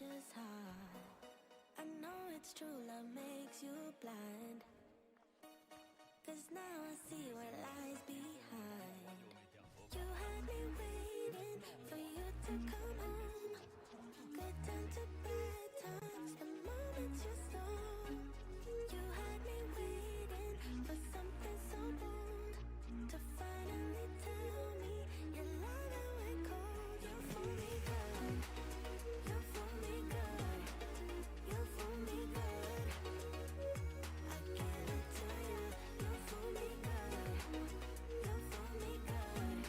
emotions high. I know it's true, love makes you blind. 'Cause now I see what lies behind. You had me waiting for you to come home. Good time to bad times, the moments you stole. You had me waiting for something so bold to finally tell me you love it went cold. You fool me good, you fool me good, you fool me good. I give it to you, you fool me good, you fool me good.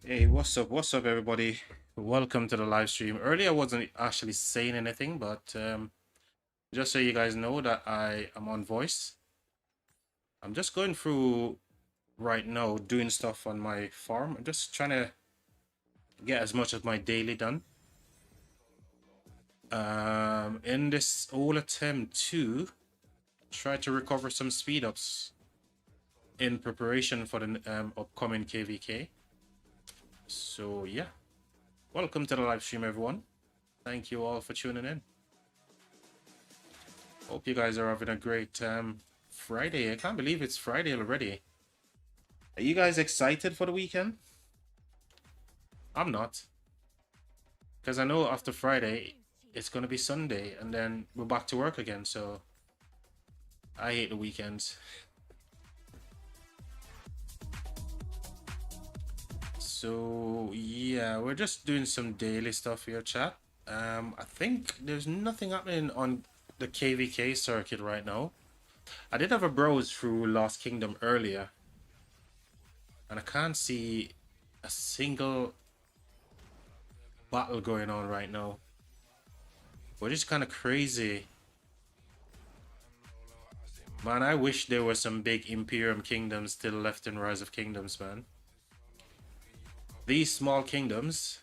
Hey, what's up, everybody? Welcome to the live stream. Earlier, I wasn't actually saying anything, but just so you guys know that I am on voice. I'm just going through right now, doing stuff on my farm. I'm just trying to get as much of my daily done. In this whole attempt to try to recover some speed ups in preparation for the upcoming KVK. So yeah, welcome to the live stream, everyone. Thank you all for tuning in. Hope you guys are having a great Friday. I can't believe it's Friday already. Are you guys excited for the weekend? I'm not. Because I know after Friday, it's going to be Sunday, and then we're back to work again, so I hate the weekends. So, yeah, we're just doing some daily stuff here, chat. I think there's nothing happening on the KVK circuit right now. I did have a browse through Lost Kingdom earlier, and I can't see a single battle going on right now, which is kind of crazy. Man, I wish there were some big Imperium kingdoms still left in Rise of Kingdoms, man. These small kingdoms,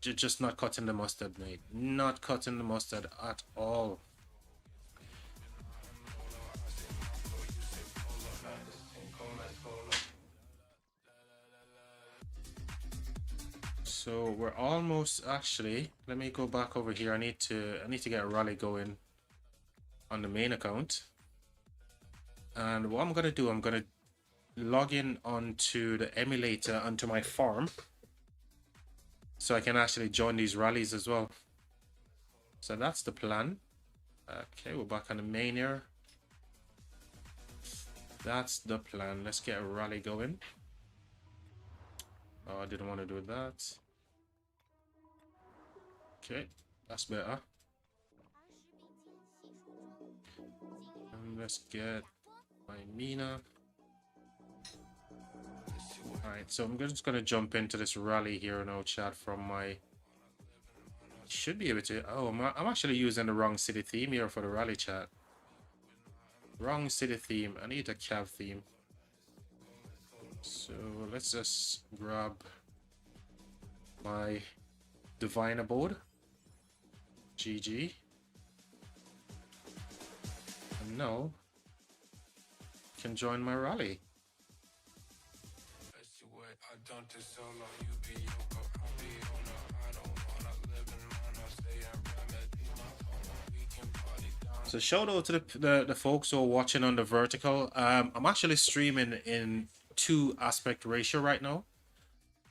just not cutting the mustard, mate. Not cutting the mustard at all. So we're almost actually. Let me go back over here. I need to get a rally going on the main account. And what I'm gonna do, I'm gonna log in onto the emulator onto my farm, so I can actually join these rallies as well. So that's the plan. Okay, we're back on the main here. That's the plan. Let's get a rally going. Oh, I didn't want to do that. Okay, that's better. And let's get my Mina. Alright, so I'm just gonna jump into this rally here now, chat, from my... Should be able to... Oh, I'm actually using the wrong city theme here for the rally, chat. Wrong city theme. I need a Cav theme. So let's just grab my Divine Abode. GG. And now can join my rally. So shout out to the folks who are watching on the vertical. I'm actually streaming in 2 aspect ratio right now.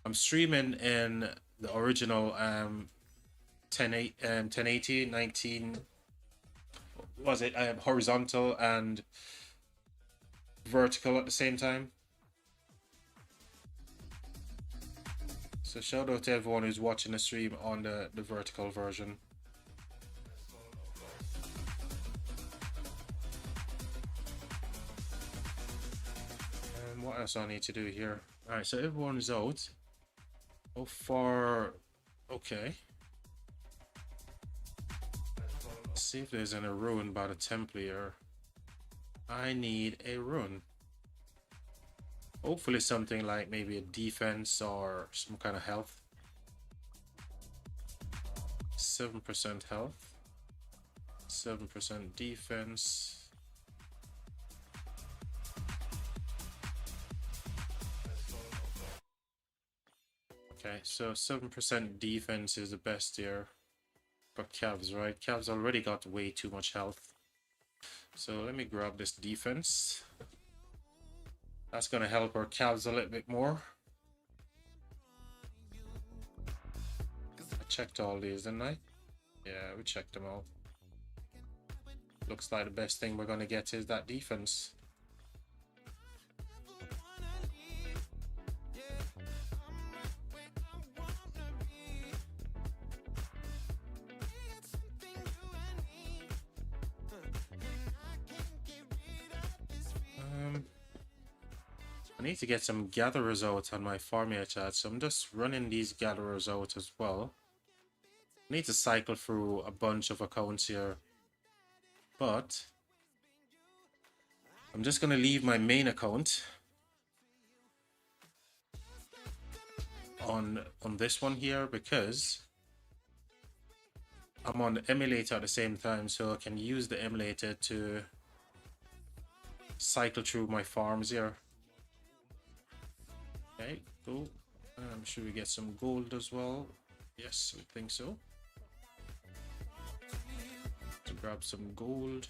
I'm streaming in the original 1080 19 was it horizontal and vertical at the same time. So shout out to everyone who's watching the stream on the vertical version. And what else I need to do here? Alright, so everyone's out. How far? Okay. Let's see if there's any rune by the Templier. I need a rune. Hopefully something like maybe a defense or some kind of health. 7% health. 7% defense. Okay, so 7% defense is the best here for Cavs, right? Cavs already got way too much health. So let me grab this defense. That's gonna help our Cavs a little bit more. I checked all these, didn't I? Yeah, we checked them all. Looks like the best thing we're gonna get is that defense. I need to get some gatherers out on my farming chat, so I'm just running these gatherers out as well. I need to cycle through a bunch of accounts here, but I'm just gonna leave my main account on this one here because I'm on the emulator at the same time, so I can use the emulator to cycle through my farms here. Okay, cool. Should we get some gold as well? Yes, I think so. To grab some gold.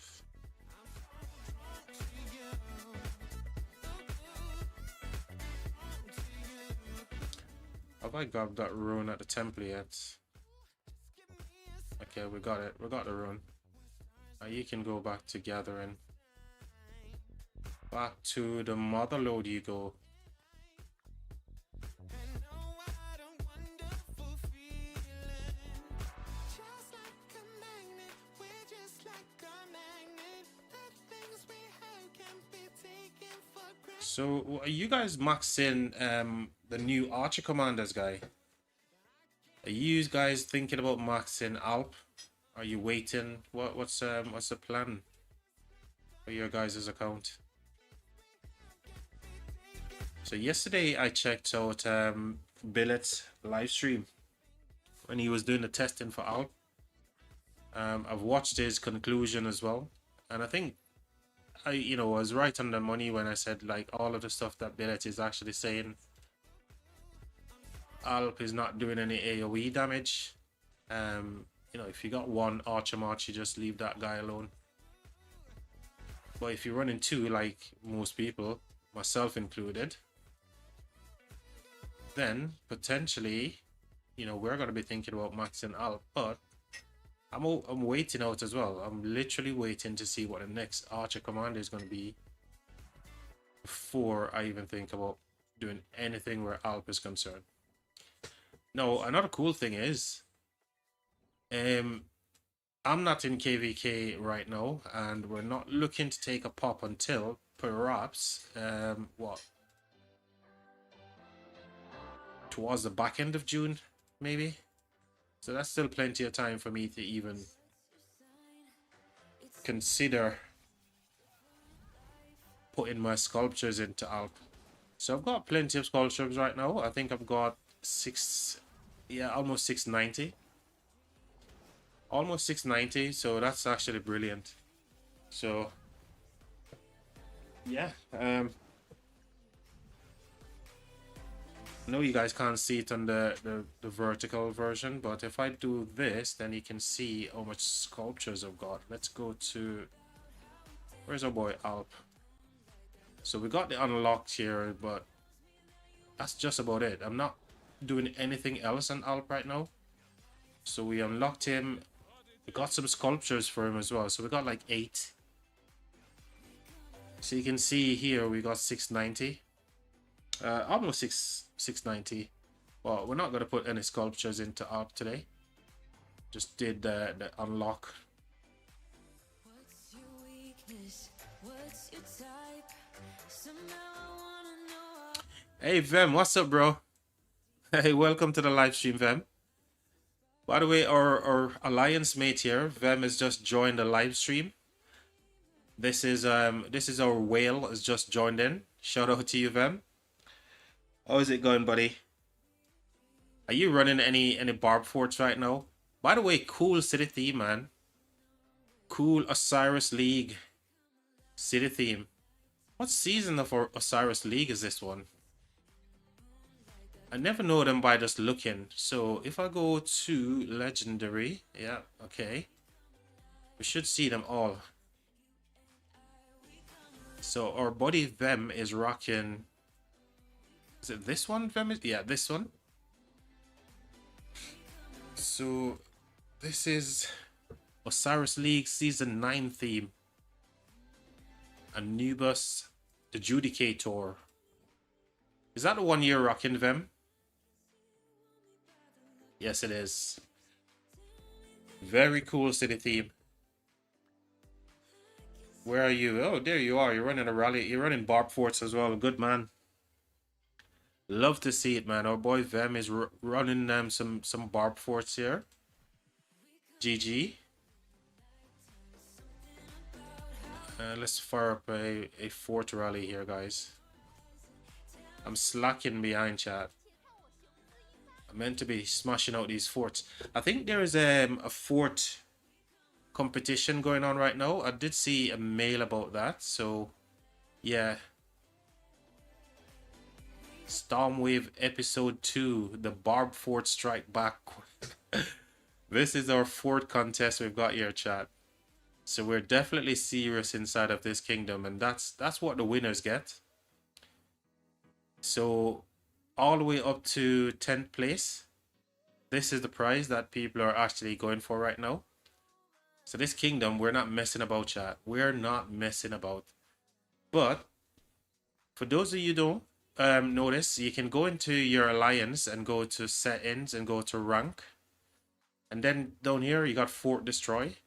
Have I grabbed that rune at the temple yet? Okay, we got it. We got the rune. Now you can go back to gathering. Back to the mother lode you go. So are you guys maxing the new Archer Commanders guy? Are you guys thinking about maxing Alp? Are you waiting? What's the plan for your guys' account? So yesterday I checked out Billet's live stream when he was doing the testing for Alp. I've watched his conclusion as well, and I think I was right on the money when I said like all of the stuff that Billet is actually saying. Alp is not doing any AoE damage. If you got one Archer March, you just leave that guy alone. But if you're running two, like most people, myself included, then potentially, we're gonna be thinking about maxing Alp. But I'm waiting out as well. I'm literally waiting to see what the next Archer Commander is gonna be before I even think about doing anything where Alp is concerned. No, another cool thing is, I'm not in KVK right now, and we're not looking to take a pop until perhaps towards the back end of June, maybe. So that's still plenty of time for me to even consider putting my sculptures into Alp. So I've got plenty of sculptures right now. I think I've got almost 690. Almost 690, so that's actually brilliant. So yeah, I know you guys can't see it on the vertical version, but if I do this, then you can see how much sculptures I've got. Let's go to, where's our boy Alp? So we got the unlocked here, but that's just about it. I'm not doing anything else on Alp right now. So we unlocked him. We got some sculptures for him as well. So we got like 8. So you can see here we got 690. Almost 690. Well, we're not going to put any sculptures into Alp today. Just did the unlock. What's your weakness? What's your type? Somehow I wanna know. Hey Vem, what's up, bro? Hey, welcome to the live stream, Vem. By the way, our alliance mate here, Vem, has just joined the live stream. This is our whale has just joined in. Shout out to you, Vem. How is it going, buddy? Are you running any barb forts right now? By the way, cool city theme, man. Cool Osiris League city theme. What season of Osiris League is this one? I never know them by just looking. So if I go to legendary, yeah, okay, we should see them all. So our buddy Vem is rocking. Is it this one? Vem is, yeah, this one. So this is Osiris League Season 9 theme. Anubis the Judicator. Is that the one you're rocking, Vem? Yes, it is. Very cool city theme. Where are you? Oh, there you are. You're running a rally. You're running barb forts as well. Good man. Love to see it, man. Our boy Vem is running some barb forts here. GG. Let's fire up a fort rally here, guys. I'm slacking behind, chat. I'm meant to be smashing out these forts. I think there is a fort competition going on right now. I did see a mail about that, so yeah. Stormwave episode 2, the Barb Fort Strike Back. This is our fort contest we've got here, chat. So we're definitely serious inside of this kingdom, and that's what the winners get. So all the way up to 10th place. This is the prize that people are actually going for right now. So this kingdom, we're not messing about, chat. We're not messing about. But for those of you who don't notice, you can go into your alliance and go to settings and go to rank. And then down here, you got fort destroy.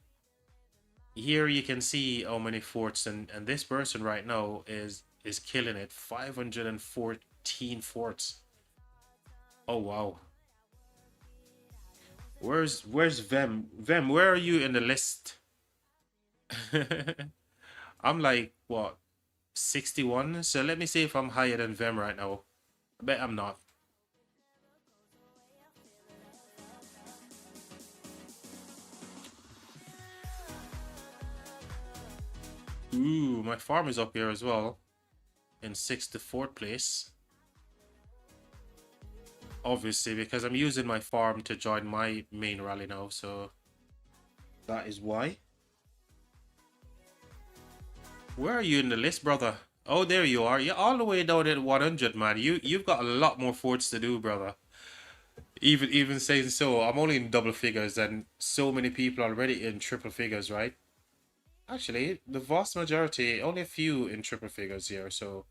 Here you can see how many forts, and this person right now is killing it. 514 forts. Oh wow. Where's Vem? Vem, where are you in the list? I'm like what, 61? So let me see if I'm higher than Vem right now. I bet I'm not. Ooh, my farm is up here as well. In 6th to 4th place. Obviously, because I'm using my farm to join my main rally now, so that is why. Where are you in the list, brother? Oh, there you are. You're all the way down at 100, man. You've got a lot more forts to do, brother. Even saying so, I'm only in double figures, and so many people already in triple figures, right? Actually, the vast majority, only a few in triple figures here, so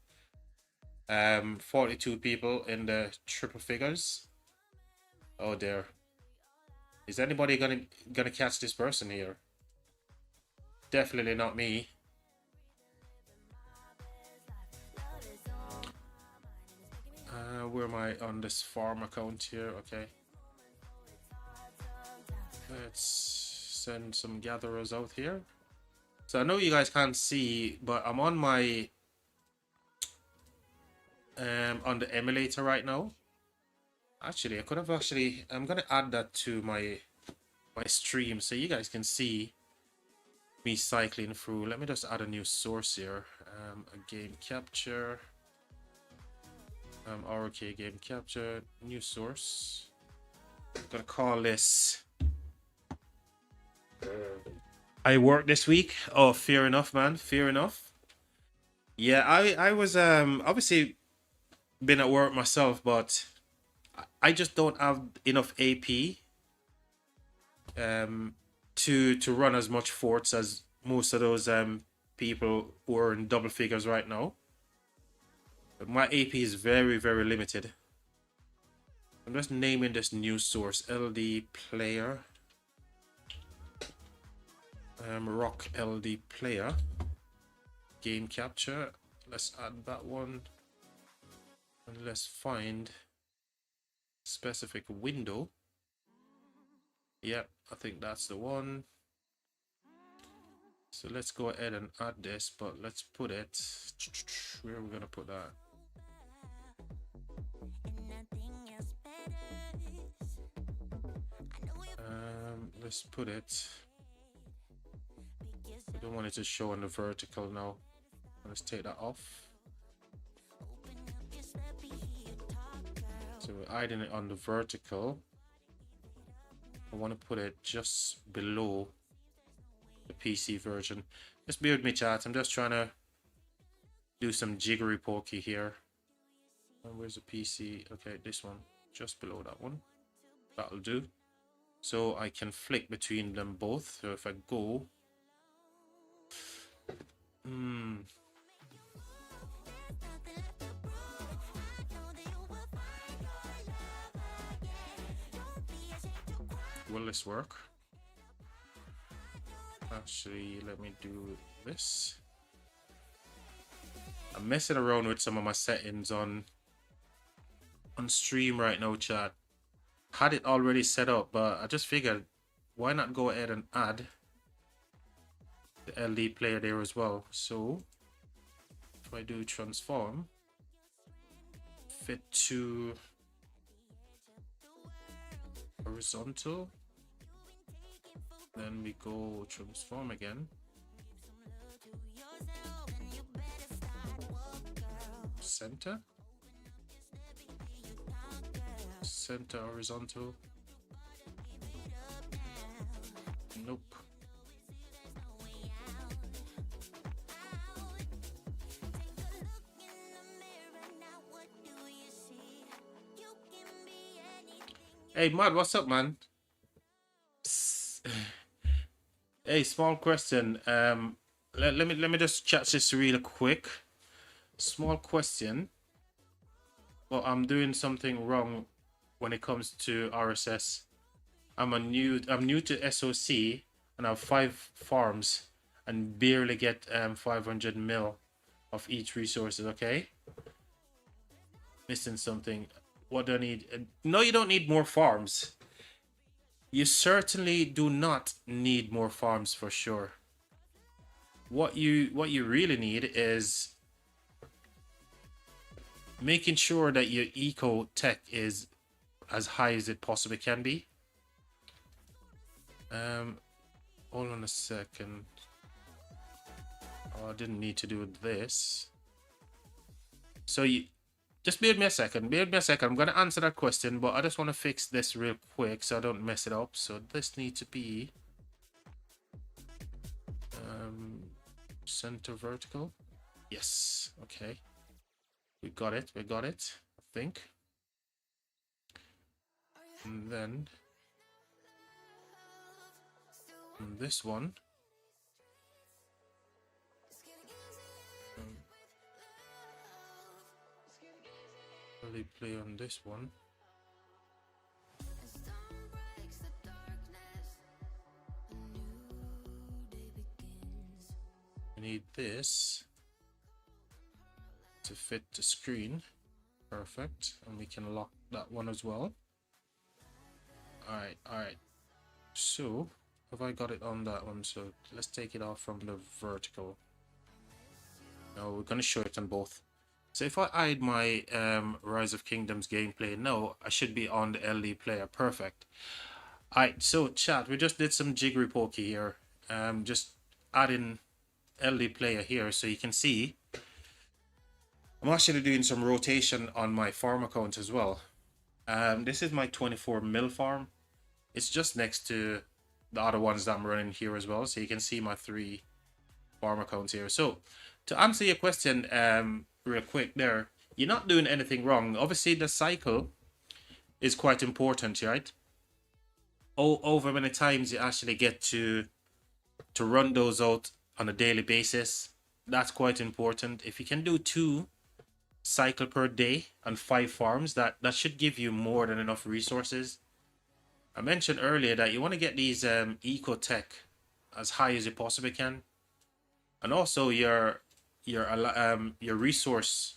42 people in the triple figures. Oh dear. Is anybody gonna catch this person here? Definitely not me. Where am I on this farm account here? Okay. Let's send some gatherers out here. So I know you guys can't see, but I'm on my on the emulator right now. Actually, I could have I'm gonna add that to my stream so you guys can see me cycling through. Let me just add a new source here. A game capture. RK game capture, new source. I'm gonna call this I work this week. Oh, fair enough, man. Fair enough. Yeah, I was obviously been at work myself, but I just don't have enough AP to run as much forts as most of those people who are in double figures right now. But my AP is very, very limited. I'm just naming this new source LD player. Rock LD player. Game capture. Let's add that one. And let's find specific window. Yep, I think that's the one. So let's go ahead and add this, but let's put it, where are we gonna put that? Let's put it, I don't want it to show on the vertical now. Let's take that off. So we're adding it on the vertical. I want to put it just below the PC version. Just bear with me, chat. I'm just trying to do some jiggery pokey here. Where's the PC? Okay, this one, just below that one. That'll do. So I can flick between them both. So if I go, will this work? Actually, let me do this. I'm messing around with some of my settings on on stream right now, chat. Had it already set up, but I just figured, why not go ahead and add the LD player there as well. So if I do transform, fit to horizontal, then we go transform again. Center. Center horizontal. Nope. Hey, Mud, what's up, man? Hey, small question. Let me just chat this real quick. Small question. Well, I'm doing something wrong when it comes to RSS. I'm new to SOC and I have 5 farms and barely get 500 mil of each resources. Okay, missing something. What do I need? No, you don't need more farms. You certainly do not need more farms for sure. What you really need is making sure that your eco tech is as high as it possibly can be. Hold on a second. Oh, I didn't need to do this. So you just bear with me a second. I'm gonna answer that question, but I just want to fix this real quick so I don't mess it up. So this needs to be center vertical. Yes. Okay. We got it. I think. And then this one. Really play on this one. We need this to fit the screen. Perfect. And we can lock that one as well. Alright. So have I got it on that one? So let's take it off from the vertical. No, we're gonna show it on both. So if I hide my Rise of Kingdoms gameplay, no, I should be on the LD player. Perfect. Alright, so chat, we just did some jiggery pokey here. Just adding LD player here so you can see I'm actually doing some rotation on my farm account as well. This is my 24 mil farm. It's just next to the other ones that I'm running here as well. So you can see my 3 farm accounts here. So to answer your question real quick there, you're not doing anything wrong. Obviously the cycle is quite important, right? Over many times you actually get to run those out on a daily basis. That's quite important. If you can do 2 cycle per day and 5 farms, that should give you more than enough resources. I mentioned earlier that you want to get these eco tech as high as you possibly can, and also your resource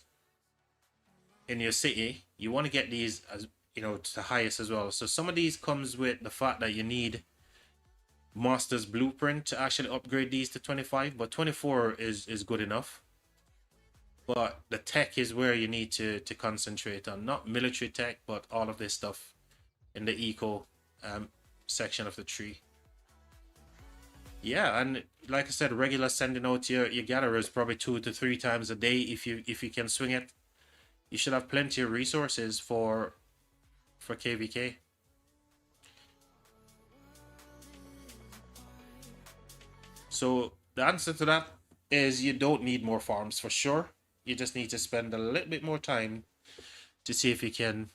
in your city, you want to get these as to the highest as well. So some of these comes with the fact that you need master's blueprint to actually upgrade these to 25, but 24 is good enough. But the tech is where you need to concentrate on, not military tech, but all of this stuff in the eco section of the tree. Yeah, and like I said, regular sending out your gatherers probably 2 to 3 times a day if you can swing it. You should have plenty of resources for KVK. So the answer to that is you don't need more farms for sure. You just need to spend a little bit more time to see if you can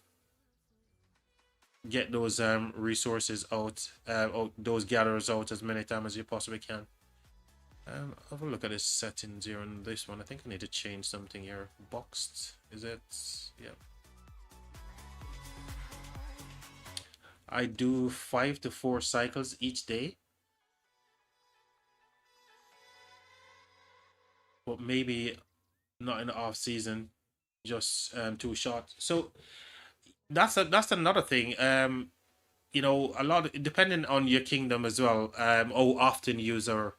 get those resources out, those gatherers out as many times as you possibly can. Have a look at this settings here on this one. I think I need to change something here. Boxed, is it? Yeah. I do 5 to 4 cycles each day. But maybe not in the off season, just 2 shots. So That's another thing. You know, a lot depending on your kingdom as well. How often you are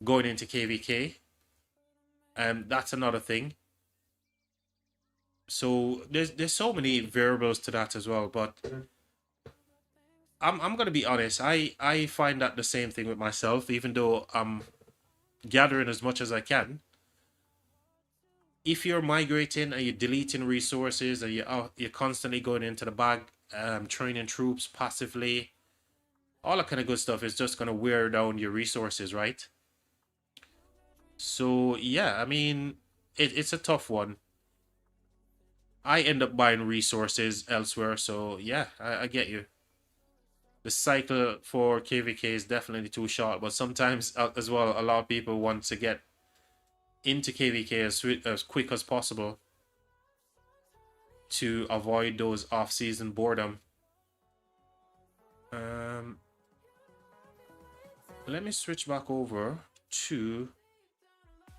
going into KVK. That's another thing. So there's so many variables to that as well. But I'm gonna be honest. I find that the same thing with myself. Even though I'm gathering as much as I can, if you're migrating and you're deleting resources and you're constantly going into the bag, training troops passively, all that kind of good stuff is just gonna wear down your resources, right? So yeah, I mean, it's a tough one. I end up buying resources elsewhere, so yeah, I get you. The cycle for KVK is definitely too short, but sometimes as well, a lot of people want to get into KVK as quick as possible to avoid those off-season boredom. Let me switch back over to,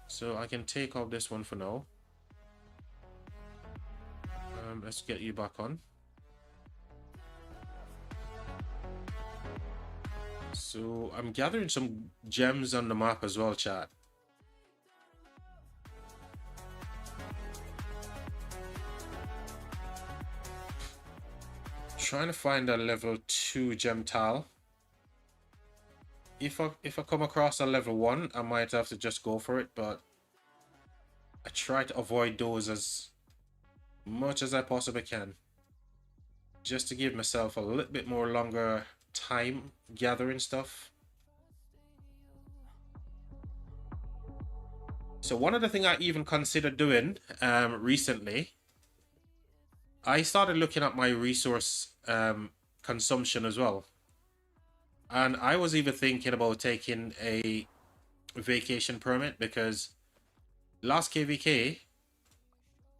so I can take off this one for now. Let's get you back on. So I'm gathering some gems on the map as well, chat. Trying to find a level 2 gem tile. If I come across a level 1, I might have to just go for it, but I try to avoid those as much as I possibly can, just to give myself a little bit more longer time gathering stuff. So one of the things I even considered doing recently, I started looking at my resource consumption as well. And I was even thinking about taking a vacation permit, because last KVK,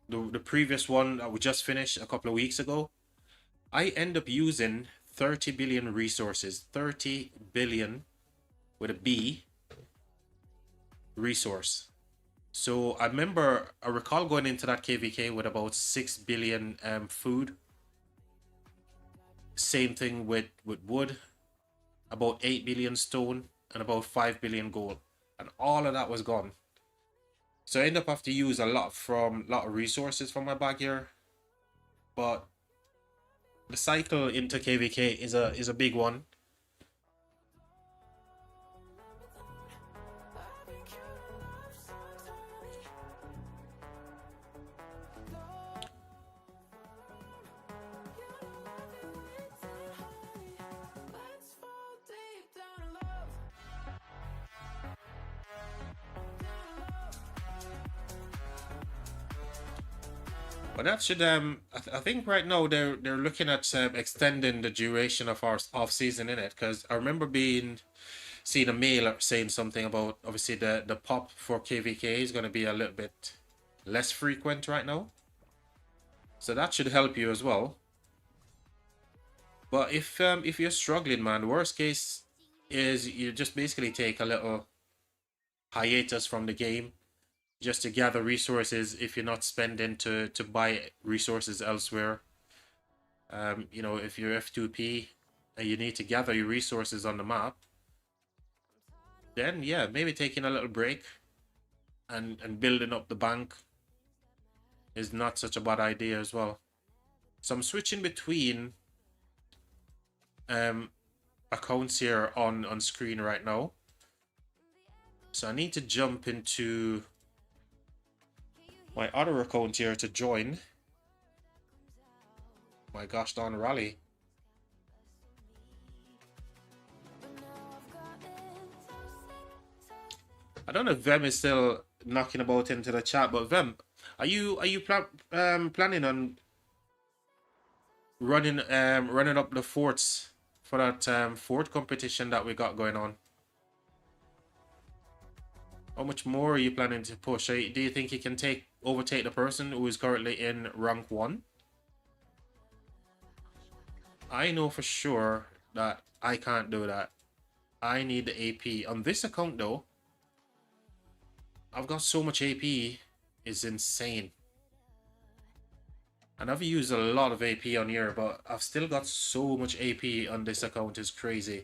the previous one that we just finished a couple of weeks ago, I end up using 30 billion resources. 30 billion with a B resource. So I recall going into that KVK with about 6 billion food. Same thing with wood, about 8 billion stone, and about 5 billion gold. And all of that was gone. So I end up have to use a lot of resources from my bag here. But the cycle into KVK is a big one. But that should I think right now they're looking at extending the duration of our off season in it, because I remember seeing a mail saying something about obviously the pop for KVK is going to be a little bit less frequent right now, so that should help you as well. But if you're struggling, man, worst case is you just basically take a little hiatus from the game just to gather resources if you're not spending to buy resources elsewhere. You know, if you're F2P and you need to gather your resources on the map, then yeah, maybe taking a little break and building up the bank is not such a bad idea as well. So I'm switching between accounts here on screen right now. So I need to jump into my other account here to join my gosh darn rally. I don't know if Vem is still knocking about into the chat, but Vem, are you planning on running up the forts for that fort competition that we got going on? How much more are you planning to push? Do you think you can overtake the person who is currently in rank 1? I know for sure that I can't do that. I need the AP. On this account though, I've got so much AP, it's insane. And I've used a lot of AP on here, but I've still got so much AP on this account. It's crazy.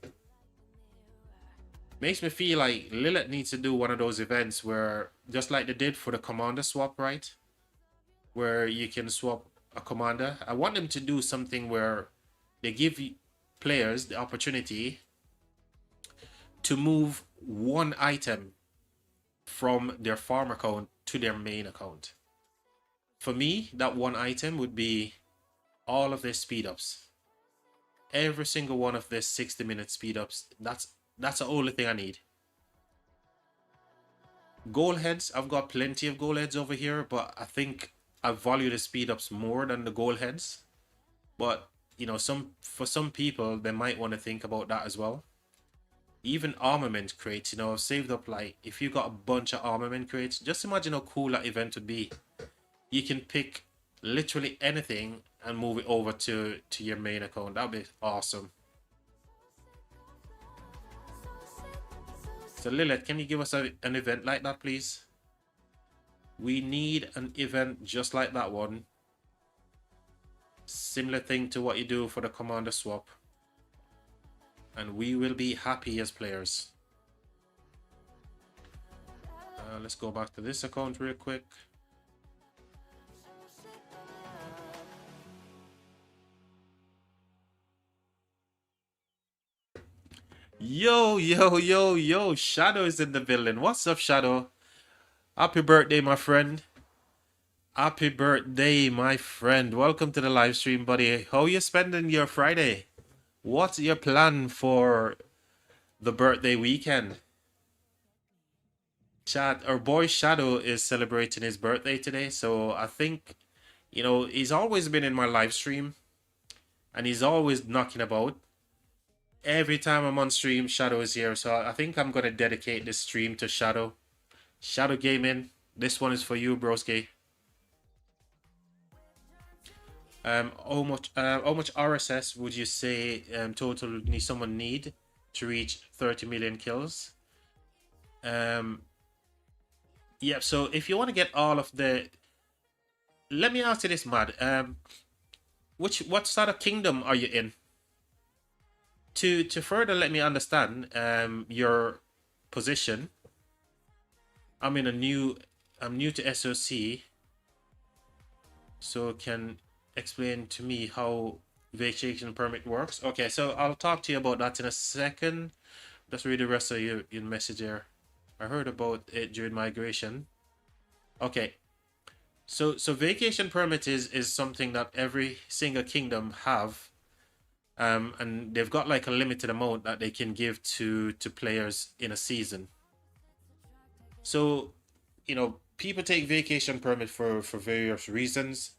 Makes me feel like Lilith needs to do one of those events where, just like they did for the commander swap, right? Where you can swap a commander. I want them to do something where they give players the opportunity to move one item from their farm account to their main account. For me, that one item would be all of their speed ups. Every single one of their 60-minute speed ups. That's the only thing I need. Goal heads, I've got plenty of goal heads over here, but I think I value the speed ups more than the goal heads. But you know, for some people, they might want to think about that as well. Even armament crates, you know, I've saved up, like, if you got a bunch of armament crates, just imagine how cool that event would be. You can pick literally anything and move it over to your main account. That would be awesome. So Lilith, can you give us an event like that, please? We need an event just like that one. Similar thing to what you do for the commander swap. And we will be happy as players. Let's go back to this account real quick. Yo, yo, yo, yo, Shadow is in the building. What's up, Shadow? Happy birthday, my friend. Happy birthday, my friend. Welcome to the live stream, buddy. How are you spending your Friday? What's your plan for the birthday weekend? Chat, our boy Shadow is celebrating his birthday today, so I think, you know, he's always been in my live stream and he's always knocking about. Every time I'm on stream, Shadow is here, so I think I'm gonna dedicate this stream to Shadow. Shadow Gaming, this one is for you, broski. How much RSS would you say total someone need to reach 30 million kills? Yeah, so if you want to get all of the, let me ask you this, Mad. What sort of kingdom are you in? To further let me understand your position, I'm new to SOC, so can explain to me how vacation permit works. Okay, so I'll talk to you about that in a second. Let's read the rest of your message here. I heard about it during migration. Okay, so vacation permit is something that every single kingdom have. And they've got like a limited amount that they can give to players in a season. So, you know, people take vacation permit for various reasons.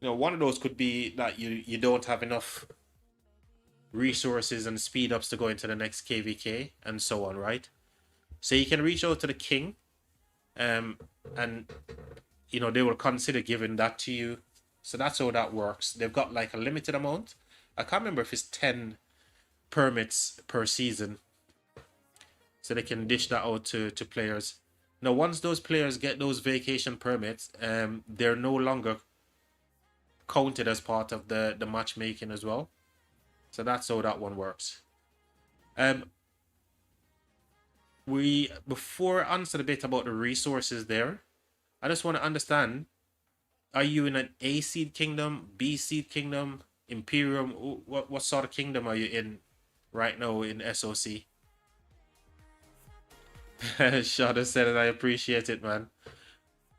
You know, one of those could be that you don't have enough resources and speed ups to go into the next KVK and so on, right? So you can reach out to the king, and you know, they will consider giving that to you. So that's how that works. They've got like a limited amount. I can't remember if it's 10 permits per season. So they can dish that out to players. Now, once those players get those vacation permits, they're no longer counted as part of the matchmaking as well. So that's how that one works. Before I answer a bit about the resources there, I just want to understand, are you in an A seed kingdom, B seed kingdom, Imperium? What sort of kingdom are you in right now in SOC? Shada said it. I appreciate it, man.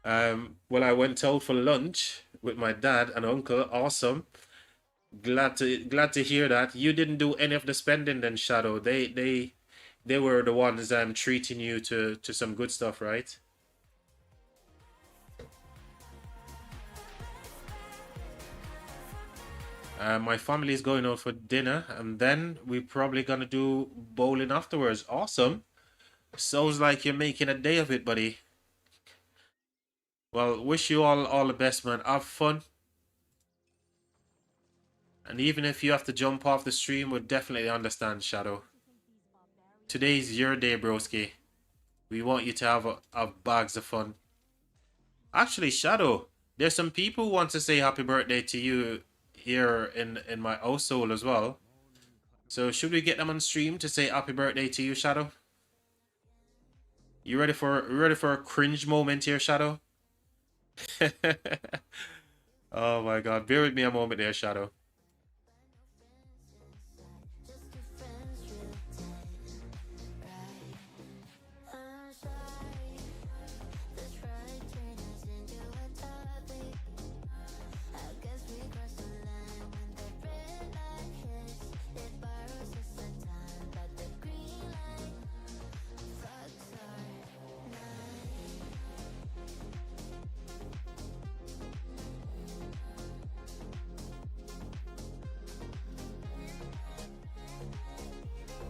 Well, I went out for lunch with my dad and uncle. Awesome. Glad to hear that. You didn't do any of the spending then, Shadow. They were the ones treating you to some good stuff, right? My family is going out for dinner, and then we're probably gonna do bowling afterwards. Awesome. Sounds like you're making a day of it, buddy. Well, wish you all the best, man. Have fun. And even if you have to jump off the stream, we'll definitely understand, Shadow. Today's your day, broski. We want you to have bags of fun. Actually, Shadow, There's some people who want to say happy birthday to you here in my household as well. So should we get them on stream to say happy birthday to you, Shadow? You ready for a cringe moment here, Shadow? Oh my god, bear with me a moment there, Shadow.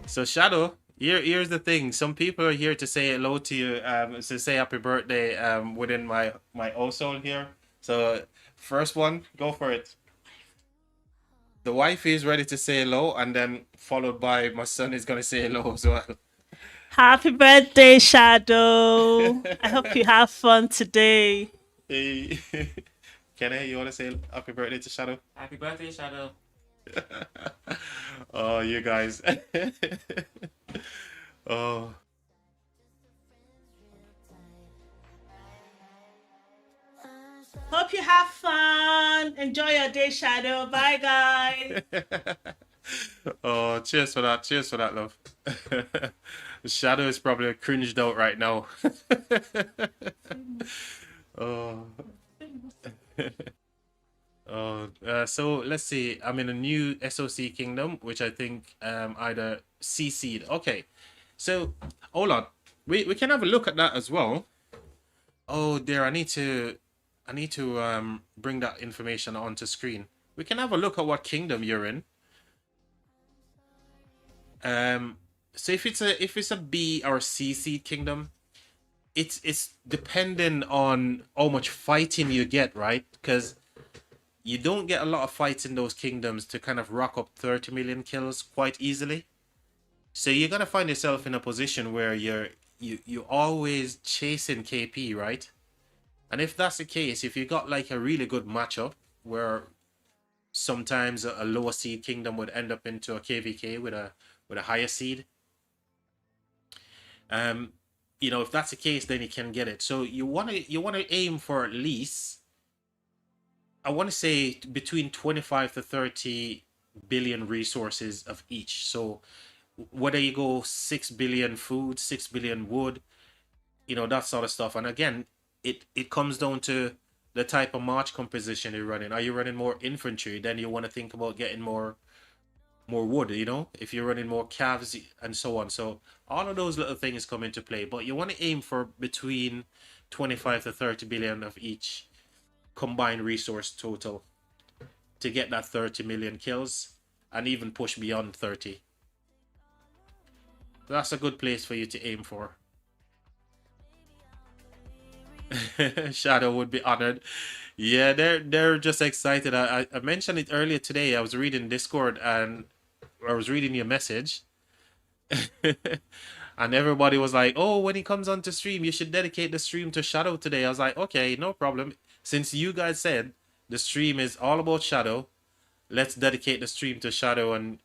So Shadow, here's the thing. Some people are here to say hello to you, to say happy birthday, within my household here. So first one, go for it. The wife is ready to say hello, and then followed by my son is gonna say hello as well. Happy birthday, Shadow. I hope you have fun today. Hey, Kenny, you wanna say happy birthday to Shadow? Happy birthday, Shadow. Oh, you guys. Oh. Hope you have fun. Enjoy your day, Shadow. Bye, guys. Oh, cheers for that. Cheers for that, love. Shadow is probably cringed out right now. Oh. Oh, so let's see. I'm in a new SOC kingdom, which I think either CC'd. Okay, so hold on. We can have a look at that as well. Oh dear, I need to bring that information onto screen. We can have a look at what kingdom you're in. So if it's a B or C seed kingdom, it's dependent on how much fighting you get, right? Because you don't get a lot of fights in those kingdoms to kind of rock up 30 million kills quite easily. So you're gonna find yourself in a position where you always chasing KP, right? And if that's the case, if you got like a really good matchup where sometimes a lower seed kingdom would end up into a KVK with a higher seed, if that's the case, then you can get it. So you wanna aim for at least, I want to say, between 25 to 30 billion resources of each. So whether you go 6 billion food, 6 billion wood, that sort of stuff. And again, it comes down to the type of march composition you're running. Are you running more infantry? Then you want to think about getting more wood, if you're running more calves and so on. So all of those little things come into play. But you want to aim for between 25 to 30 billion of each combined resource total to get that 30 million kills and even push beyond 30. That's a good place for you to aim for. Shadow would be honored. Yeah, they're just excited. I mentioned it earlier today. I was reading Discord and I was reading your message. And everybody was like, "Oh, when he comes on to stream, you should dedicate the stream to Shadow today." I was like, "Okay, no problem. Since you guys said the stream is all about Shadow, let's dedicate the stream to Shadow." And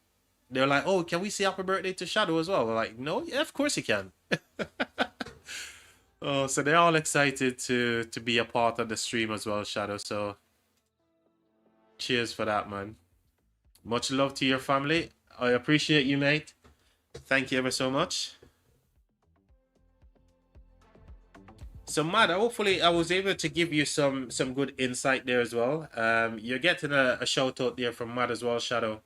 they're like, "Oh, can we say happy birthday to Shadow as well?" We're like, "No, yeah, of course you can." Oh, so they're all excited to be a part of the stream as well, Shadow. So cheers for that, man. Much love to your family. I appreciate you, mate. Thank you ever so much. So Mad, hopefully I was able to give you some good insight there as well. You're getting a shout out there from Mad as well, Shadow.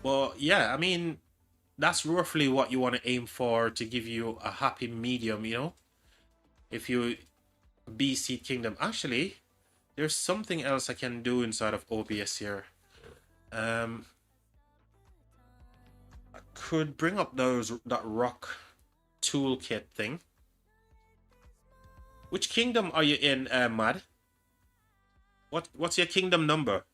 Well, yeah, I mean, that's roughly what you want to aim for to give you a happy medium, if you BC Kingdom. Actually, there's something else I can do inside of OBS here. I could bring up that rock toolkit thing. Which kingdom are you in, Mad? What's your kingdom number?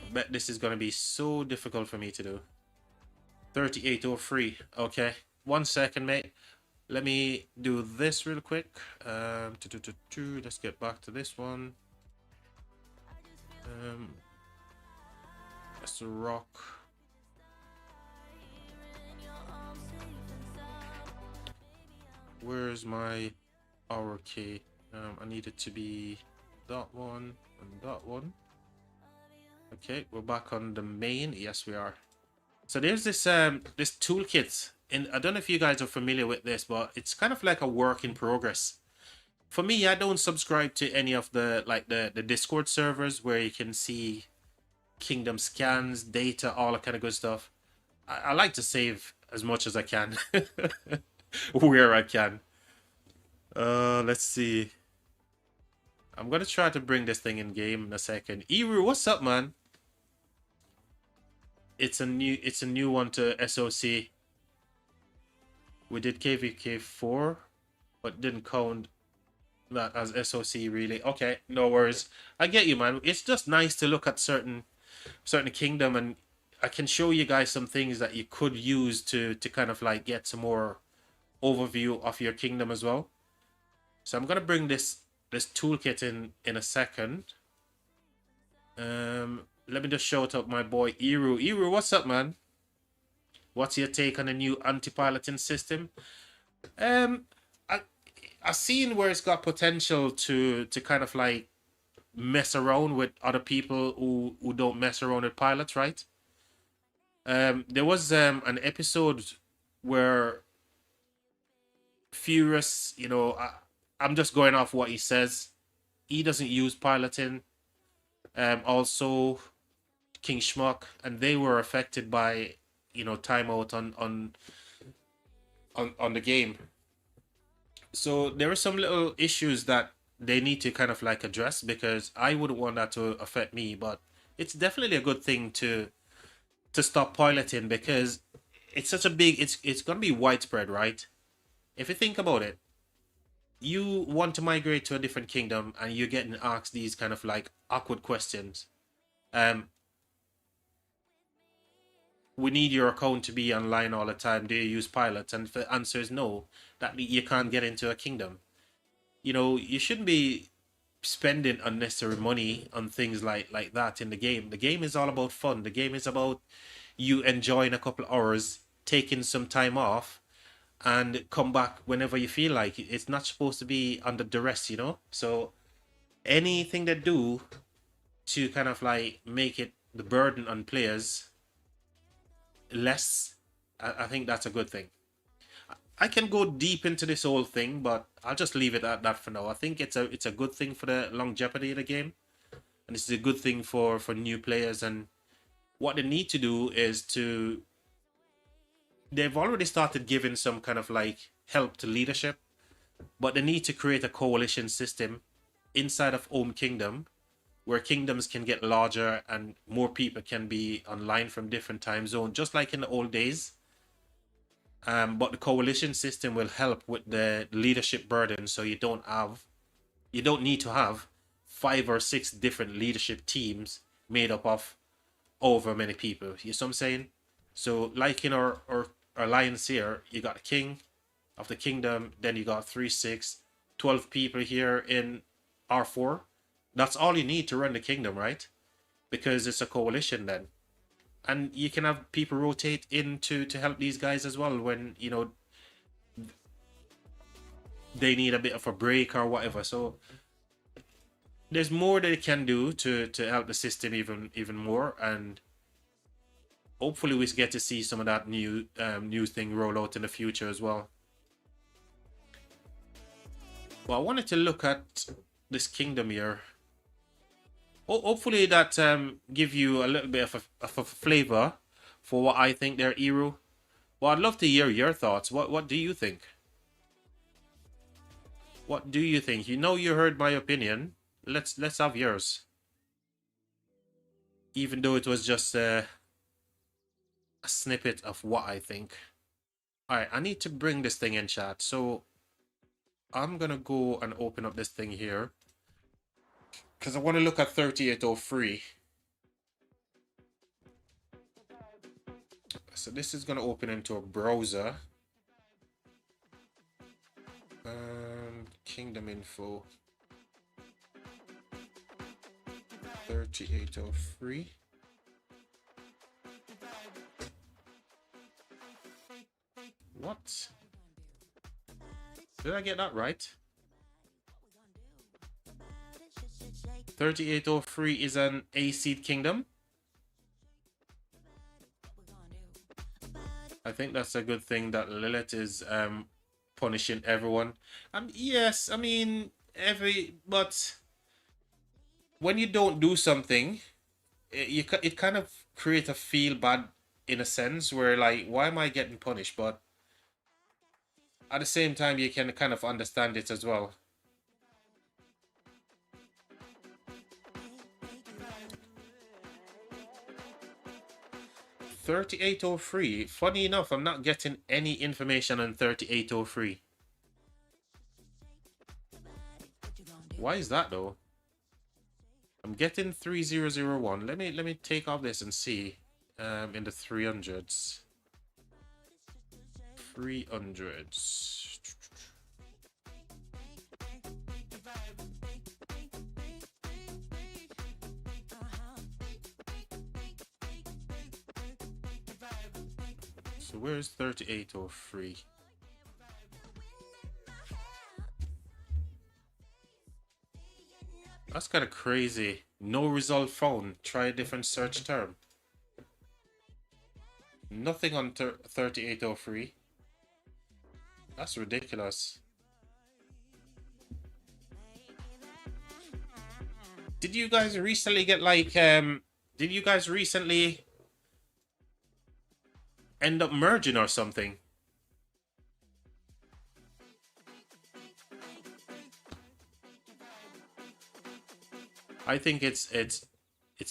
I bet this is gonna be so difficult for me to do. 3803. Okay. 1 second, mate. Let me do this real quick. Let's get back to this one. That's the rock. Where's my hour key? I need it to be that one and that one. Okay, we're back on the main. Yes, we are. So there's this this toolkit, and I don't know if you guys are familiar with this, but it's kind of like a work in progress. For me, I don't subscribe to any of the the Discord servers where you can see kingdom scans, data, all that kind of good stuff. I like to save as much as I can where I can. Let's see. I'm gonna try to bring this thing in game in a second. Eru, what's up, man? It's a new one to SOC. We did KVK4, but didn't count that as SOC really. Okay, no worries. I get you, man. It's just nice to look at certain kingdom, and I can show you guys some things that you could use to kind of like get some more overview of your kingdom as well. So I'm gonna bring this toolkit in a second. Let me just shout out my boy Eru. Eru, what's up, man? What's your take on the new anti-piloting system? I've seen where it's got potential to kind of like mess around with other people who don't mess around with pilots, right? There was an episode where Furious, you know, I'm just going off what he says. He doesn't use piloting. Also King Schmuck, and they were affected by, you know, timeout on the game. So there are some little issues that they need to kind of like address, because I wouldn't want that to affect me, but it's definitely a good thing to stop piloting, because it's such a big, it's gonna be widespread, right? If you think about it, you want to migrate to a different kingdom and you're getting asked these kind of like awkward questions. We need your account to be online all the time. Do you use pilots? And if the answer is no, that you can't get into a kingdom. You know, you shouldn't be spending unnecessary money on things like that in the game. The game is all about fun. The game is about you enjoying a couple hours, taking some time off, and come back whenever you feel like. It's not supposed to be under duress, you know? So anything they do to kind of like make it the burden on players less, I think that's a good thing. I can go deep into this whole thing, but I'll just leave it at that for now. I think it's a good thing for the longevity of the game, and this is a good thing for new players. And what they need to do is they've already started giving some kind of like help to leadership, but they need to create a coalition system inside of Home Kingdom where kingdoms can get larger and more people can be online from different time zones, just like in the old days. But the coalition system will help with the leadership burden, so you don't need to have 5 or 6 different leadership teams made up of over many people. You know what I'm saying? So like in our alliance here, you got the king of the kingdom, then you got 3, 6, 12 people here in R4. That's all you need to run the kingdom, right? Because it's a coalition then. And you can have people rotate in to help these guys as well when, you know, they need a bit of a break or whatever. So there's more that they can do to help the system even more, and hopefully we get to see some of that new thing roll out in the future as well. Well, I wanted to look at this kingdom here. Hopefully that give you a little bit of a flavor for what I think there, Eru. Well, I'd love to hear your thoughts. What do you think? What do you think? You know, you heard my opinion. Let's have yours. Even though it was just a snippet of what I think. Alright, I need to bring this thing in, chat. So I'm gonna go and open up this thing here, because I want to look at 3803. So this is going to open into a browser. Kingdom info 3803. What? Did I get that right? 3803 is an A-seed kingdom. I think that's a good thing that Lilith is punishing everyone. Yes, I mean but when you don't do something, it kind of creates a feel bad in a sense where like, why am I getting punished? But at the same time, you can kind of understand it as well. $3803. Funny enough, I'm not getting any information on 3803. Why is that though? I'm getting 3001. Let me take off this and see. In the 300s. 300s. So where's 3803? That's kind of crazy. No result found. Try a different search term. Nothing on 3803. That's ridiculous. Did you guys recently get like did you guys recently end up merging or something? I think it's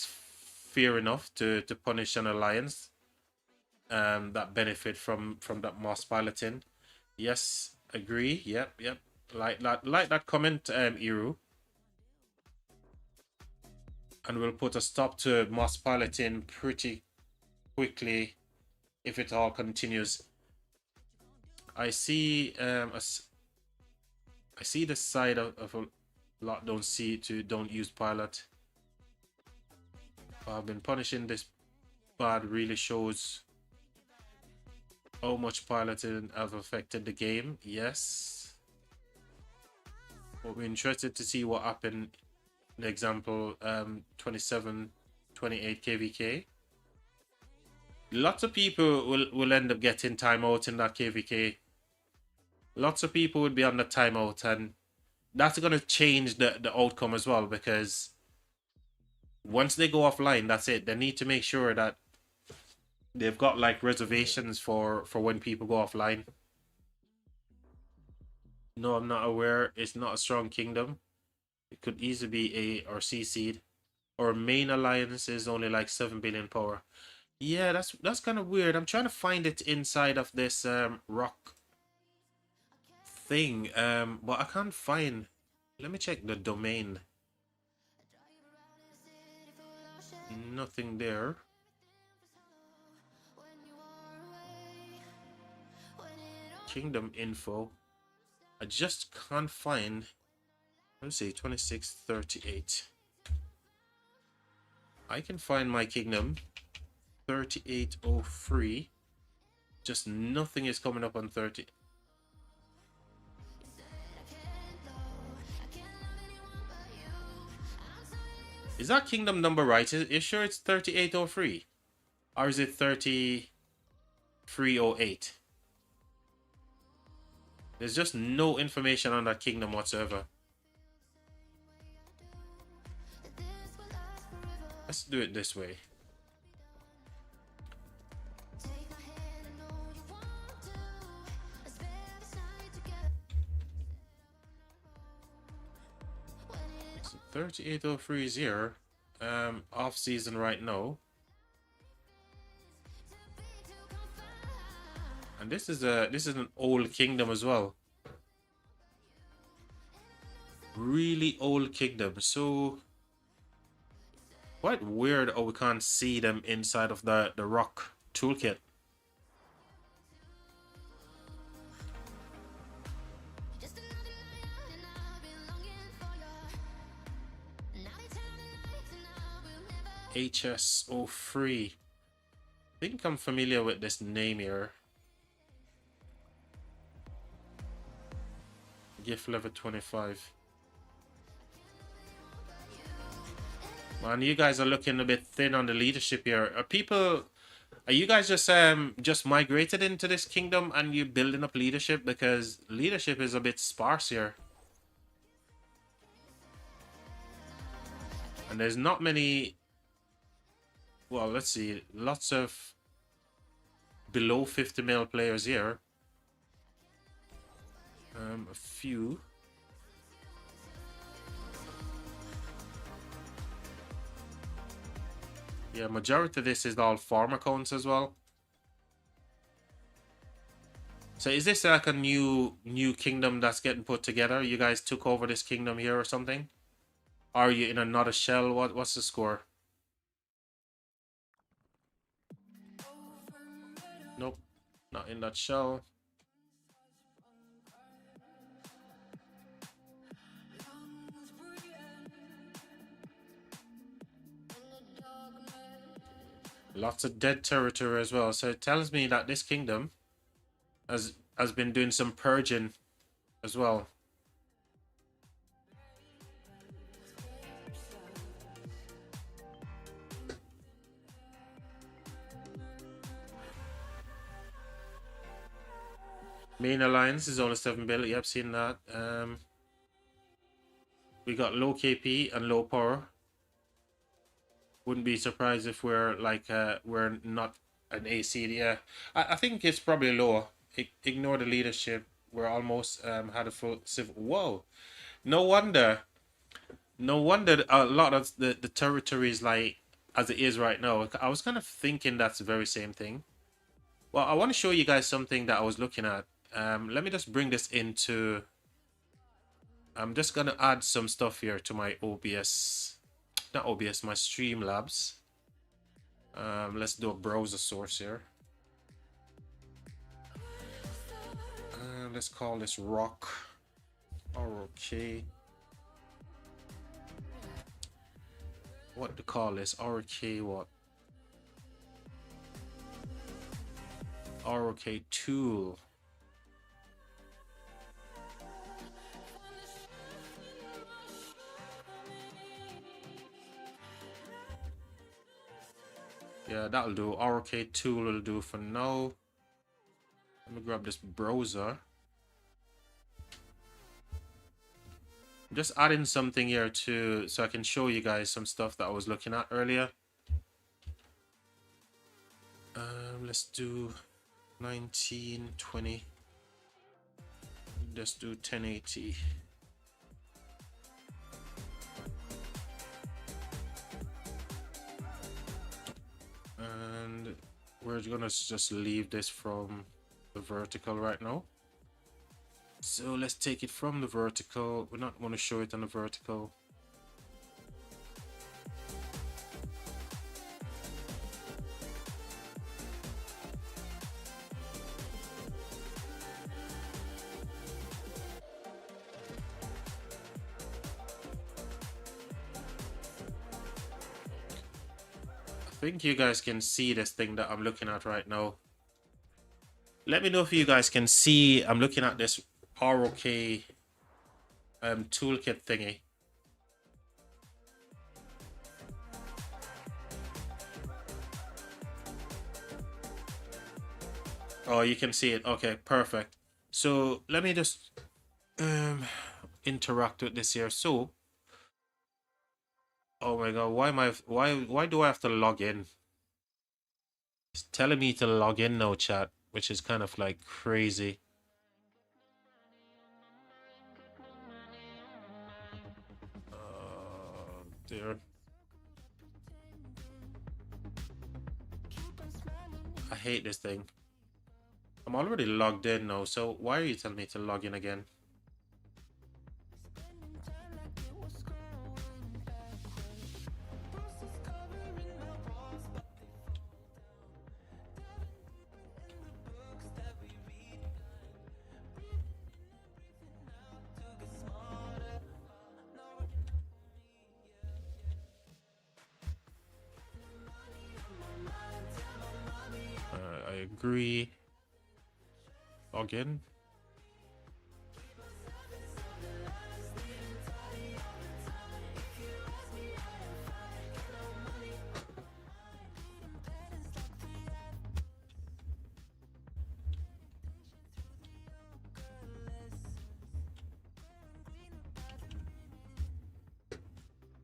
fair enough to punish an alliance that benefit from that mass piloting. Yes, agree. Yep. Like that comment, Iru. And we'll put a stop to mass piloting pretty quickly if it all continues. I see I see the side of a lot don't use pilot. I've been punishing this bad really shows how much piloting have affected the game. Yes. But we're interested to see what happened. An example, 27, 28 KVK. Lots of people will end up getting timeout in that KVK. Lots of people would be on the timeout, and that's going to change the outcome as well, because once they go offline, that's it. They need to make sure that they've got like reservations for when people go offline. No, I'm not aware. It's not a strong kingdom. It could easily be A or C seed. Or main alliance is only like 7 billion power. Yeah, that's kind of weird. I'm trying to find it inside of this rock thing, but I can't find. Let me check the domain. Nothing there. Kingdom info. I just can't find. Let's see, 2638. I can find my kingdom. 3803. Just nothing is coming up on 30. Is that kingdom number right? Is you sure it's 3803? Or is it 3308? There's just no information on that kingdom whatsoever. Let's do it this way. So 3803 is here. Off season right now. And this is an old kingdom as well. Really old kingdom. So quite weird how we can't see them inside of the rock toolkit. HS03. I think I'm familiar with this name here. Gift level 25. Man, you guys are looking a bit thin on the leadership here. Are you guys just migrated into this kingdom and you building up leadership? Because leadership is a bit sparse here. And there's not many, well, let's see, lots of below 50 mil players here. A few. Yeah, majority of this is all farm accounts as well. So is this like a new kingdom that's getting put together? You guys took over this kingdom here or something? Are you in another shell? What's the score? Nope, not in that shell. Lots of dead territory as well. So it tells me that this kingdom has been doing some purging as well. Main alliance is only 7 billion. Yep, seen that. We got low KP and low power. Wouldn't be surprised if we're like we're not an AC. Yeah, I think it's probably low. Ignore the leadership. We're almost had a full civil. Whoa, no wonder a lot of the territory is like as it is right now. I was kind of thinking that's the very same thing. Well, I want to show you guys something that I was looking at. Let me just bring this into. I'm just gonna add some stuff here to my OBS, not OBS, my Streamlabs. Let's do a browser source here. Let's call this rock. ROK. What to call this? ROK what? ROK tool. Yeah, that'll do. ROK tool will do for now. Let me grab this browser. I'm just adding something here too, so I can show you guys some stuff that I was looking at earlier. Let's do 1920. Let's do 1080. And we're gonna just leave this from the vertical right now. So let's take it from the vertical. We're not going to show it on the vertical. I think you guys can see this thing that I'm looking at right now. Let me know if you guys can see. I'm looking at this ROK toolkit thingy. Oh, you can see it. Okay, perfect. So let me just interact with this here. So, oh my god, why do I have to log in? It's telling me to log in now, chat, which is kind of like crazy. Dear. I hate this thing. I'm already logged in now, so why are you telling me to log in again? Agree. Login.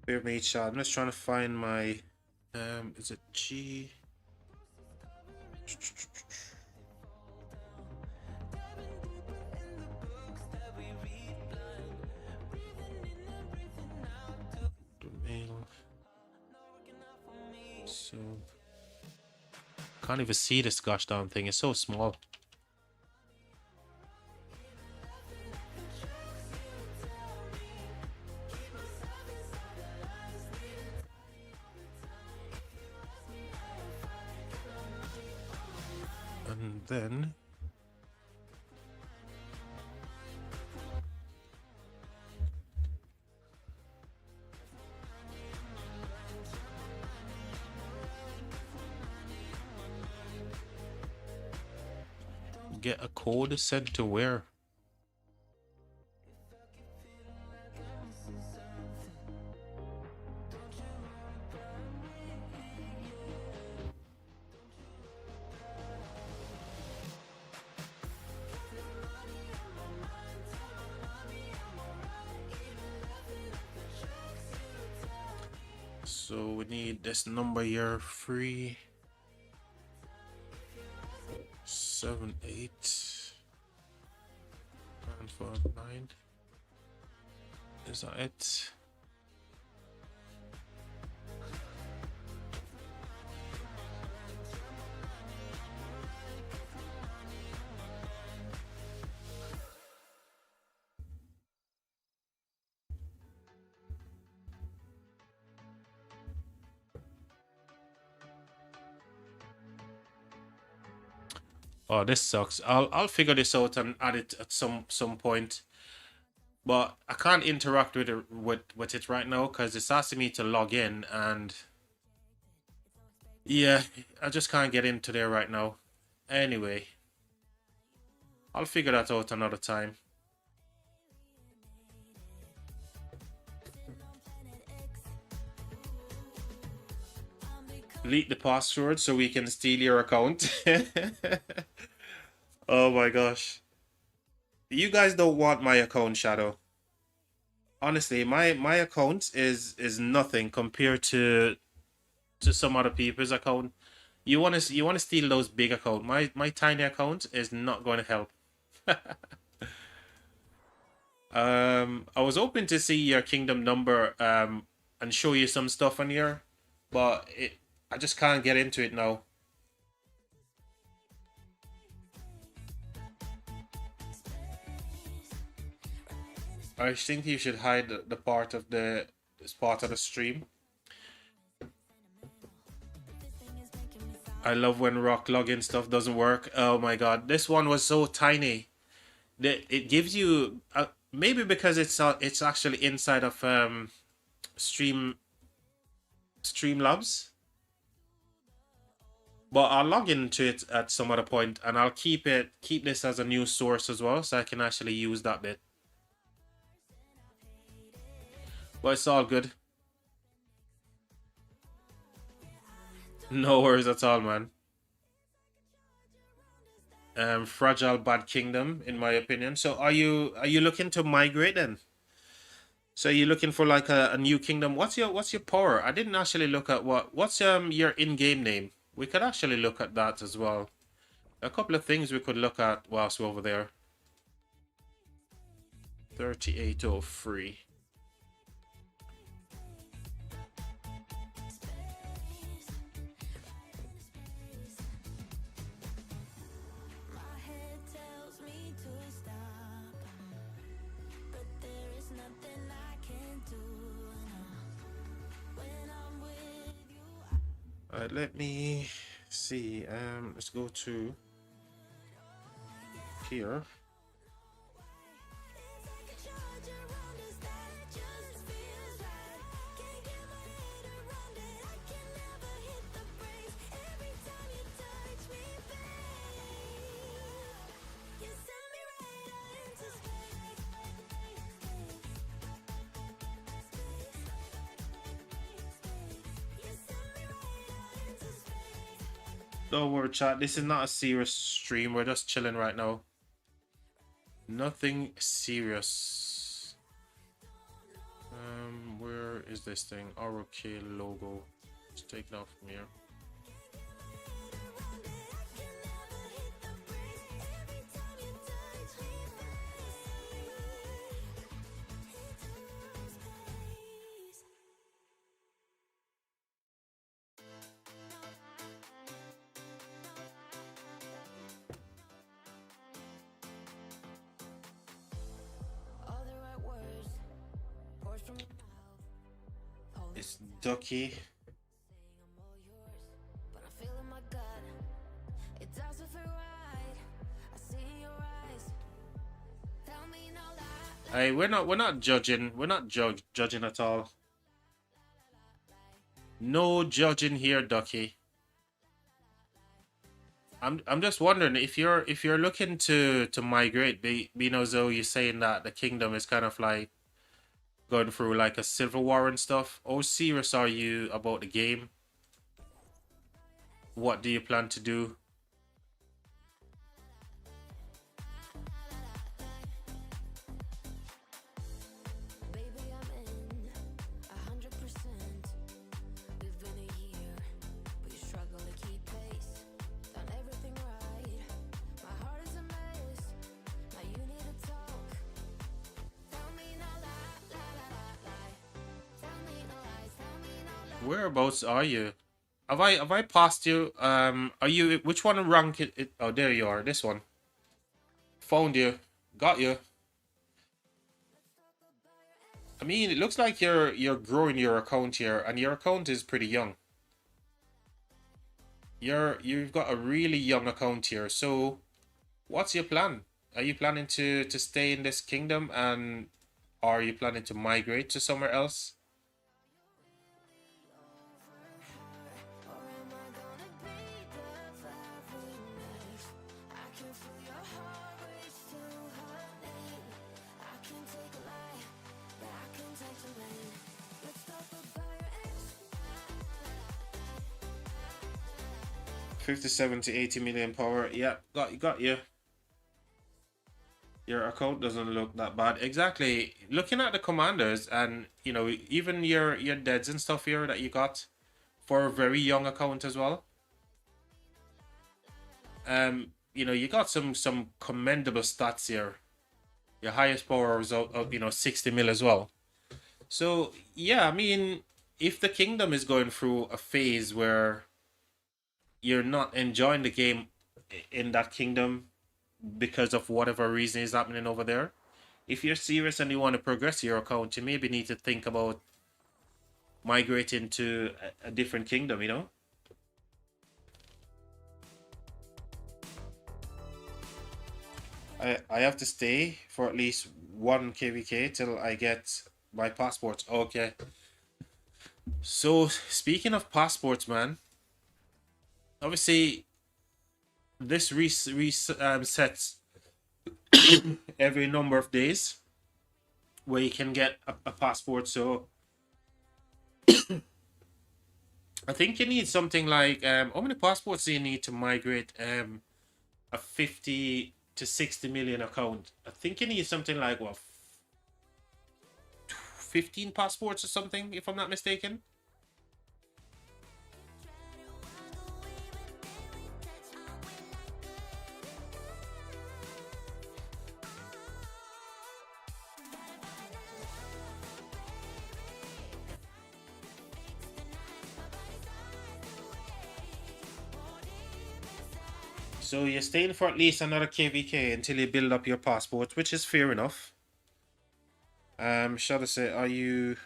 Bear me chat. I'm just trying to find my is it G? Mail. So can't even see this gosh darn thing. It's so small. And then get a code sent to where? So we need this number here, 378 Is that it? Oh, this sucks. I'll figure this out and add it at some point. But I can't interact with it right now because it's asking me to log in, and yeah, I just can't get into there right now. Anyway, I'll figure that out another time. Delete the password so we can steal your account. Oh my gosh. You guys don't want my account, Shadow. Honestly, my account is nothing compared to some other people's account. You want to steal those big account. My tiny account is not going to help. I was hoping to see your kingdom number and show you some stuff on here, but I just can't get into it now. I think you should hide the part of this part of the stream. I love when rock login stuff doesn't work. Oh my god, this one was so tiny that it gives you maybe because it's actually inside of Streamlabs. But I'll log into it at some other point, and I'll keep this as a new source as well, so I can actually use that bit. But it's all good. No worries at all, man. Fragile Bad Kingdom, in my opinion. So are you looking to migrate then? So you're looking for like a new kingdom. What's your power? I didn't actually look at what's your in-game name. We could actually look at that as well. A couple of things we could look at whilst we're over there. 3803. Let me see. Let's go to here. Don't worry, chat. This is not a serious stream. We're just chilling right now. Nothing serious. Where is this thing? ROK logo. Let's take it off from here. It's Ducky. Hey, we're not judging. We're not judging at all. No judging here, Ducky. I'm just wondering if you're looking to migrate, being as though you're saying that the kingdom is kind of like going through like a civil war and stuff. How serious are you about the game? What do you plan to do? Whereabouts are you? Have I passed you? Are you which one rank it? Oh, there you are. This one. Found you. Got you. I mean, it looks like you're growing your account here, and your account is pretty young. You've got a really young account here. So, what's your plan? Are you planning to stay in this kingdom, and are you planning to migrate to somewhere else? $57 to 80 million power. Yeah, got you. Your account doesn't look that bad. Exactly. Looking at the commanders, and you know, even your deads and stuff here that you got for a very young account as well. You know, you got some commendable stats here. Your highest power is of 60 mil as well. So yeah, I mean, if the kingdom is going through a phase where you're not enjoying the game in that kingdom because of whatever reason is happening over there, if you're serious and you want to progress your account, you maybe need to think about migrating to a different kingdom, you know? I have to stay for at least 1 KVK till I get my passports. Okay. So, speaking of passports, man, obviously, this resets every number of days where you can get a passport. So I think you need something like how many passports do you need to migrate a 50 to 60 million account? I think you need something like what, 15 passports or something, if I'm not mistaken. So you're staying for at least another KVK until you build up your passport, which is fair enough. Shall I say, are you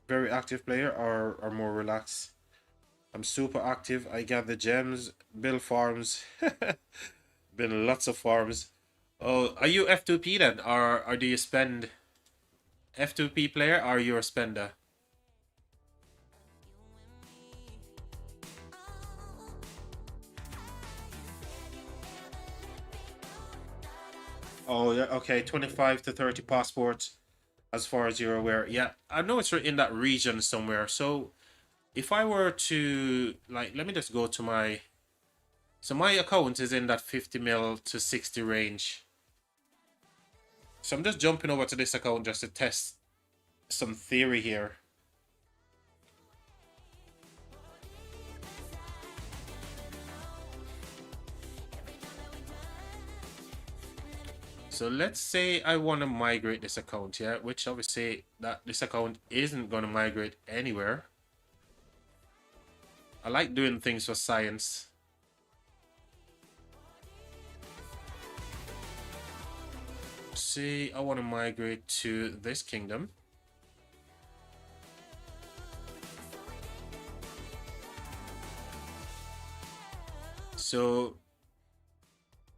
very active player or more relaxed? I'm super active. I gather gems, build farms, build lots of farms. Oh, are you F2P then, or do you spend? F2P player, or are you a spender? Oh yeah, okay, 25 to 30 passports, as far as you're aware. Yeah, I know it's in that region somewhere. So if I were to, like, let me just go to my So my account is in that 50 mil to 60 range. So I'm just jumping over to this account just to test some theory here. So let's say I want to migrate this account, yeah, which obviously that this account isn't going to migrate anywhere. I like doing things for science. Say I want to migrate to this kingdom. So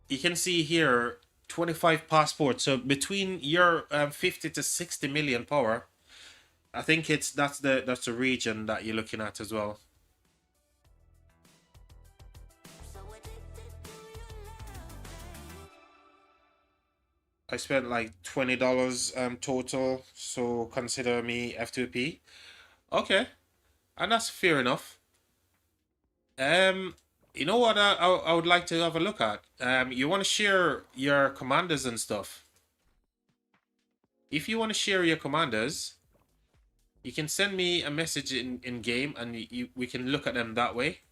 you can see here 25 passports. So between your 50 to 60 million power, I think that's the region that you're looking at as well. I spent like $20 total, so consider me F2P. Okay, and that's fair enough. You know what I would like to have a look at? You want to share your commanders and stuff. If you want to share your commanders, you can send me a message in game and we can look at them that way.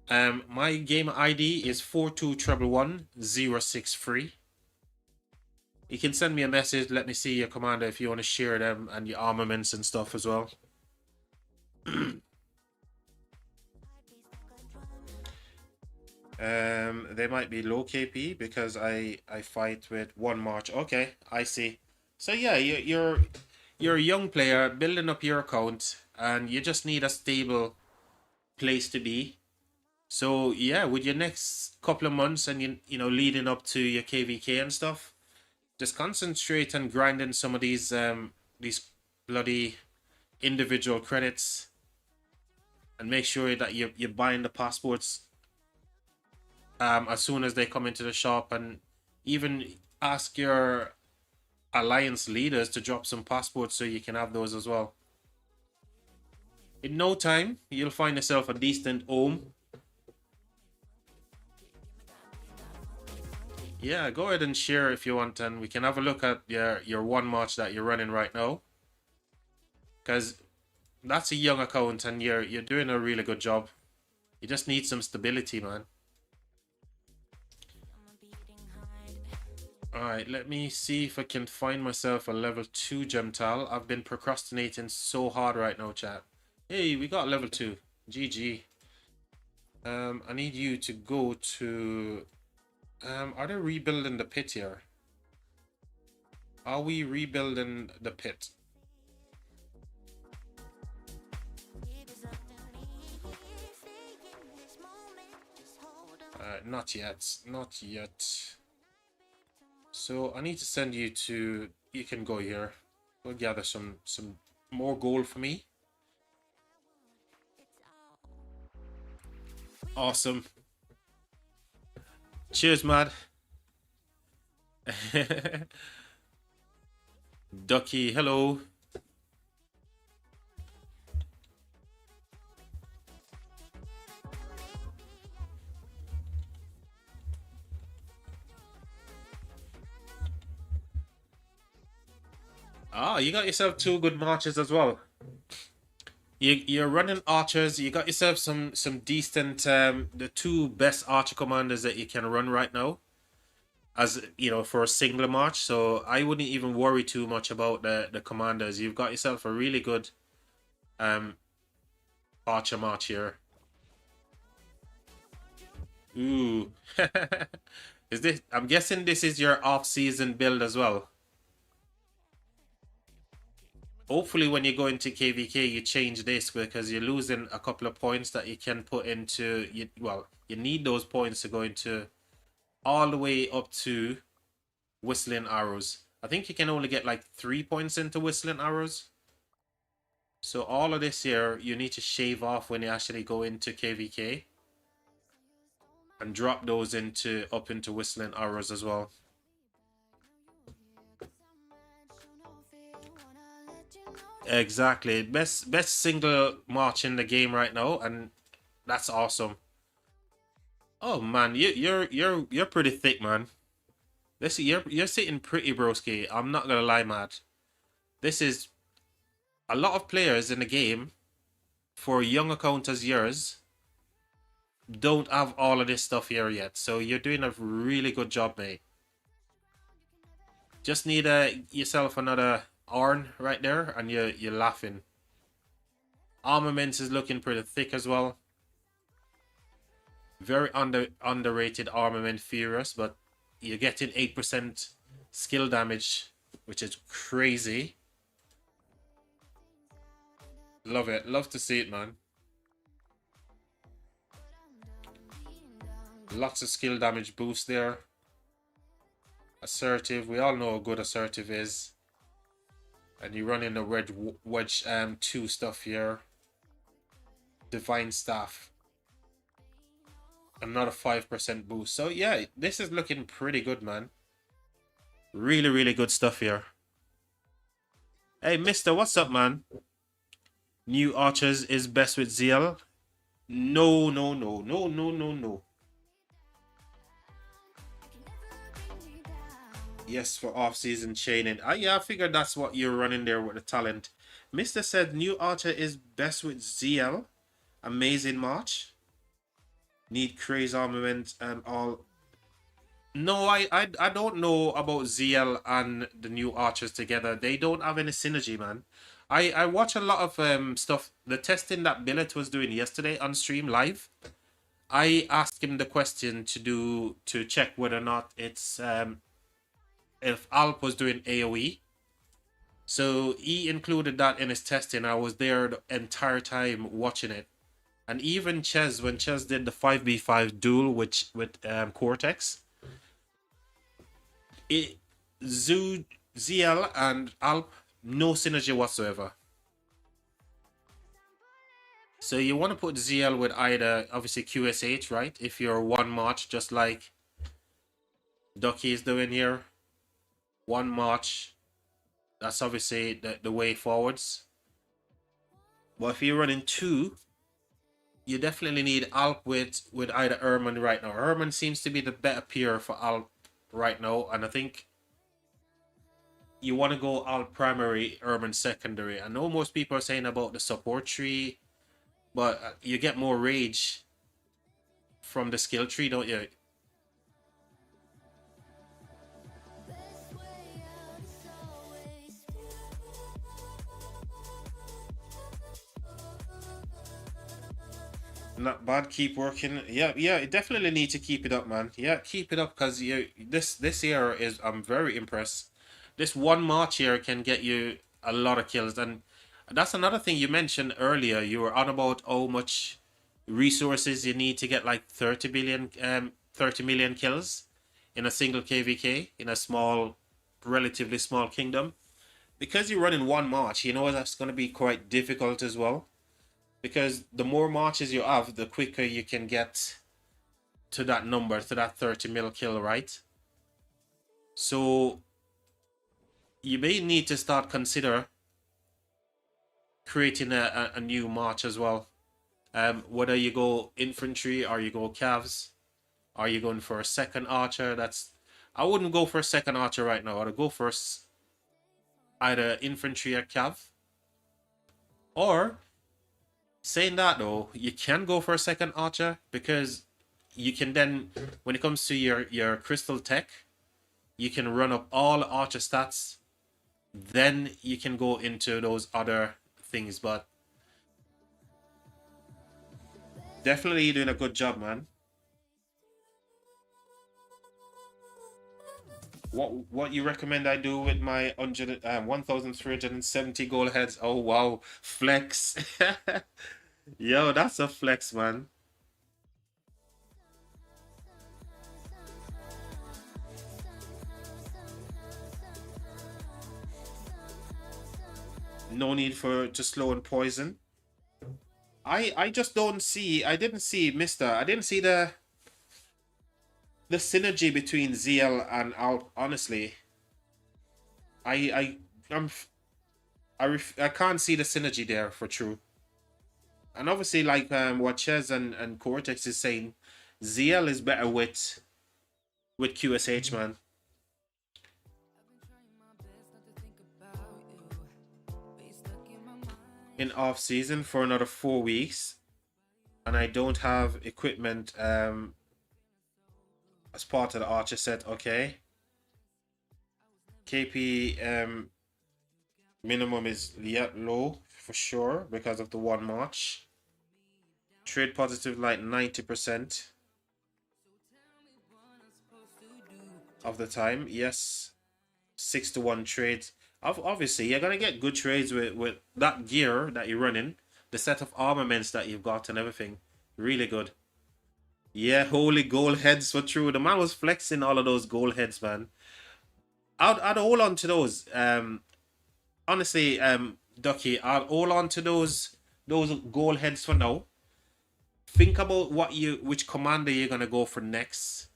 My game ID is 4211063. You can send me a message, let me see your commander if you want to share them and your armaments and stuff as well. They might be low KP because I fight with 1 March. Okay, I see. So yeah, you're a young player building up your account and you just need a stable place to be. So yeah, with your next couple of months and you know leading up to your KVK and stuff, just concentrate on grinding some of these bloody individual credits and make sure that you're buying the passports as soon as they come into the shop, and even ask your alliance leaders to drop some passports so you can have those as well. In no time, you'll find yourself a decent home. Yeah, go ahead and share if you want, and we can have a look at your 1 March that you're running right now. Because that's a young account and you're doing a really good job. You just need some stability, man. Alright, let me see if I can find myself a level 2 Gemtal. I've been procrastinating so hard right now, chat. Hey, we got level 2. GG. I need you to go to... are they rebuilding the pit here? Are we rebuilding the pit? Not yet. Not yet. So I need to send you to... You can go here. We'll gather some more gold for me. Awesome. Cheers, Mad. Ducky, hello. Ah, you got yourself 2 good marches as well. You're running archers. You got yourself some decent the 2 best archer commanders that you can run right now, as you know, for a single march. So I wouldn't even worry too much about the commanders. You've got yourself a really good archer march here. Ooh. Is this? I'm guessing this is your off-season build as well. Hopefully when you go into KVK you change this, because you're losing a couple of points that you can put into... you need those points to go into all the way up to Whistling Arrows. I think you can only get like 3 points into Whistling Arrows. So all of this here you need to shave off when you actually go into KVK. And drop those up into Whistling Arrows as well. Exactly. Best single march in the game right now, and that's awesome. Oh man, you're pretty thick, man. This you're sitting pretty broski. I'm not gonna lie, Matt. This is a lot of players in the game for a young account as yours don't have all of this stuff here yet. So you're doing a really good job, mate. Just need yourself another Arn right there, and you're laughing. Armaments is looking pretty thick as well. Very underrated armament, Furious, but you're getting 8% skill damage, which is crazy. Love it. Love to see it, man. Lots of skill damage boost there. Assertive. We all know how good assertive is. And you run in the wedge 2 stuff here. Divine Staff. Another 5% boost. So yeah, this is looking pretty good, man. Really, really good stuff here. Hey, mister, what's up, man? New Archers is best with ZL. No, no, no, no, no, no, no. Yes, for off-season chaining. Yeah, I figured that's what you're running there with the talent. Mister said New Archer is best with ZL. Amazing March. Need craze armament and all. No, I don't know about ZL and the New Archers together. They don't have any synergy, man. I watch a lot of stuff. The testing that Billet was doing yesterday on stream live. I asked him the question to check whether or not it's if Alp was doing AoE. So he included that in his testing. I was there the entire time watching it. And even Ches, when Ches did the 5v5 duel with Cortex, ZL and Alp, no synergy whatsoever. So you want to put ZL with either, obviously, QSH, right? If you're one march, just like Ducky is doing here. One march. That's obviously the way forwards. But if you're running 2, you definitely need Alp with either Erman right now. Erman seems to be the better peer for Alp right now. And I think you want to go Alp primary, Erman secondary. I know most people are saying about the support tree, but you get more rage from the skill tree, don't you? Not bad. Keep working. Yeah, you definitely need to keep it up, man. Yeah, keep it up, because this year is, I'm very impressed. This one march here can get you a lot of kills, and that's another thing you mentioned earlier. You were on about how much resources you need to get like 30 million kills in a single KVK in a small, relatively small kingdom. Because you're running one march, you know that's going to be quite difficult as well. Because the more marches you have, the quicker you can get to that number, to that 30 mil kill, right? So you may need to start consider creating a new march as well. Whether you go infantry or you go calves, are you going for a second archer? I wouldn't go for a second archer right now. I'd go for either infantry or cav. Or, saying that though, you can go for a second archer, because you can then, when it comes to your crystal tech, you can run up all archer stats. Then you can go into those other things, but definitely you're doing a good job, man. What you recommend I do with my 1,370 gold heads? Oh wow, flex. Yo, that's a flex, man. No need to slow and poison. I just don't see. I didn't see the synergy between ZL and Alp. Honestly, I can't see the synergy there for true. And obviously, like what Ches and Cortex is saying, ZL is better with QSH, man. In off season for another 4 weeks, and I don't have equipment as part of the Archer set. Okay. KP minimum is yet low for sure because of the 1 March. Trade positive like 90% of the time. Yes, 6-to-1 trades. Obviously, you're gonna get good trades with that gear that you're running, the set of armaments that you've got, and everything. Really good. Yeah, holy gold heads were true. The man was flexing all of those gold heads, man. I'd hold on to those. Honestly, Ducky, I'll hold on to those gold heads for now. Think about which commander you're gonna go for next,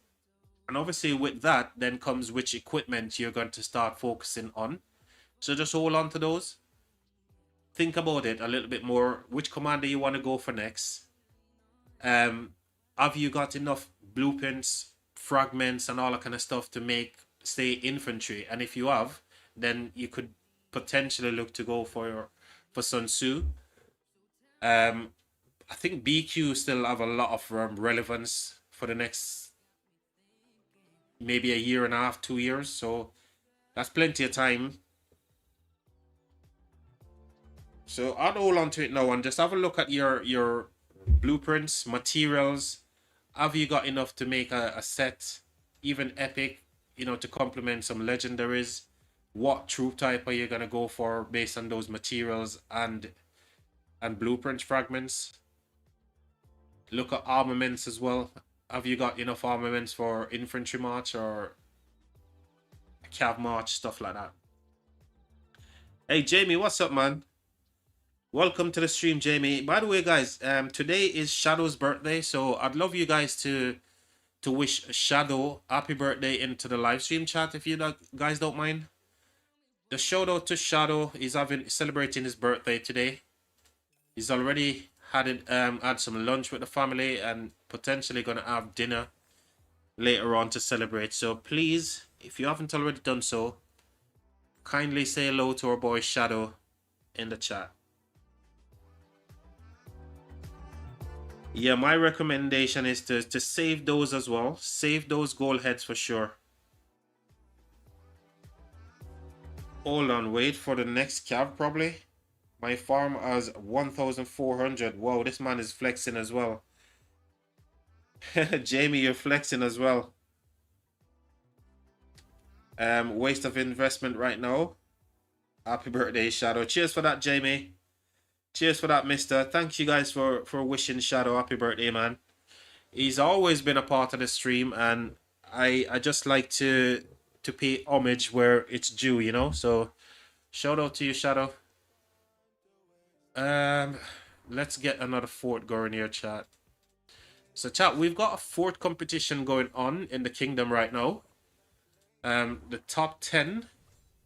and obviously with that then comes which equipment you're going to start focusing on. So just hold on to those. Think about it a little bit more. Which commander you want to go for next? Have you got enough blueprints, fragments, and all that kind of stuff to stay infantry? And if you have, then you could potentially look to go for Sun Tzu. I think BQ still have a lot of relevance for the next maybe a year and a half, 2 years. So that's plenty of time. So I'll hold on to it now and just have a look at your blueprints, materials. Have you got enough to make a set, even epic, to complement some legendaries? What troop type are you gonna go for based on those materials and blueprint fragments? Look at armaments as well. Have you got enough armaments for infantry march or cav march, stuff like that? Hey Jamie, what's up, man? Welcome to the stream, Jamie. By the way, guys, today is Shadow's birthday, so I'd love you guys to wish Shadow happy birthday into the live stream chat if you guys don't mind. The shout out to Shadow. He's celebrating his birthday today. He's already had some lunch with the family and potentially gonna have dinner later on to celebrate. So please, if you haven't already done so, kindly say hello to our boy Shadow in the chat. Yeah, my recommendation is to save those as well. Save those gold heads for sure. Hold on, wait for the next cav probably. My farm has 1,400. Wow, this man is flexing as well. Jamie, you're flexing as well. Waste of investment right now. Happy birthday, Shadow. Cheers for that, Jamie. Cheers for that, mister. Thank you guys for wishing Shadow happy birthday, man. He's always been a part of the stream, and I just like to pay homage where it's due, So shout out to you, Shadow. Let's get another fort going here, chat. So chat, we've got a fort competition going on in the kingdom right now. The top 10,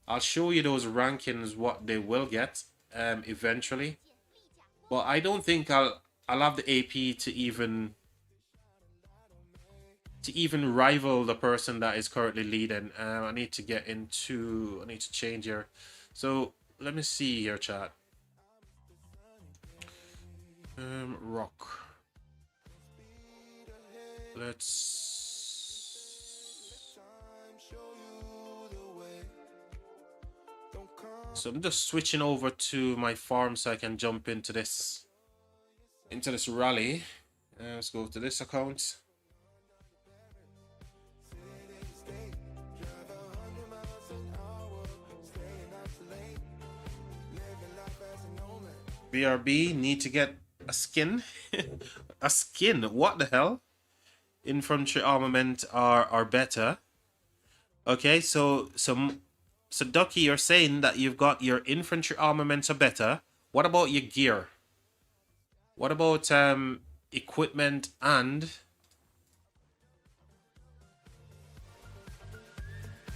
I'll show you those rankings, what they will get eventually. But I don't think I'll have the AP to even rival the person that is currently leading. I need to change here. So let me see here, chat. Rock. So I'm just switching over to my farm so I can jump into this rally. Let's go to this account. BRB need to get a skin. A skin? What the hell? Infantry armament are better. Okay, so Ducky, you're saying that you've got your infantry armaments are better. What about your gear? What about equipment and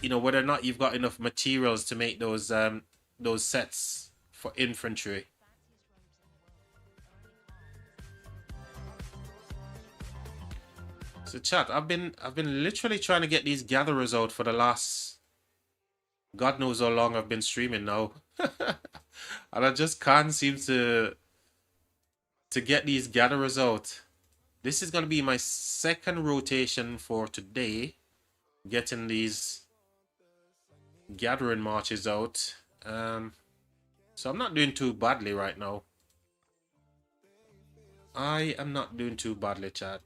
whether or not you've got enough materials to make those sets for infantry? So chat, I've been literally trying to get these gatherers out for the last God knows how long I've been streaming now. And I just can't seem to get these gatherers out. This is gonna be my second rotation for today, getting these gathering marches out. So I'm not doing too badly right now. I am not doing too badly, chat.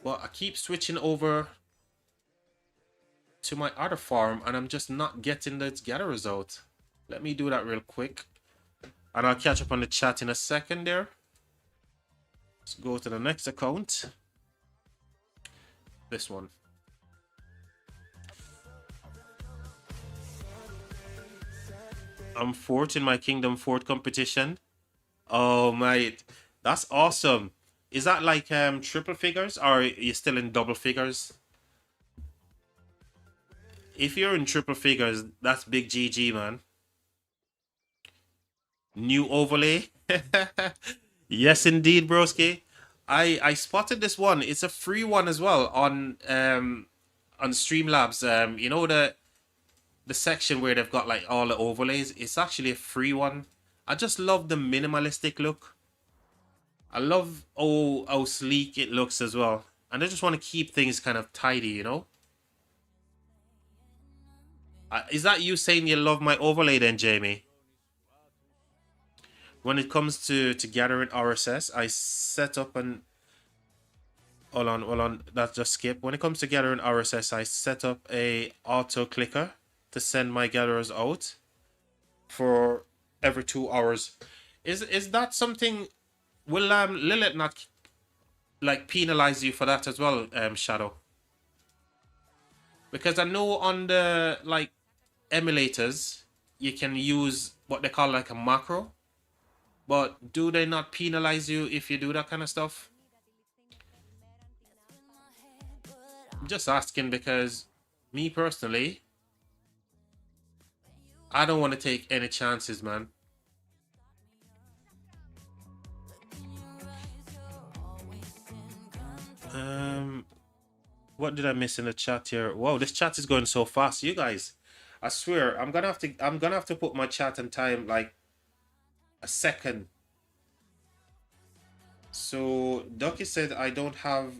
Well, I keep switching over to my other farm and I'm just not getting those gatherers out. Let me do that real quick. And I'll catch up on the chat in a second there. Let's go to the next account. This one. I'm fourth in my Kingdom Fort competition. Oh, mate. That's awesome. Is that like triple figures or are you still in double figures? If you're in triple figures, that's big GG, man. New overlay. Yes, indeed, broski. I spotted this one. It's a free one as well on Streamlabs. You know the section where they've got like all the overlays. It's actually a free one. I just love the minimalistic look. I love how sleek it looks as well. And I just want to keep things kind of tidy, you know? Is that you saying you love my overlay then, Jamie? When it comes to gathering RSS, I set up an... Hold on, that's just skip. When it comes to gathering RSS, I set up a auto clicker to send my gatherers out for every 2 hours. Is that something... Will Lilith not like penalize you for that as well, Shadow? Because I know on the like emulators you can use what they call like a macro, but do they not penalize you if you do that kind of stuff? I'm just asking because me personally, I don't want to take any chances, man. What did I miss in the chat here? Whoa, this chat is going so fast, you guys. I swear, I'm gonna have to put my chat and time like a second. So Ducky said I don't have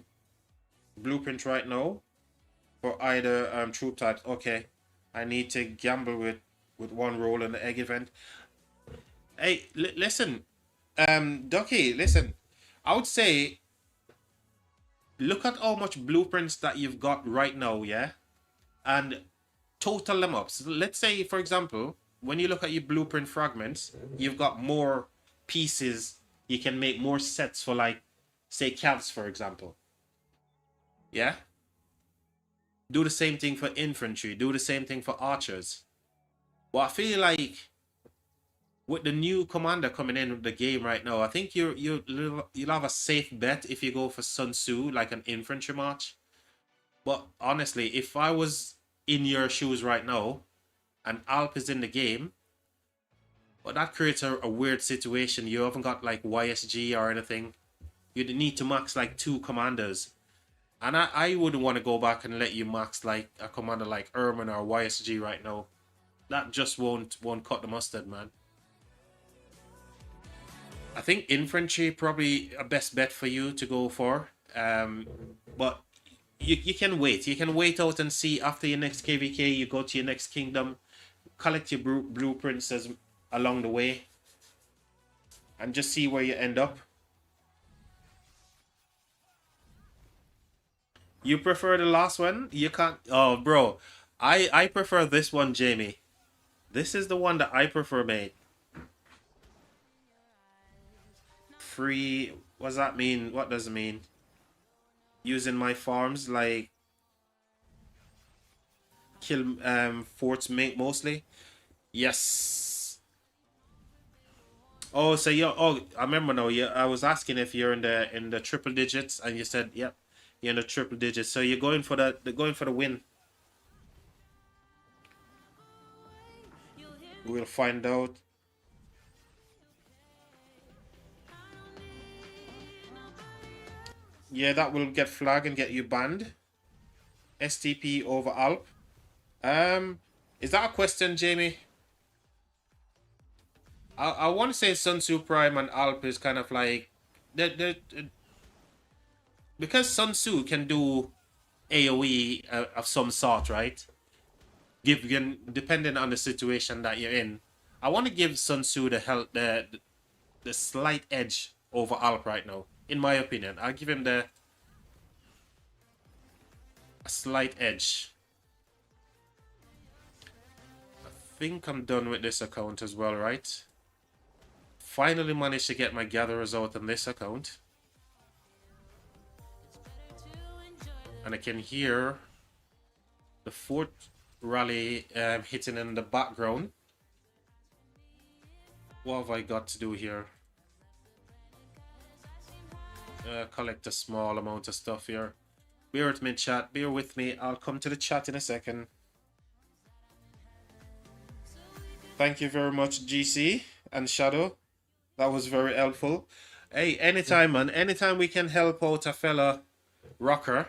blueprint right now for either troop type. Okay, I need to gamble with one roll in the egg event. Hey, listen, Ducky, listen. I would say look at how much blueprints that you've got right now, yeah? And total them up. So let's say, for example, when you look at your blueprint fragments, you've got more pieces. You can make more sets for, like, say, calves, for example. Yeah? Do the same thing for infantry. Do the same thing for archers. Well, I feel like with the new commander coming in with the game right now, I think you'll have a safe bet if you go for Sun Tzu, like an infantry march. But honestly, if I was in your shoes right now and Alp is in the game, well, that creates a weird situation. You haven't got like YSG or anything. You'd need to max like 2 commanders. And I wouldn't want to go back and let you max like a commander like Ermin or YSG right now. That just won't cut the mustard, man. I think infantry probably a best bet for you to go for. But you can wait. You can wait out and see after your next KVK. You go to your next kingdom, collect your blueprints along the way, and just see where you end up. You prefer the last one? You can't. Oh, bro, I prefer this one, Jamie. This is the one that I prefer, mate. Free. What does that mean? What does it mean? Using my farms, like kill forts mostly. Yes. Oh, so you. Oh, I remember now. Yeah, I was asking if you're in the triple digits, and you said, "Yep, you're in the triple digits." So you're going for the win. We'll find out. Yeah, that will get flagged and get you banned. STP over Alp. Is that a question, Jamie? I want to say Sun Tzu Prime and Alp is kind of like they're because Sun Tzu can do AoE of some sort, right? Given depending on the situation that you're in, I want to give Sun Tzu the slight edge over Alp right now. In my opinion, I'll give him a slight edge. I think I'm done with this account as well, right? Finally managed to get my gatherers out on this account. And I can hear the fourth rally hitting in the background. What have I got to do here? Collect a small amount of stuff here. Bear with me, chat. Bear with me. I'll come to the chat in a second. Thank you very much, GC and Shadow. That was very helpful. Hey, anytime, man. Anytime we can help out a fella rocker,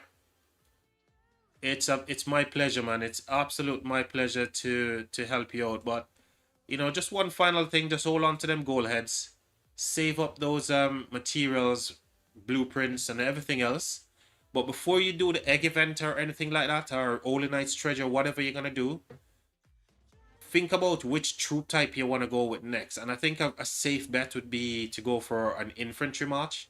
it's my pleasure, man. It's absolute my pleasure to help you out. But you know, just one final thing. Just hold on to them goal heads. Save up those materials, blueprints, and everything else. But before you do the egg event or anything like that, or Holy Knight's treasure, whatever you're gonna do, think about which troop type you want to go with next. And I think a safe bet would be to go for an infantry march,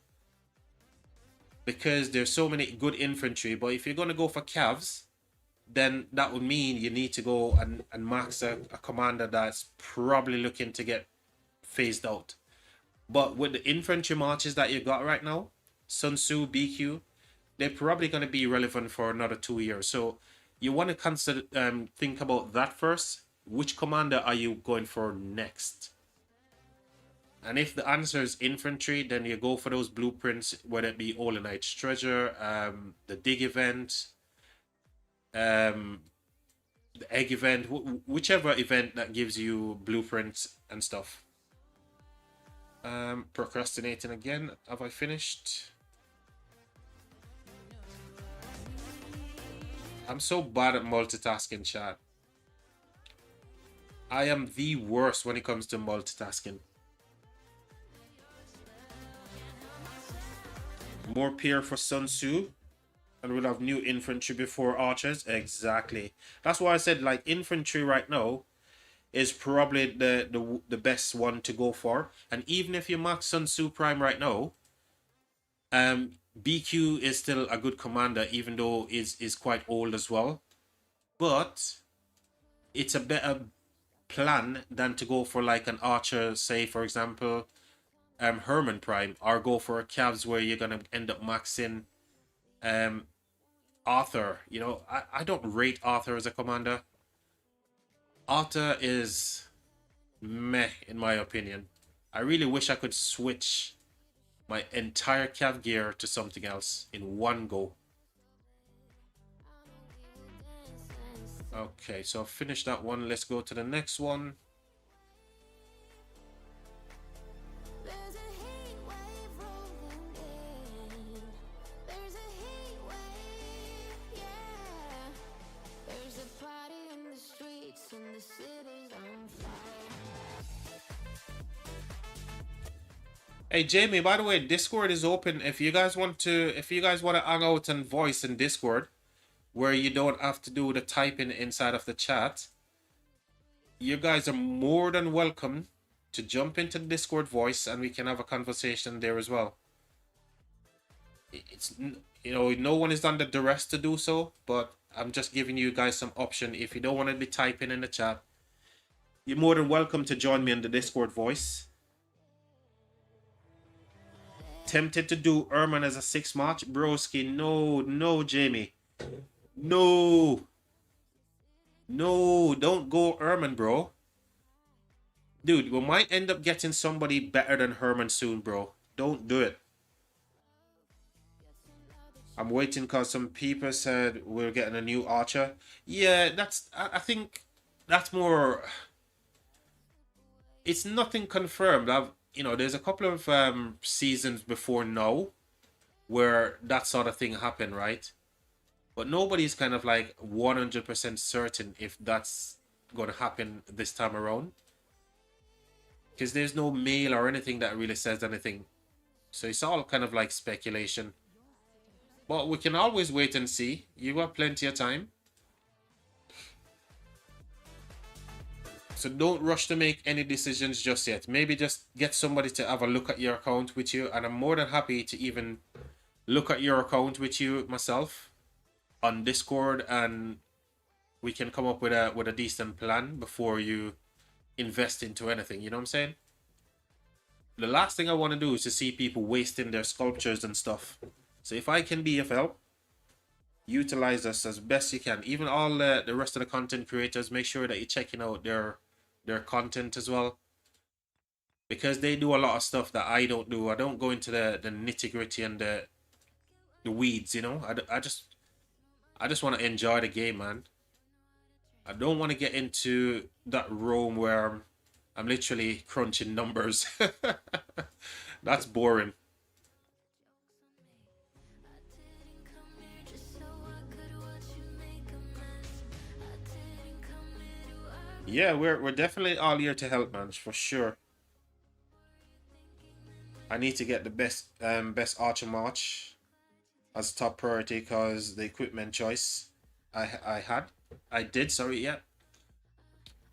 because there's so many good infantry. But if you're going to go for cavs, then that would mean you need to go and max a commander that's probably looking to get phased out. But with the infantry marches that you got right now, Sun Tzu, BQ, they're probably going to be relevant for another 2 years. So you want to consider think about that first. Which commander are you going for next? And if the answer is infantry, then you go for those blueprints, whether it be Holy Knight's treasure, the dig event, the egg event, whichever event that gives you blueprints and stuff. Procrastinating again. Have I finished? I'm so bad at multitasking, chat. I am the worst when it comes to multitasking. More peer for Sun Tzu. And we'll have new infantry before archers. Exactly. That's why I said, like, infantry right now is probably the best one to go for. And even if you max Sun Tzu Prime right now, BQ is still a good commander, even though is quite old as well. But it's a better plan than to go for like an archer, say for example Herman Prime, or go for a cavs where you're gonna end up maxing Arthur. You know, I don't rate Arthur as a commander. Arthur is meh in my opinion. I really wish I could switch my entire cav gear to something else in one go. Okay, so I've finished that one. Let's go to the next one. There's a heat wave rolling in. There's a heat wave, yeah. There's a party in the streets and the city's on fire. Hey Jamie, by the way, Discord is open. If you guys want to hang out and voice in Discord, where you don't have to do the typing inside of the chat, you guys are more than welcome to jump into the Discord voice and we can have a conversation there as well. It's, you know, no one is under duress to do so, but I'm just giving you guys some option. If you don't want to be typing in the chat, you're more than welcome to join me in the Discord voice. Tempted to do Erman as a 6 match? Broski, no, Jamie. No, don't go Herman, bro. Dude, we might end up getting somebody better than Herman soon, bro. Don't do it. I'm waiting because some people said we're getting a new archer. Yeah, I think that's more... It's nothing confirmed. You know, there's a couple of seasons before now where that sort of thing happen, right? But nobody's kind of like 100% certain if that's going to happen this time around, because there's no mail or anything that really says anything. So it's all kind of like speculation. But we can always wait and see. You got plenty of time. So don't rush to make any decisions just yet. Maybe just get somebody to have a look at your account with you. And I'm more than happy to even look at your account with you myself on Discord, and we can come up with a decent plan before you invest into anything. You know what I'm saying? The last thing I want to do is to see people wasting their sculptures and stuff. So if I can be of help, utilize us as best you can. Even all the rest of the content creators, make sure that you're checking out their content as well, because they do a lot of stuff that I don't do. I don't go into the nitty-gritty and the weeds, you know. I just want to enjoy the game, man. I don't want to get into that realm where I'm literally crunching numbers. That's boring. Yeah, we're definitely all here to help, man, for sure. I need to get the best Archer March as top priority, because the equipment choice I did, sorry, yeah.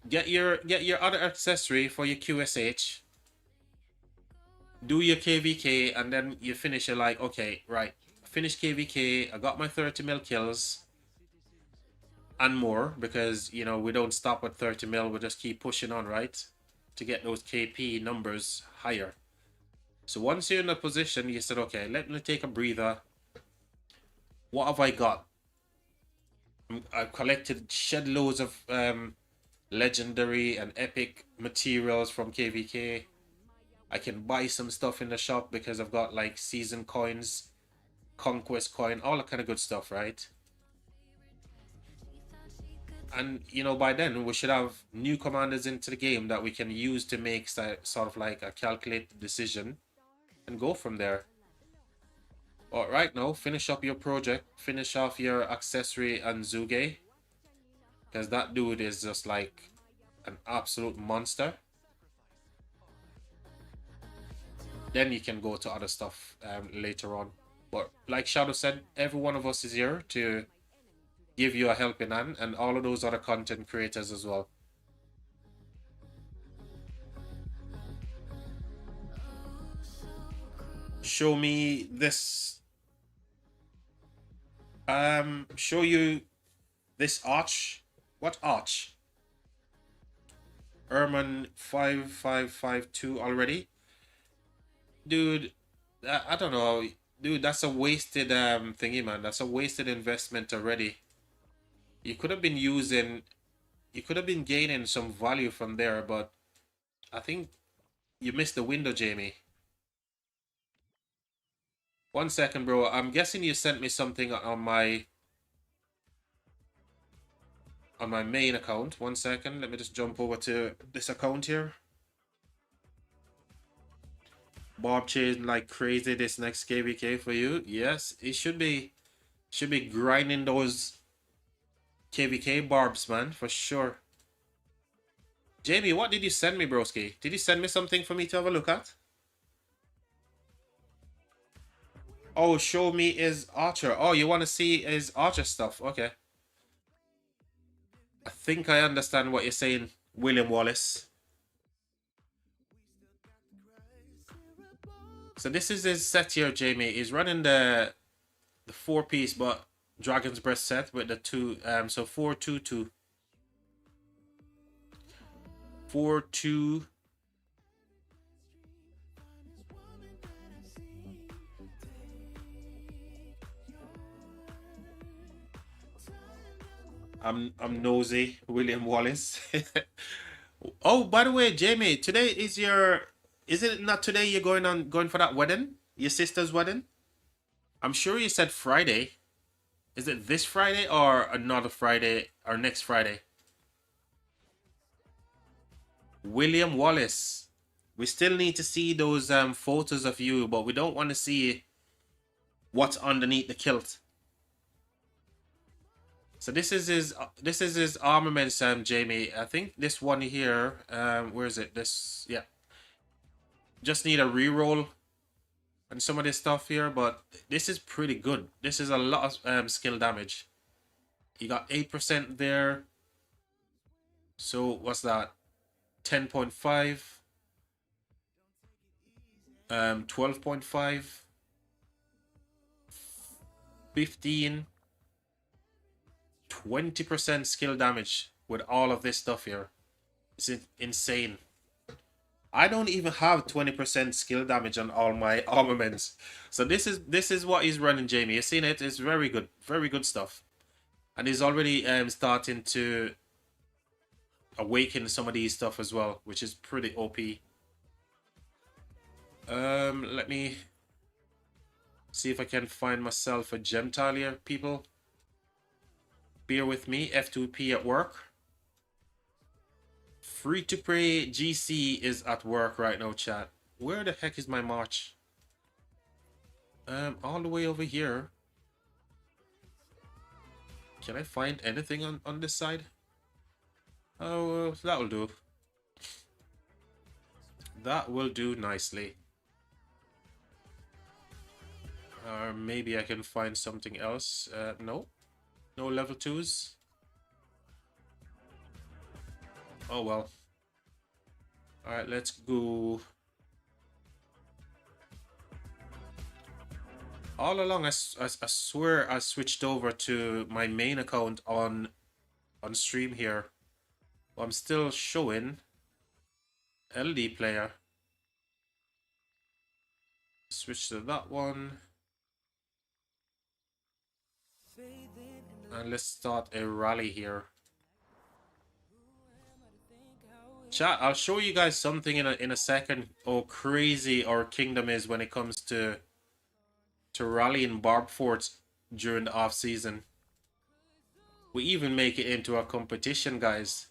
Get your other accessory for your QSH. Do your KVK, and then you finish it like, okay, right. Finish KVK, I got my 30 mil kills and more, because you know we don't stop at 30 mil, we just keep pushing on, right, to get those KP numbers higher. So once you're in a position, you said, okay, let me take a breather. What have I got? I've collected shed loads of legendary and epic materials from KVK. I can buy some stuff in the shop because I've got like season coins, conquest coin, all that kind of good stuff, right? And you know, by then we should have new commanders into the game that we can use to make sort of like a calculated decision and go from there. All right, now finish up your project, finish off your accessory and Zuge, because that dude is just like an absolute monster. Then you can go to other stuff later on. But like Shadow said, every one of us is here to give you a helping hand, and all of those other content creators as well. Show me this. Show you this arch. What arch? Erman 5552 already? Dude, I don't know. Dude, that's a wasted thingy, man. That's a wasted investment already. You could have been gaining some value from there, but I think you missed the window, Jamie. 1 second, bro. I'm guessing you sent me something on my main account. 1 second. Let me just jump over to this account here. Bob chasing like crazy this next KVK for you. Yes, it should be grinding those KVK barbs, man, for sure. Jamie, what did you send me, broski? Did you send me something for me to have a look at? Oh, show me his Archer. Oh, you want to see his Archer stuff? Okay. I think I understand what you're saying, William Wallace. So this is his set here, Jamie. He's running the 4-piece but Dragon's Breath set with the two, so 4-2-2. 4-2. I'm nosy, William Wallace. Oh, by the way, Jamie, today is it not today you're going for that wedding? Your sister's wedding? I'm sure you said Friday. Is it this Friday or another Friday or next Friday? William Wallace. We still need to see those photos of you, but we don't want to see what's underneath the kilt. So this is his armaments, Jamie. I think this one here, where is it? This, yeah. Just need a reroll on some of this stuff here, but this is pretty good. This is a lot of skill damage. You got 8% there. So what's that? 10.5, 12.5, 15, 20% skill damage with all of this stuff here. It's insane. I don't even have 20% skill damage on all my armaments. So this is what he's running, Jamie. You've seen it. It's very good stuff. And he's already starting to awaken some of these stuff as well, which is pretty OP. Let me see if I can find myself a gem tile here, people. Bear with me. F2P at work. Free to play GC is at work right now, chat. Where the heck is my march? All the way over here. Can I find anything on this side? Oh, that will do. That will do nicely. Or maybe I can find something else. No. No level 2s. Oh well. Alright, let's go. All along, I swear I switched over to my main account on stream here. I'm still showing LD player. Switch to that one. And let's start a rally here. Chat, I'll show you guys something in a second. How crazy our kingdom is when it comes to rallying barb forts during the off season. We even make it into a competition, guys.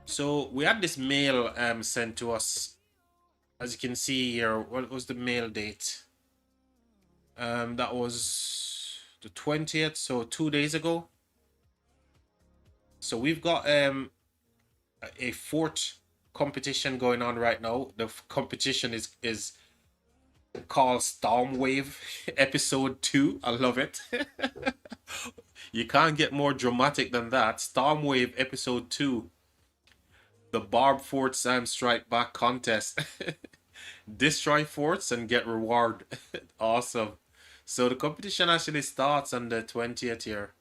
So we had this mail sent to us. As you can see here, what was the mail date? That was the 20th, so 2 days ago. So we've got a fort competition going on right now. The competition is called Stormwave episode 2. I love it. You can't get more dramatic than that. Stormwave episode 2. The Barb Fort Sam Strike Back contest. Destroy forts and get reward. Awesome. So the competition actually starts on the 20th here.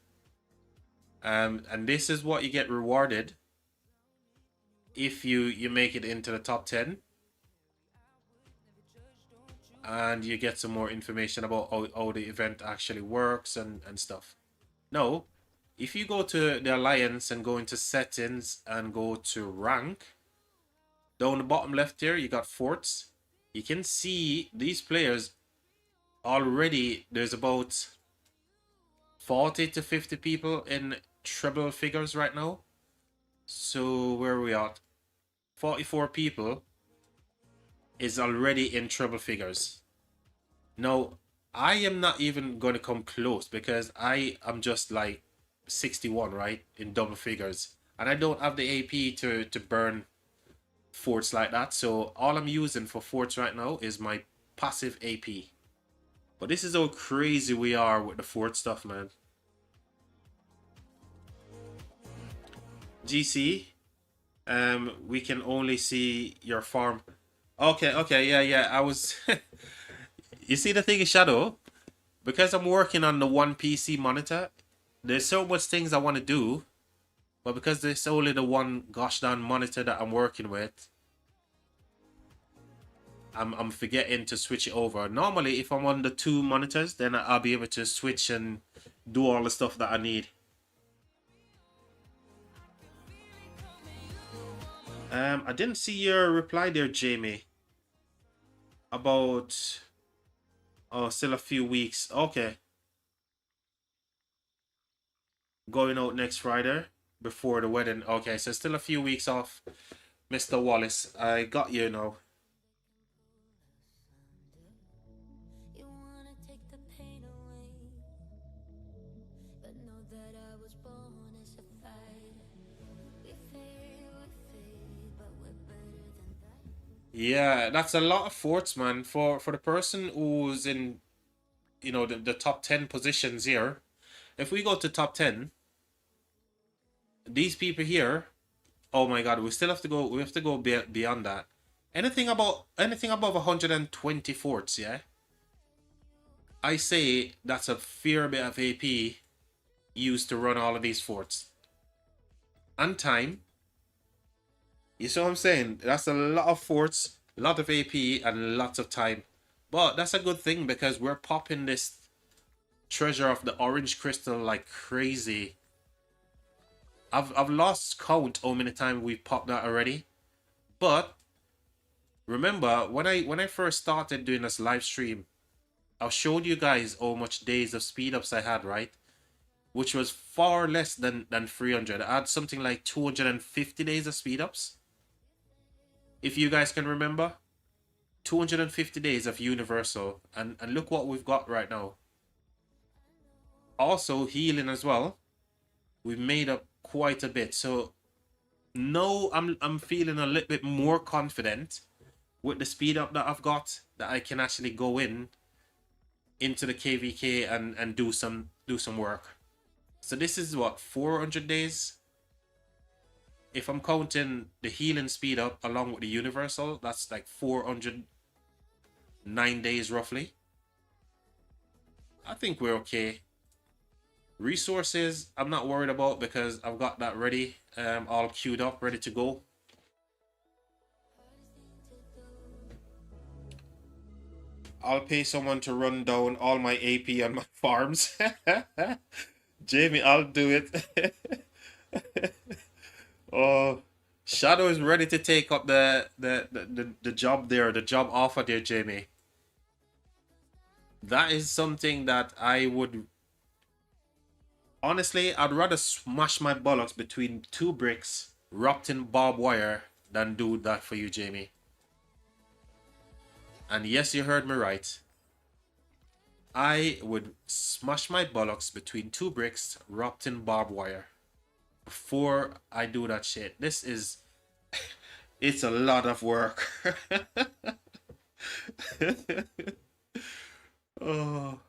And this is what you get rewarded if you make it into the top 10. And you get some more information about how the event actually works and stuff. No, if you go to the Alliance and go into settings and go to rank, down the bottom left here, you got forts. You can see these players already. There's about 40 to 50 people in treble figures right now. So where are we at? 44 people is already in treble figures. Now, I am not even going to come close because I am just like 61, right? In double figures. And I don't have the AP to burn forts like that. So all I'm using for forts right now is my passive AP. But this is how crazy we are with the fort stuff, man. GC, we can only see your farm. Okay, yeah. I was... You see the thing is, Shadow? Because I'm working on the one PC monitor, there's so much things I want to do. But because there's only the one gosh darn monitor that I'm working with, I'm forgetting to switch it over. Normally, if I'm on the 2 monitors, then I'll be able to switch and do all the stuff that I need. I didn't see your reply there, Jamie. About... Oh, still a few weeks. Okay. Going out next Friday before the wedding. Okay, so still a few weeks off, Mr. Wallace. I got you now. that I was born as a fighter. We fade, but we're better than that. Yeah, that's a lot of forts, man. For the person who's in, you know, the top 10 positions here. If we go to top 10, these people here, oh my god, we still have to go, we have to go beyond that. Anything above 120 forts, yeah? I say that's a fair bit of AP used to run all of these forts. And time. You see what I'm saying? That's a lot of forts, a lot of AP, and lots of time. But that's a good thing because we're popping this treasure of the orange crystal like crazy. I've lost count how many times we've popped that already. But remember when I first started doing this live stream, I showed you guys how much days of speed ups I had, right? Which was far less than 300. I had something like 250 days of speed ups. If you guys can remember, 250 days of universal, and look what we've got right now. Also healing as well. We've made up quite a bit. So now I'm feeling a little bit more confident with the speed up that I've got, that I can actually go into the KVK and do some work. So this is what, 400 days? If I'm counting the healing speed up along with the universal, that's like 409 days roughly. I think we're okay. Resources, I'm not worried about because I've got that ready, all queued up, ready to go. I'll pay someone to run down all my AP on my farms. Jamie, I'll do it. Oh, Shadow is ready to take up the job there, the job offer there, Jamie. That is something that I would... Honestly, I'd rather smash my bollocks between two bricks wrapped in barbed wire than do that for you, Jamie. And yes, you heard me right. I would smash my bollocks between two bricks wrapped in barbed wire before I do that shit. This is... it's a lot of work. Oh.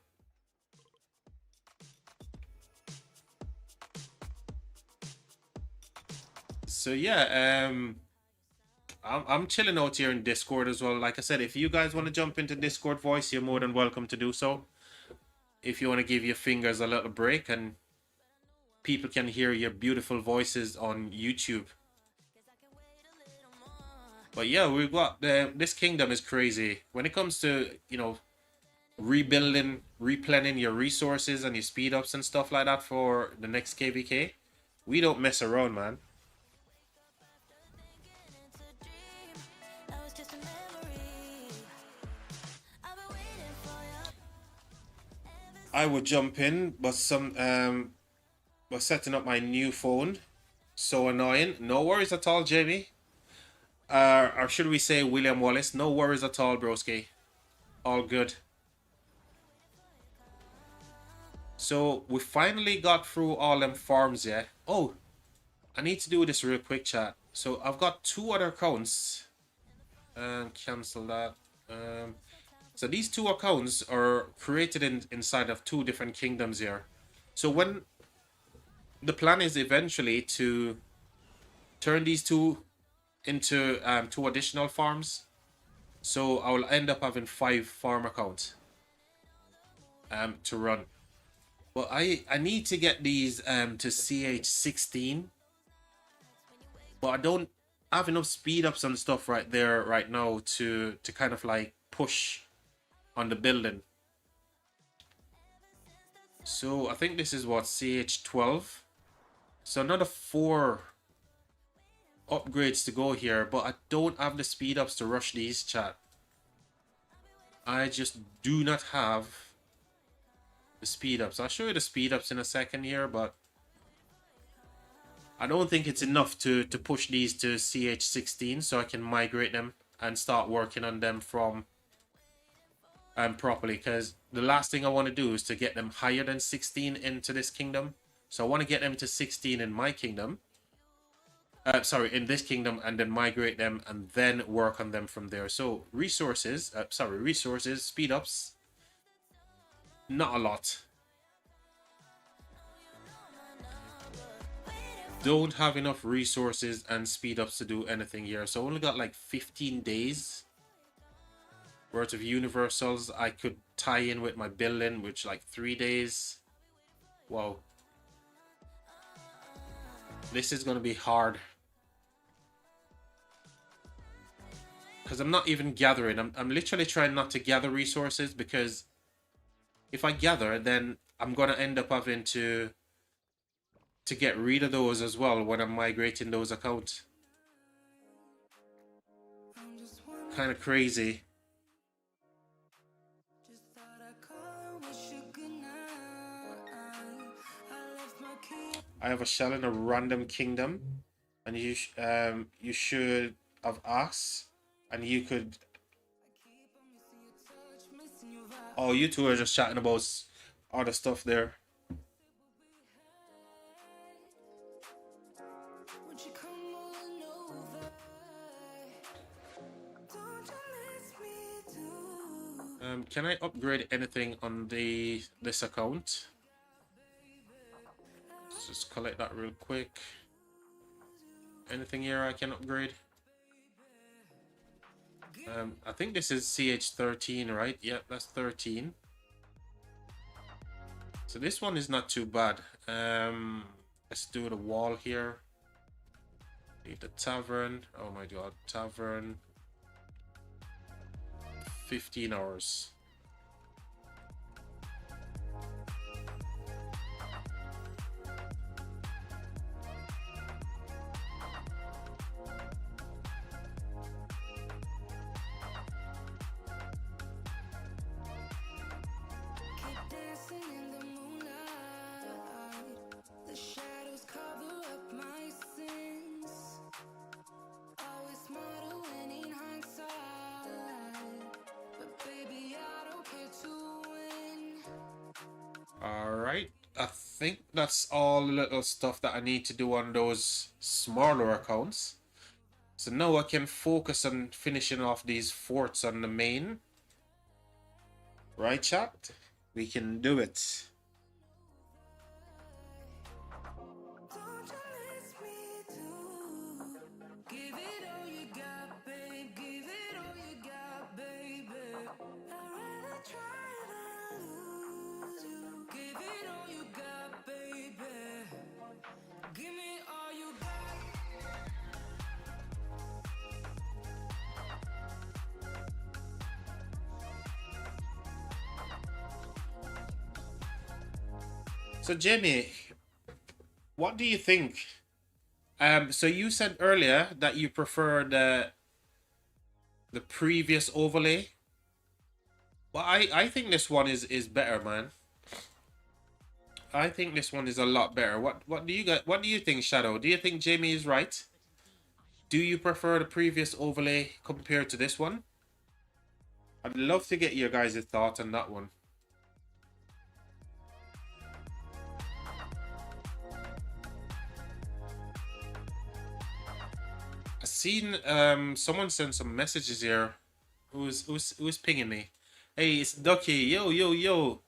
So yeah, I'm chilling out here in Discord as well. Like I said, if you guys want to jump into Discord voice, you're more than welcome to do so. If you want to give your fingers a little break and people can hear your beautiful voices on YouTube. But yeah, we've got this kingdom is crazy when it comes to, you know, rebuilding, replanning your resources and your speed ups and stuff like that for the next KVK. We don't mess around, man. I would jump in, but was setting up my new phone. So annoying. No worries at all, Jamie. Or should we say William Wallace? No worries at all, broski. All good. So we finally got through all them farms, yeah. Oh, I need to do this real quick, chat. So I've got two other accounts. Cancel that. So these two accounts are created inside of two different kingdoms here. So when the plan is eventually to turn these two into two additional farms. So I will end up having 5 farm accounts to run. But I need to get these to CH16. But I don't have enough speed ups and stuff right there right now to kind of like push on the building. So I think this is what, CH12. So another 4 upgrades to go here, but I don't have the speed ups to rush these, chat. I just do not have the speed ups. I'll show you the speed ups in a second here, but I don't think it's enough to push these to CH16 so I can migrate them and start working on them from properly, because the last thing I want to do is to get them higher than 16 into this kingdom So I want to get them to 16 in my kingdom. Sorry, in this kingdom, and then migrate them and then work on them from there. So resources, resources, speed ups, not a lot. Don't have enough resources and speed ups to do anything here. So only got like 15 days worth of universals. I could tie in with my building, which like 3 days. Whoa. This is going to be hard. Because I'm not even gathering. I'm literally trying not to gather resources, because if I gather, then I'm going to end up having to get rid of those as well when I'm migrating those accounts. Kind of crazy. I have a shell in a random kingdom, and you should have asked, and you could. Oh, you two are just chatting about other stuff there. Can I upgrade anything on this account? Let's just collect that real quick. Anything here I can upgrade? I think this is CH13, right? Yeah, that's 13. So this one is not too bad. Let's do the wall here. Leave the tavern. Oh my god, tavern. 15 hours. Alright, I think that's all the little stuff that I need to do on those smaller accounts. So now I can focus on finishing off these forts on the main. Right, chat? We can do it. So Jamie, what do you think? So you said earlier that you prefer the previous overlay. Well, I think this one is better, man. I think this one is a lot better. What do you got? What do you think, Shadow? Do you think Jamie is right? Do you prefer the previous overlay compared to this one? I'd love to get your guys' thoughts on that one. I seen someone send some messages here. Who's pinging me? Hey, it's Ducky. Yo.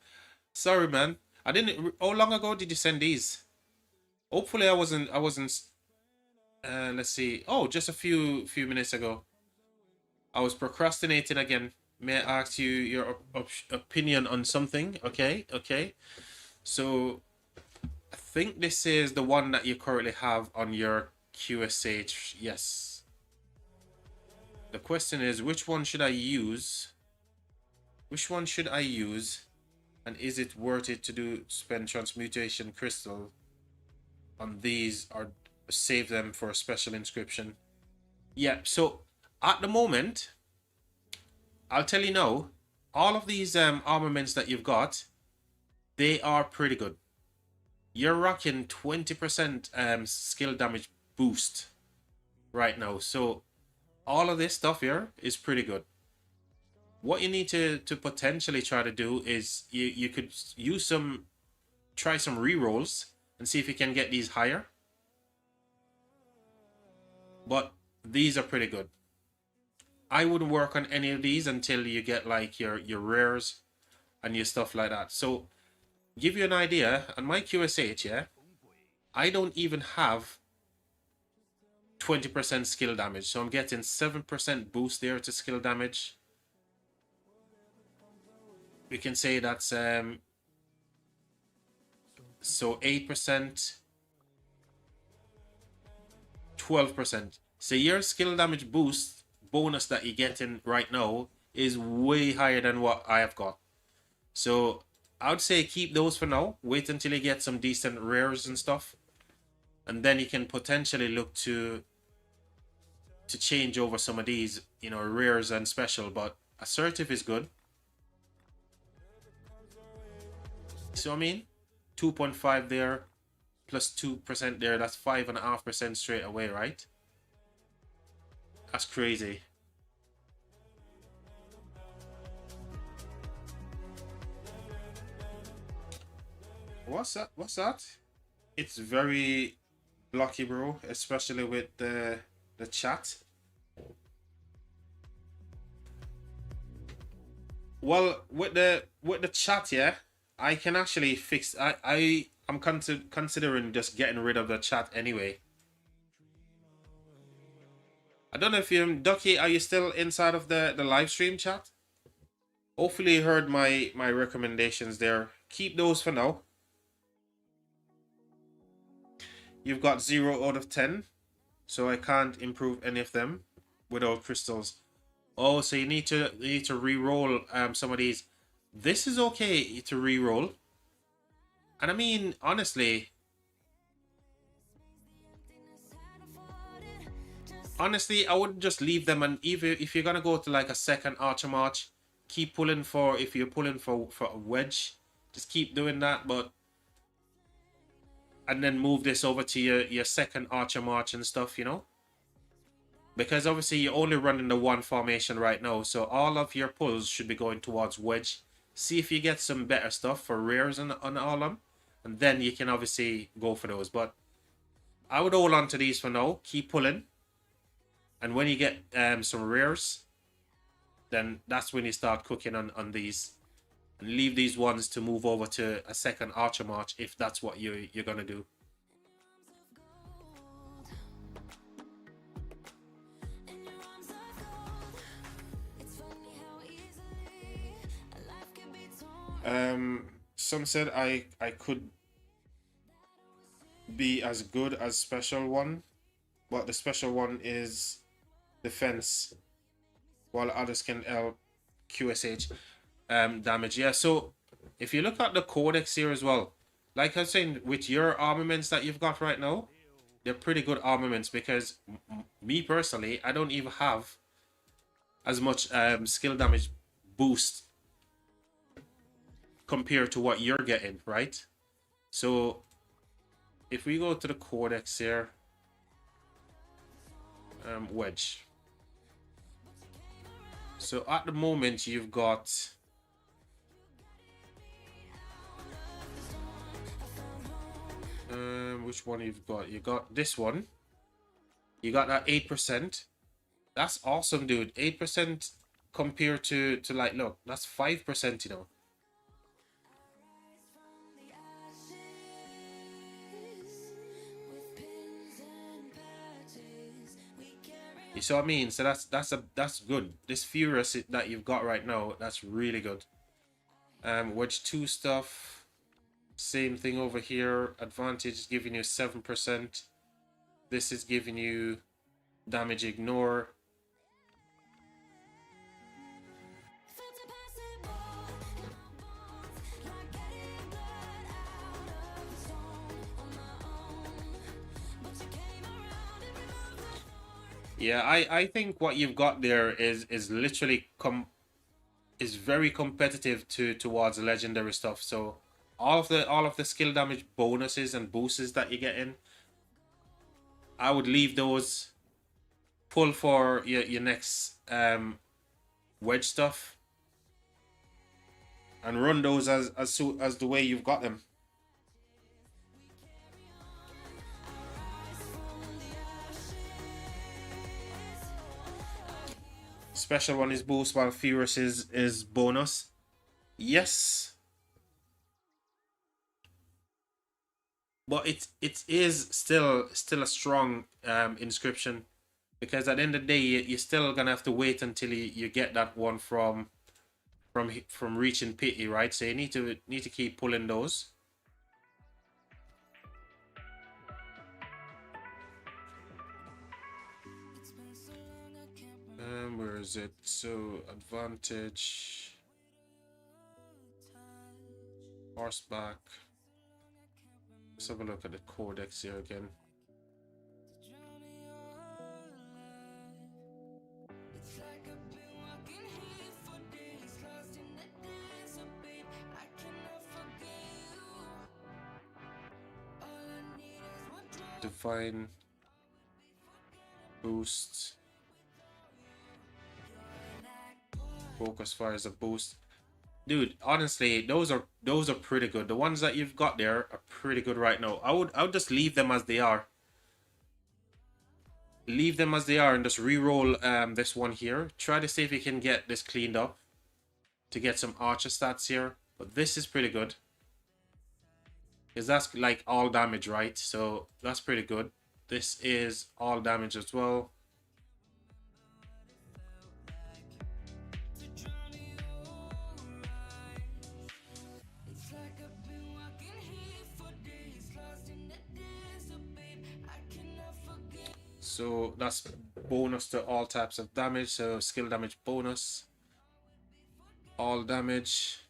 Sorry, man. I didn't. How long ago did you send these? Hopefully, I wasn't. Let's see. Oh, just a few minutes ago. I was procrastinating again. May I ask you your opinion on something? Okay. So, I think this is the one that you currently have on your QSH. Yes. The question is, which one should I use? Which one should I use? And is it worth it to spend transmutation crystal on these or save them for a special inscription? Yeah, so at the moment, I'll tell you now, all of these armaments that you've got, they are pretty good. You're rocking 20% skill damage boost right now. So all of this stuff here is pretty good. What you need to potentially try to do is you could use try some rerolls and see if you can get these higher. But these are pretty good. I wouldn't work on any of these until you get like your rares and your stuff like that. So give you an idea, on my QSH, yeah, I don't even have 20% skill damage. So I'm getting 7% boost there to skill damage. We can say that's so 8%, 12%. So your skill damage boost bonus that you're getting right now is way higher than what I have got. So I would say keep those for now. Wait until you get some decent rares and stuff, and then you can potentially look to change over some of these, you know, rares and special. But assertive is good. So I mean, 2.5 there, plus 2% there. That's 5.5% straight away, right? That's crazy. What's that? What's that? It's very blocky, bro, especially with the chat. Well, with the chat, yeah, I can actually fix. I'm considering just getting rid of the chat anyway. I don't know if you, Ducky, are you still inside of the live stream chat? Hopefully you heard my recommendations there. Keep those for now. You've got 0 out of 10, so I can't improve any of them without crystals. Oh, so you need to re-roll some of these. This is okay to re-roll, and I mean honestly, I wouldn't just leave them. And even if you're gonna go to like a second Archer March, keep pulling for, if you're pulling for a wedge, just keep doing that. But and then move this over to your second Archer March and stuff, you know, because obviously you're only running the one formation right now, so all of your pulls should be going towards wedge. See if you get some better stuff for rares on all of them, and then you can obviously go for those. But I would hold on to these for now, keep pulling, and when you get some rares, then that's when you start cooking on these, and leave these ones to move over to a second Archer March if that's what you're gonna do. Some said I could be as good as special one, but the special one is defense, while others can help QSH damage. Yeah, so if you look at the codex here as well, like I was saying, with your armaments that you've got right now, they're pretty good armaments, because me personally, I don't even have as much skill damage boost compared to what you're getting, right? So if we go to the codex here, wedge. So at the moment you've got which one you've got? You got this one. You got that 8%. That's awesome, dude. 8% compared to like, look, that's 5%, you know. You see what I mean? So that's good. This Furious that you've got right now, that's really good. Wedge 2 stuff, same thing over here. Advantage is giving you 7%. This is giving you damage ignore. Yeah, I think what you've got there is literally is very competitive towards legendary stuff. So all of the skill damage bonuses and boosts that you're getting, I would leave those. Pull for your next wedge stuff, and run those as the way you've got them. Special one is boost while furious is bonus. Yes. But it is still a strong inscription, because at the end of the day you're still gonna have to wait until you get that one from reaching pity, right? So you need to keep pulling those. Where is it? So advantage, horseback. Let's have a look at the codex here again. Divine boost. Focus fire is a boost. Dude, honestly, those are pretty good. The ones that you've got there are pretty good right now. I would just leave them as they are. Leave them as they are and just re-roll this one here. Try to see if you can get this cleaned up to get some archer stats here. But this is pretty good, because that's like all damage, right? So that's pretty good. This is all damage as well. So that's bonus to all types of damage. So skill damage bonus, all damage,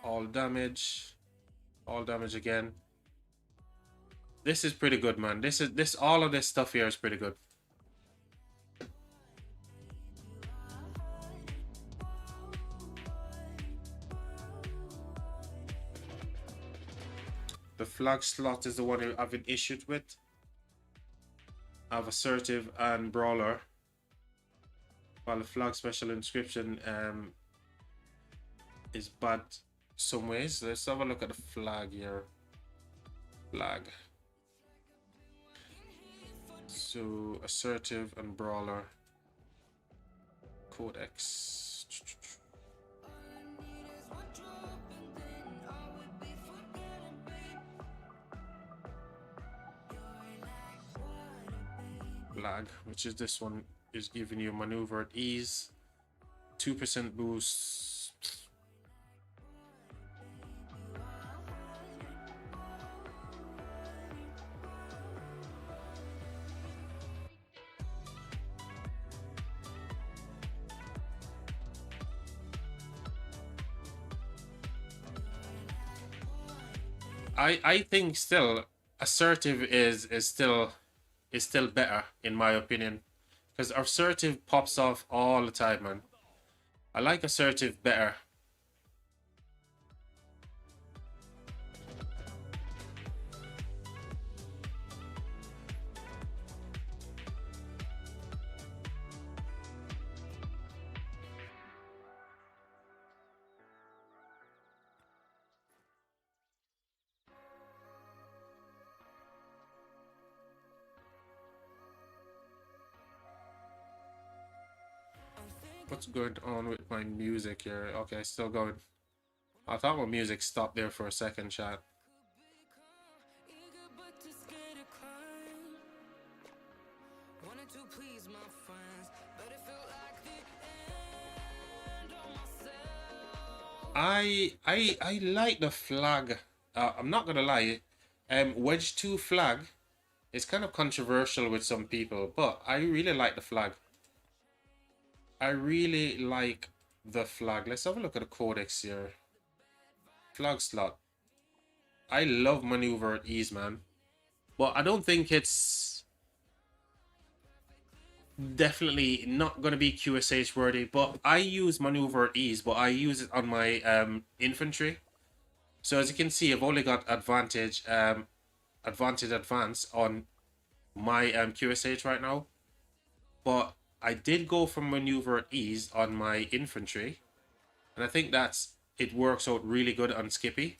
all damage, all damage again. This is pretty good, man. All of this stuff here is pretty good. The flag slot is the one you have an issue with. I have assertive and brawler, while the flag special inscription is bad some ways. Let's have a look at the flag here. Flag. So assertive and brawler. Codex. Flag, which is this one, is giving you maneuver at ease, 2% boost. I think still assertive is still better in my opinion, because assertive pops off all the time, man. I like assertive better. What's going on with my music here? Okay, still going. I thought my music stopped there for a second, chat. I like the flag. I'm not gonna lie. Wedge 2 flag is kind of controversial with some people, but I really like the flag. I really like the flag. Let's have a look at the codex here. Flag slot. I love maneuver at ease, man. But I don't think it's definitely not going to be QSH worthy. But I use maneuver at ease, but I use it on my infantry. So as you can see, I've only got advantage advance on my QSH right now. But I did go for maneuver at ease on my infantry, and I think it works out really good on Skippy.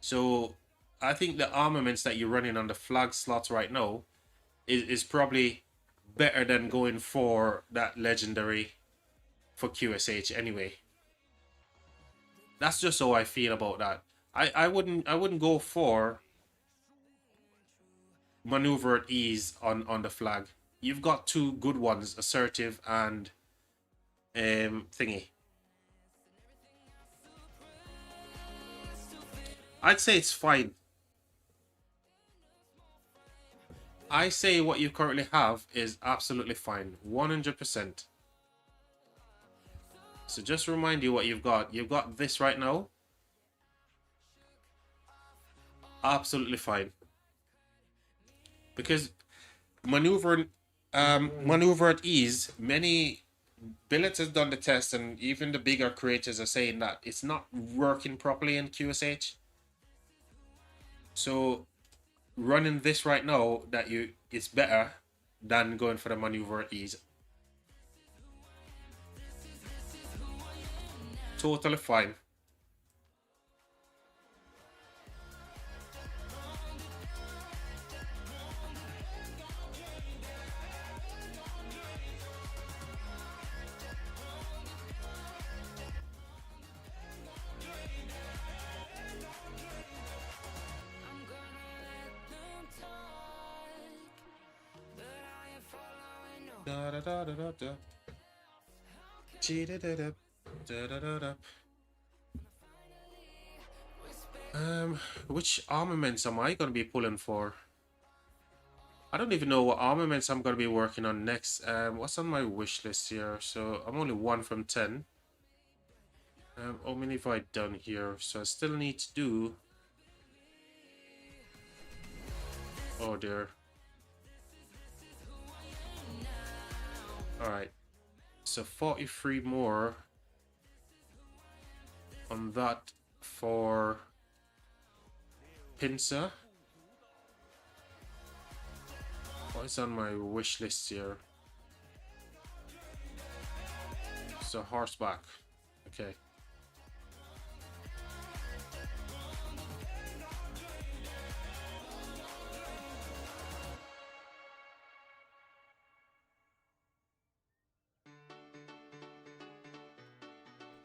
So I think the armaments that you're running on the flag slots right now is probably better than going for that legendary for QSH anyway. That's just how I feel about that. I wouldn't go for maneuver at ease on the flag. You've got two good ones, assertive and thingy. I'd say it's fine. I say what you currently have is absolutely fine, 100%. So just to remind you what you've got. You've got this right now. Absolutely fine. Because maneuver at ease, many billets has done the test, and even the bigger creators are saying that it's not working properly in QSH. So running this right now, it's better than going for the maneuver at ease. Totally fine. Da da da da da da. Da da da da da. Which armaments am I gonna be pulling for? I don't even know what armaments I'm gonna be working on next. What's on my wish list here? So I'm only 1 from 10. How many have I done here? So I still need to do. Oh dear. Alright. So 43 more on that for Pincer. What is on my wish list here? So horseback. Okay.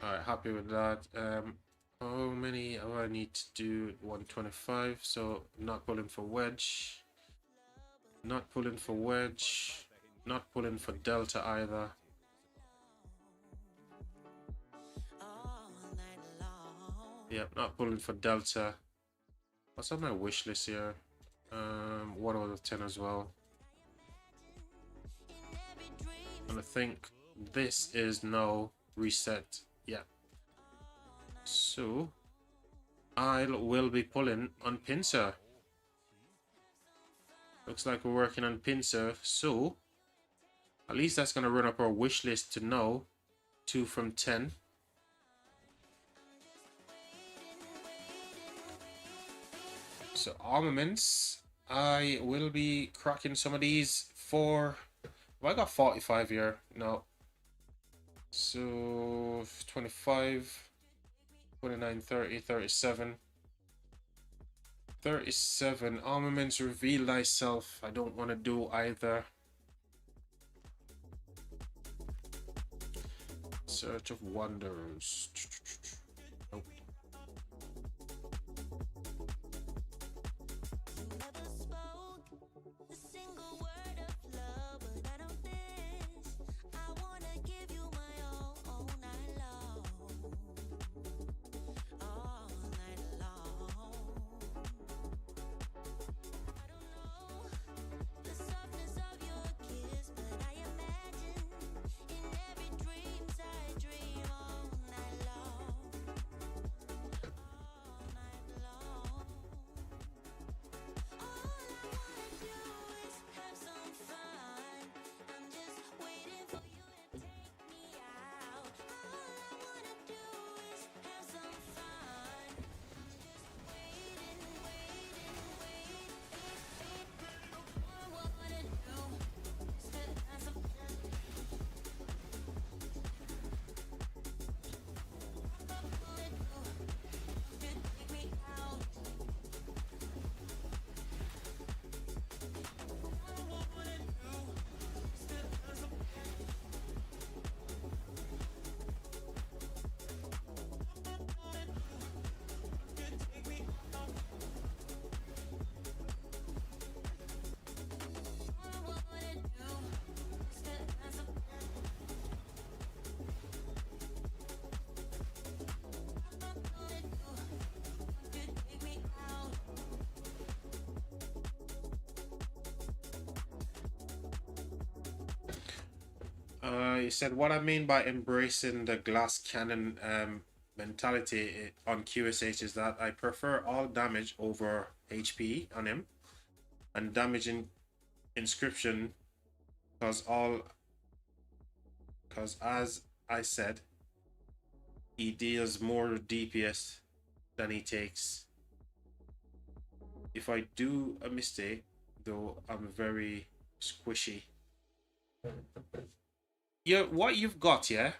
Alright, happy with that. How many do I need to do? 125, so not pulling for wedge. Not pulling for wedge. Not pulling for delta either. Yep, not pulling for delta. What's on my wish list here? 1 out of 10 as well. And I think this is now reset. Yeah. So I will be pulling on Pincer. Looks like we're working on Pincer, so at least that's gonna run up our wish list to now 2 from 10. So armaments, I will be cracking some of these for. Have I got 45 here? No. So 25, 29, 30, 37. 37. Armaments, reveal thyself. I don't want to do either. Search of wonders. Nope. I said what I mean by embracing the glass cannon mentality on QSH is that I prefer all damage over HP on him, and damage in inscription because as I said, he deals more DPS than he takes. If I do a mistake, though, I'm very squishy. Yeah, what you've got, yeah,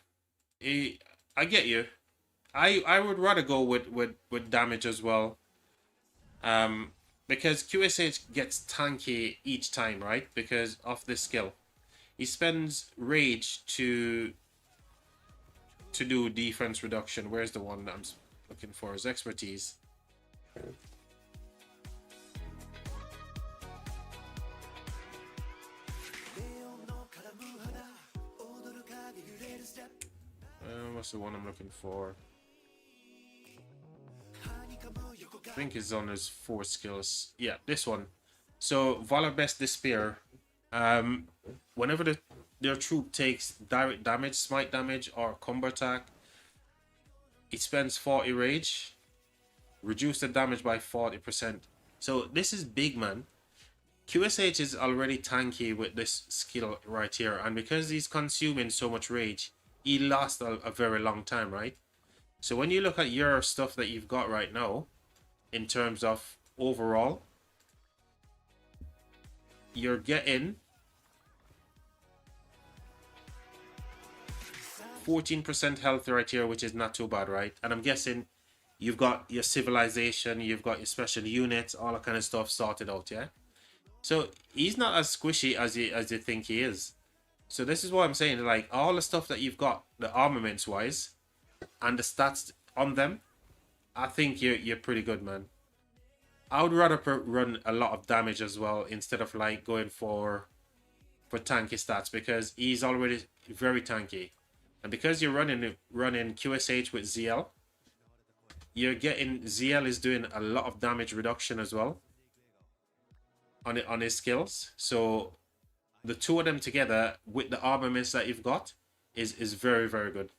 I get you. I would rather go with damage as well. Because QSH gets tanky each time, right? Because of this skill. He spends rage to do defense reduction. Where's the one that I'm looking for? His expertise. What's the one I'm looking for? I think it's on his 4 skills. Yeah, this one. So Valor Best Despair. Whenever their troop takes direct damage, smite damage, or combo attack, it spends 40 rage. Reduce the damage by 40%. So this is big, man. QSH is already tanky with this skill right here, and because he's consuming so much rage, he lasts a very long time, right? So when you look at your stuff that you've got right now, in terms of overall, you're getting 14% health right here, which is not too bad, right? And I'm guessing you've got your civilization, you've got your special units, all that kind of stuff sorted out, yeah? So he's not as squishy as you think he is. So this is what I'm saying, like all the stuff that you've got, the armaments wise, and the stats on them, I think you're pretty good, man. I would rather run a lot of damage as well instead of like going for tanky stats, because he's already very tanky, and because you're running QSH with ZL, you're getting ZL is doing a lot of damage reduction as well on his skills. So the two of them together with the armaments that you've got is very, very good.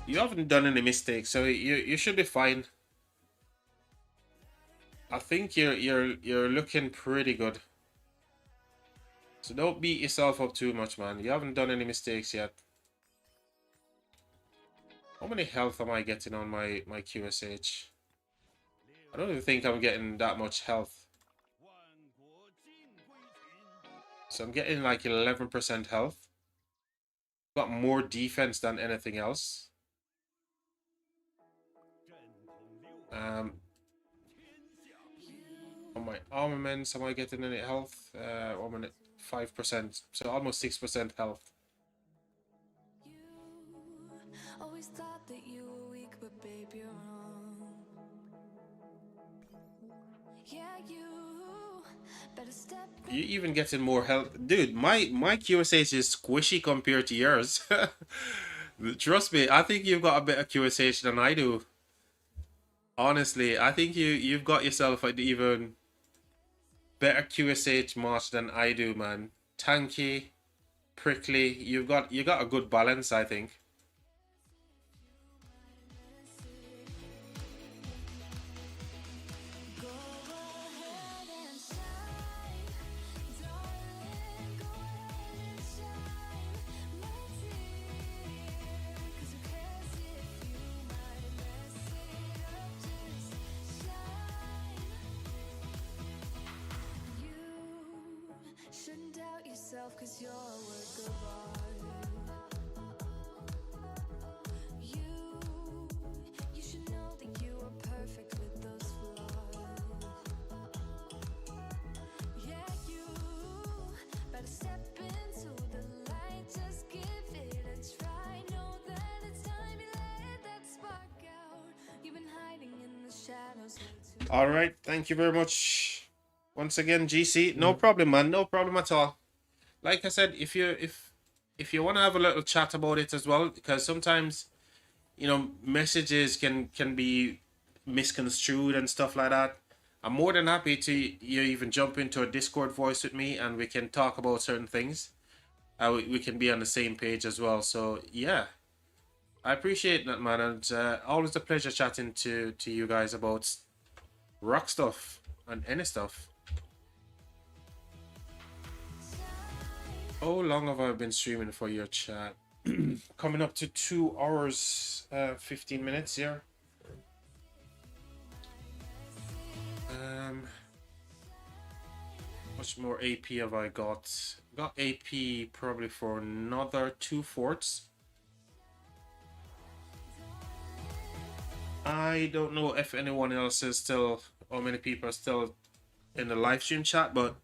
You haven't done any mistakes, so you should be fine. I think you're looking pretty good. So don't beat yourself up too much, man. You haven't done any mistakes yet. How many health am I getting on my QSH? I don't even think I'm getting that much health. So I'm getting like 11% health. Got more defense than anything else. On my armaments, am I getting any health? 5%, so almost 6% health. Always thought that you were weak, but babe, you're wrong. Yeah, you better step. You even getting more health, dude. My QSH is squishy compared to yours. Trust me, I think you've got a better QSH than I do. Honestly, I think you've got yourself an even better QSH march than I do, man. Tanky, prickly. You got a good balance, I think. Shouldn't doubt yourself, 'cause you're a work of art. You All right, thank you very much once again, GC. No problem, man. No problem at all. Like I said, if you want to have a little chat about it as well, because sometimes messages can be misconstrued and stuff like that. I'm more than happy to you even jump into a Discord voice with me and we can talk about certain things. We can be on the same page as well. So yeah, I appreciate that, man, and always a pleasure chatting to you guys about rock stuff and any stuff. How long have I been streaming for your chat? Coming up to 2 hours, 15 minutes here. Much more AP have I got? Got AP probably for another 2 forts. I don't know if anyone else is still, or many people are still in the live stream chat, but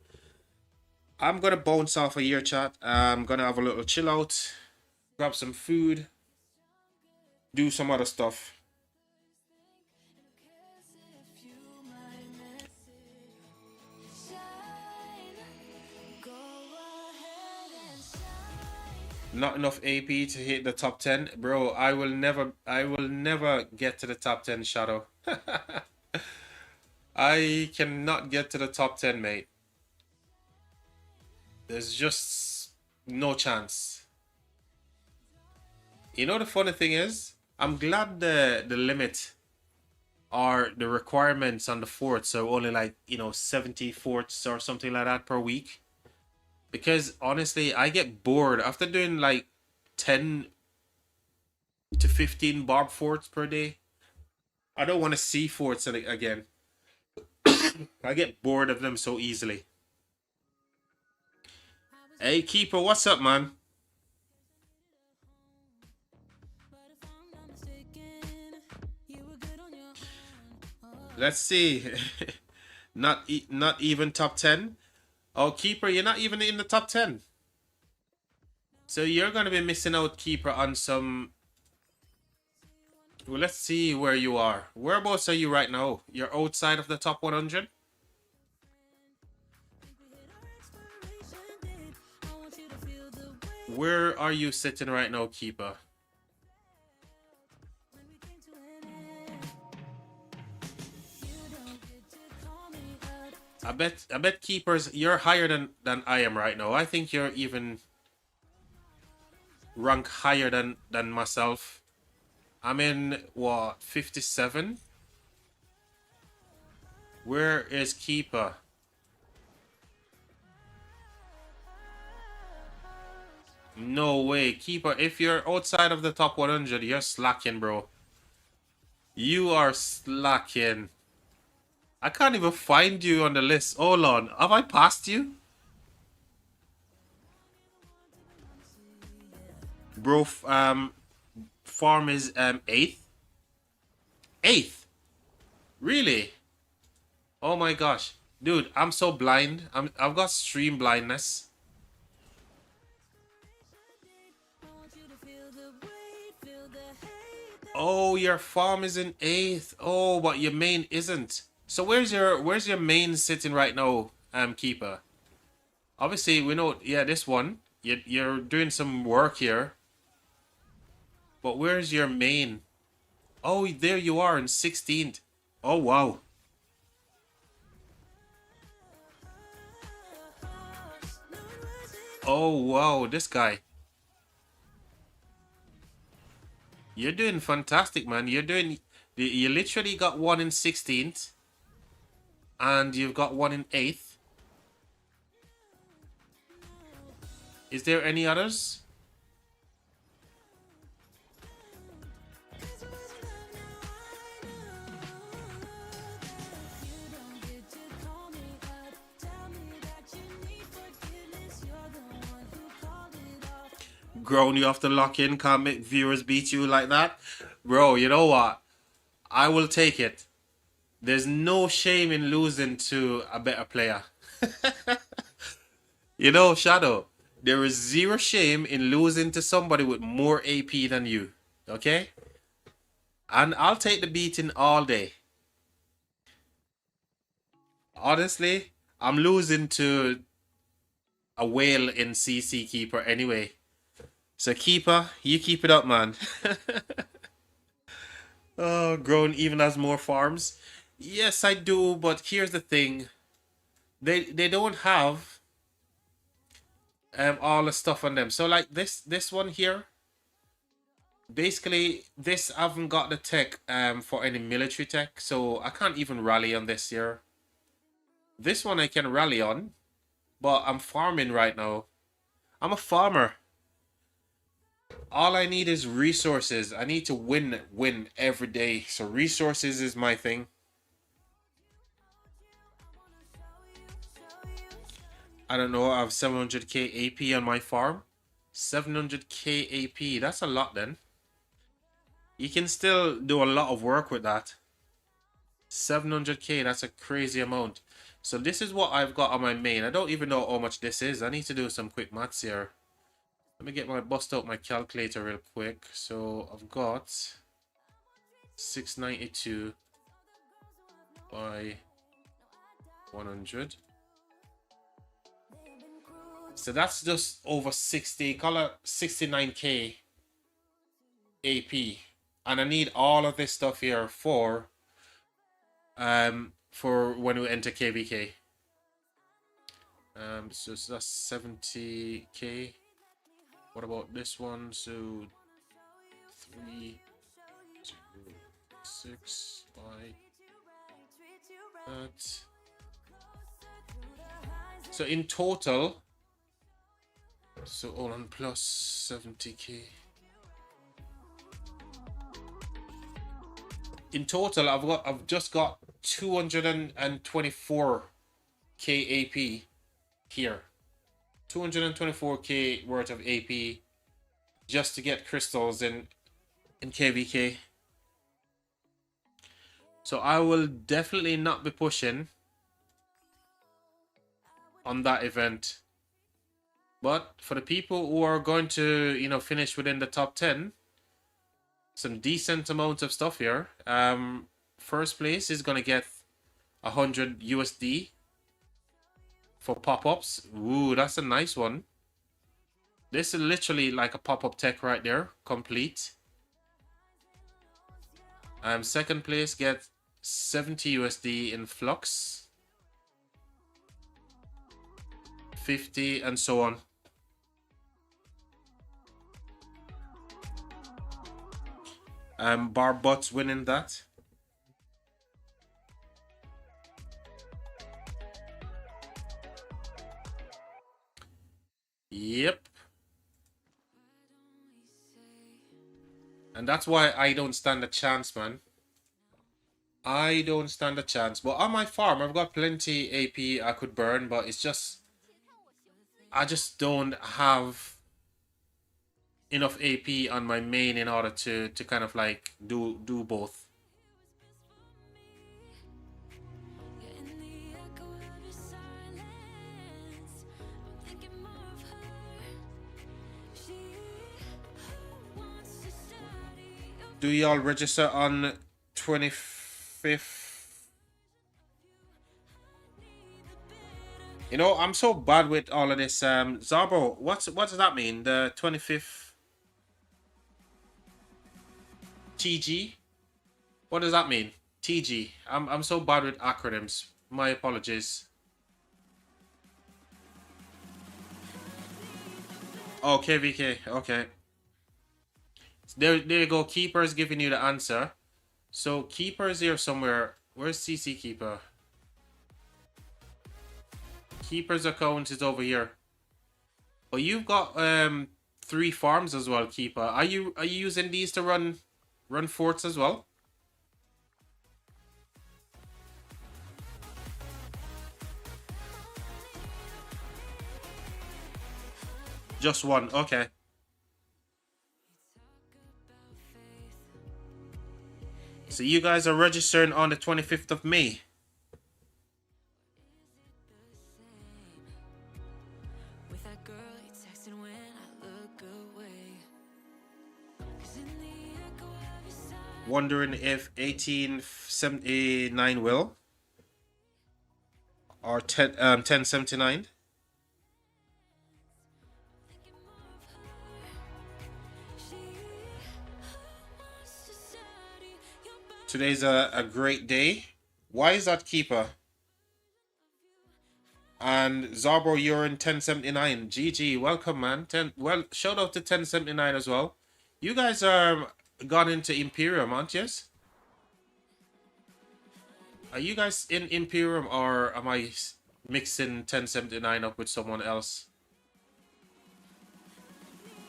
I'm gonna bounce off of your chat. I'm gonna have a little chill out, grab some food, do some other stuff. Not enough AP to hit the top 10. Bro, I will never get to the top 10, Shadow. I cannot get to the top 10, mate. There's just no chance. You know the funny thing is, I'm glad the limit or the requirements on the forts are only like, 70 forts or something like that per week. Because honestly, I get bored after doing like 10 to 15 barb forts per day. I don't want to see forts again. I get bored of them so easily. Hey, Keeper, what's up, man? Let's see. Not even top 10. Oh, Keeper, you're not even in the top 10. So you're going to be missing out, Keeper, on some... Well, let's see where you are. Whereabouts are you right now? You're outside of the top 100? Where are you sitting right now, Keeper? I bet Keepers, you're higher than I am right now. I think you're even rank higher than myself. I'm in what, 57? Where is Keeper? No way, Keeper. If you're outside of the top 100, you're slacking, bro. You are slacking. I can't even find you on the list. Hold on. Have I passed you? Bro, farm is 8th. 8th? Really? Oh my gosh. Dude, I'm so blind. I've got stream blindness. Oh, your farm is in 8th. Oh, but your main isn't. So where's your main sitting right now, Keeper? Obviously, we know, yeah, this one. You're doing some work here. But where's your main? Oh, there you are in 16th. Oh, wow. Oh, wow, this guy. You're doing fantastic, man. You literally got one in 16th. And you've got one in 8th. Is there any others? Grown, you have to lock in, can't make viewers beat you like that. Bro, you know what? I will take it. There's no shame in losing to a better player. You know, Shadow, there is zero shame in losing to somebody with more AP than you. Okay? And I'll take the beating all day. Honestly, I'm losing to a whale in CC Keeper anyway. So Keeper, you keep it up, man. Oh, grown even as more farms. Yes, I do, but here's the thing. They don't have all the stuff on them. So like this one here, basically this haven't got the tech for any military tech, so I can't even rally on this here. This one I can rally on, but I'm farming right now. I'm a farmer. All I need is resources. I need to win every day. So resources is my thing. I don't know. I have 700k AP on my farm. 700k AP. That's a lot then. You can still do a lot of work with that. 700k. That's a crazy amount. So this is what I've got on my main. I don't even know how much this is. I need to do some quick maths here. Let me get my bust out my calculator real quick. So I've got 692 by 100. So that's just over 60, call it 69k AP. And I need all of this stuff here for when we enter KVK. So that's 70k. What about this one? So 3, 2, 6 by that. So in total, so all on plus 70k. In total, I've just got 224k AP here. 224k worth of AP just to get crystals in KVK. So I will definitely not be pushing on that event. But for the people who are going to, you know, finish within the top 10, some decent amount of stuff here. First place is gonna get 100 USD for pop-ups. Ooh, that's a nice one. This is literally like a pop-up tech right there, complete. Second place get 70 USD in flux, 50, and so on. Barbots winning that. Yep. And that's why I don't stand a chance, man. I don't stand a chance. But on my farm, I've got plenty AP I could burn, but it's just I just don't have enough AP on my main in order to kind of like do both. Do y'all register on 25th? You know, I'm so bad with all of this. Zarbo, what does that mean? The 25th TG? What does that mean? TG. I'm so bad with acronyms. My apologies. Oh, KVK. Okay. There you go. Keeper is giving you the answer. So Keeper is here somewhere. Where's CC Keeper? Keeper's account is over here. But you've got 3 farms as well, Keeper. Are you using these to run forts as well? Just one. Okay. So you guys are registering on the 25th of May. Wondering if 1879 will. or 1079. Today's a great day. Why is that, Keeper? And Zarbro, you're in 1079. GG, welcome, man. Well, shout out to 1079 as well. You guys are gone into Imperium, aren't you? Are you guys in Imperium, or am I mixing 1079 up with someone else?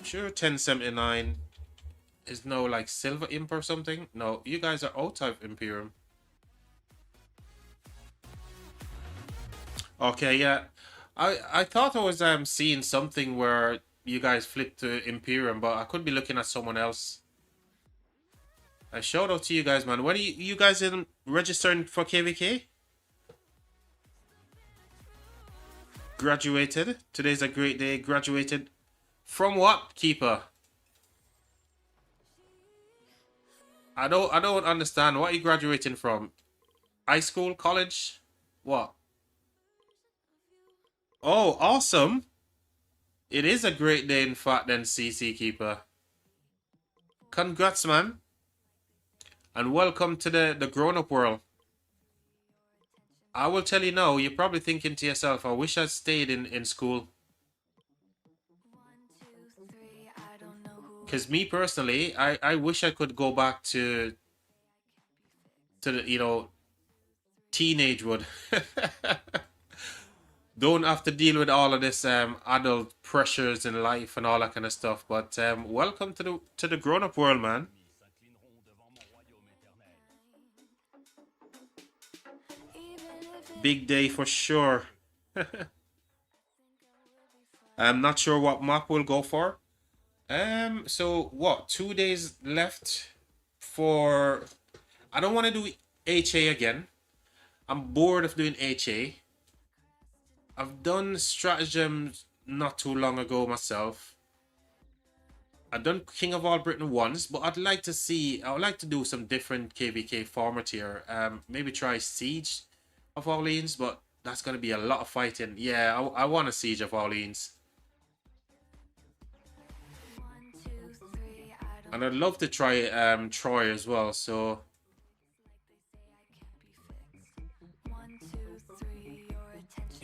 Sure, 1079 is no like Silver Imp or something. No, you guys are out of Imperium. Okay, yeah. I thought I was seeing something where you guys flipped to Imperium, but I could be looking at someone else. I shout out to you guys, man. When are you guys in registering for KVK? Graduated. Today's a great day. Graduated from what, Keeper? I don't understand. What are you graduating from? High school, college? What? Oh, awesome. It is a great day, in fact, then, CC Keeper. Congrats, man. And welcome to the grown-up world. I will tell you now, you're probably thinking to yourself, I wish I'd stayed in school. Because me personally, I wish I could go back to the, you know, teenagehood. Don't have to deal with all of this adult pressures in life and all that kind of stuff. But welcome to the grown-up world, man. Big day for sure. I'm not sure what map we'll go for. So what? 2 days left for. I don't want to do HA again. I'm bored of doing HA. I've done stratagems not too long ago myself. I've done King of All Britain once, but I'd like to see. I would like to do some different KVK format here. Maybe try Siege of Orleans, but that's gonna be a lot of fighting. Yeah, I want a Siege of Orleans. And I'd love to try Troy as well, so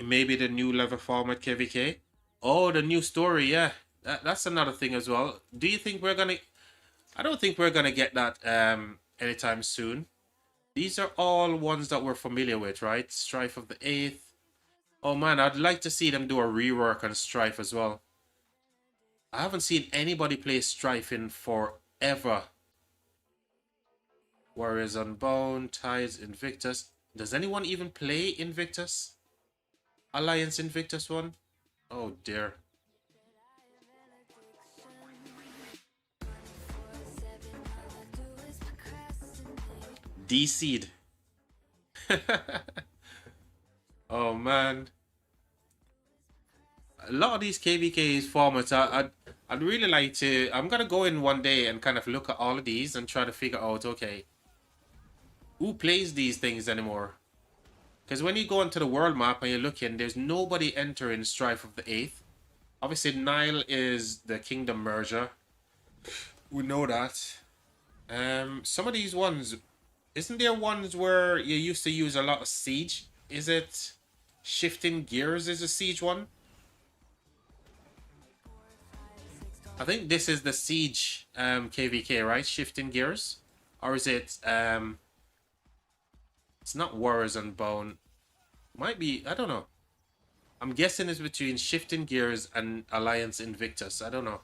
maybe the new level format KVK. Oh, the new story, yeah. That's another thing as well. Do you think we're gonna... I don't think we're gonna get that anytime soon. These are all ones that we're familiar with, right? Strife of the 8th. Oh man, I'd like to see them do a rework on Strife as well. I haven't seen anybody play Strife in forever. Warriors Unbound, Tides, Invictus. Does anyone even play Invictus? Alliance Invictus one? Oh dear. DC'd. Oh man. A lot of these KVK formats, I'd really like to... I'm gonna go in one day and kind of look at all of these and try to figure out, okay, who plays these things anymore? Because when you go into the world map and you're looking, there's nobody entering Strife of the 8th. Obviously, Nile is the Kingdom merger. We know that. Some of these ones... Isn't there ones where you used to use a lot of Siege? Is it Shifting Gears is a Siege one? I think this is the Siege KVK, right? Shifting Gears? Or is it... It's not Warriors Unbound. Might be... I don't know. I'm guessing it's between Shifting Gears and Alliance Invictus. I don't know.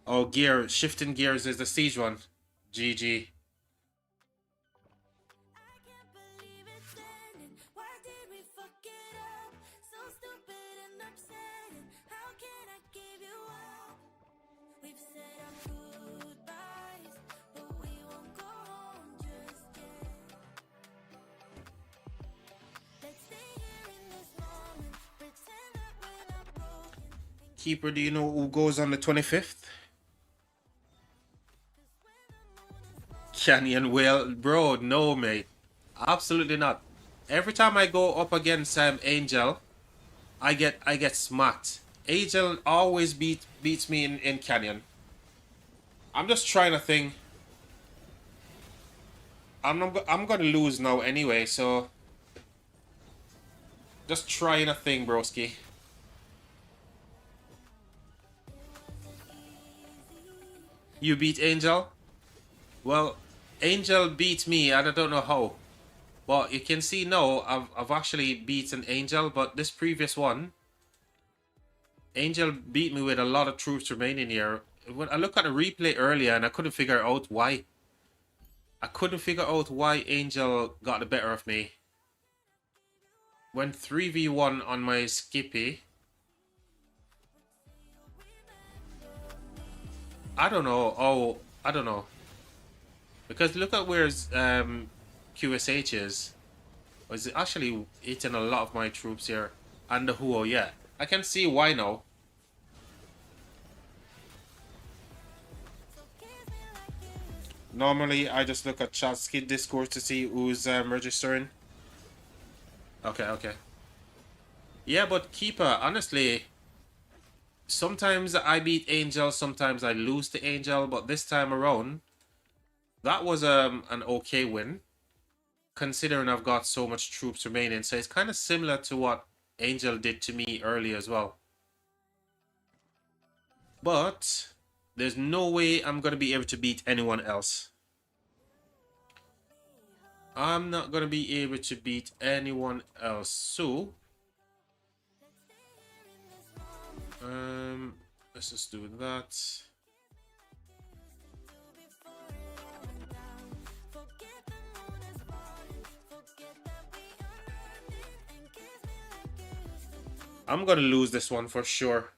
Oh, gear. Shifting Gears is the Siege one. GG. Keeper, do you know who goes on the 25th? Canyon Whale, bro, no, mate. Absolutely not. Every time I go up against Angel, I get smacked. Angel always beats me in Canyon. I'm just trying to think. I'm gonna lose now anyway, so just trying a thing, broski. You beat Angel? Well, Angel beat me, and I don't know how. Well, you can see now I've actually beaten Angel, but this previous one, Angel beat me with a lot of troops remaining here. When I looked at the replay earlier, and I couldn't figure out why. I couldn't figure out why Angel got the better of me. Went 3v1 on my Skippy. I don't know. Oh, I don't know. Because look at where QSH is. Was actually eating a lot of my troops here. And the Huo, yeah. I can see why now. Normally, I just look at chat skid Discord to see who's registering. Okay. Yeah, but Keeper, honestly, sometimes I beat Angel, sometimes I lose to Angel, but this time around, that was an okay win, considering I've got so much troops remaining. So it's kind of similar to what Angel did to me earlier as well. But there's no way I'm going to be able to beat anyone else. I'm not going to be able to beat anyone else. So, let's just do that. I'm going to lose this one for sure.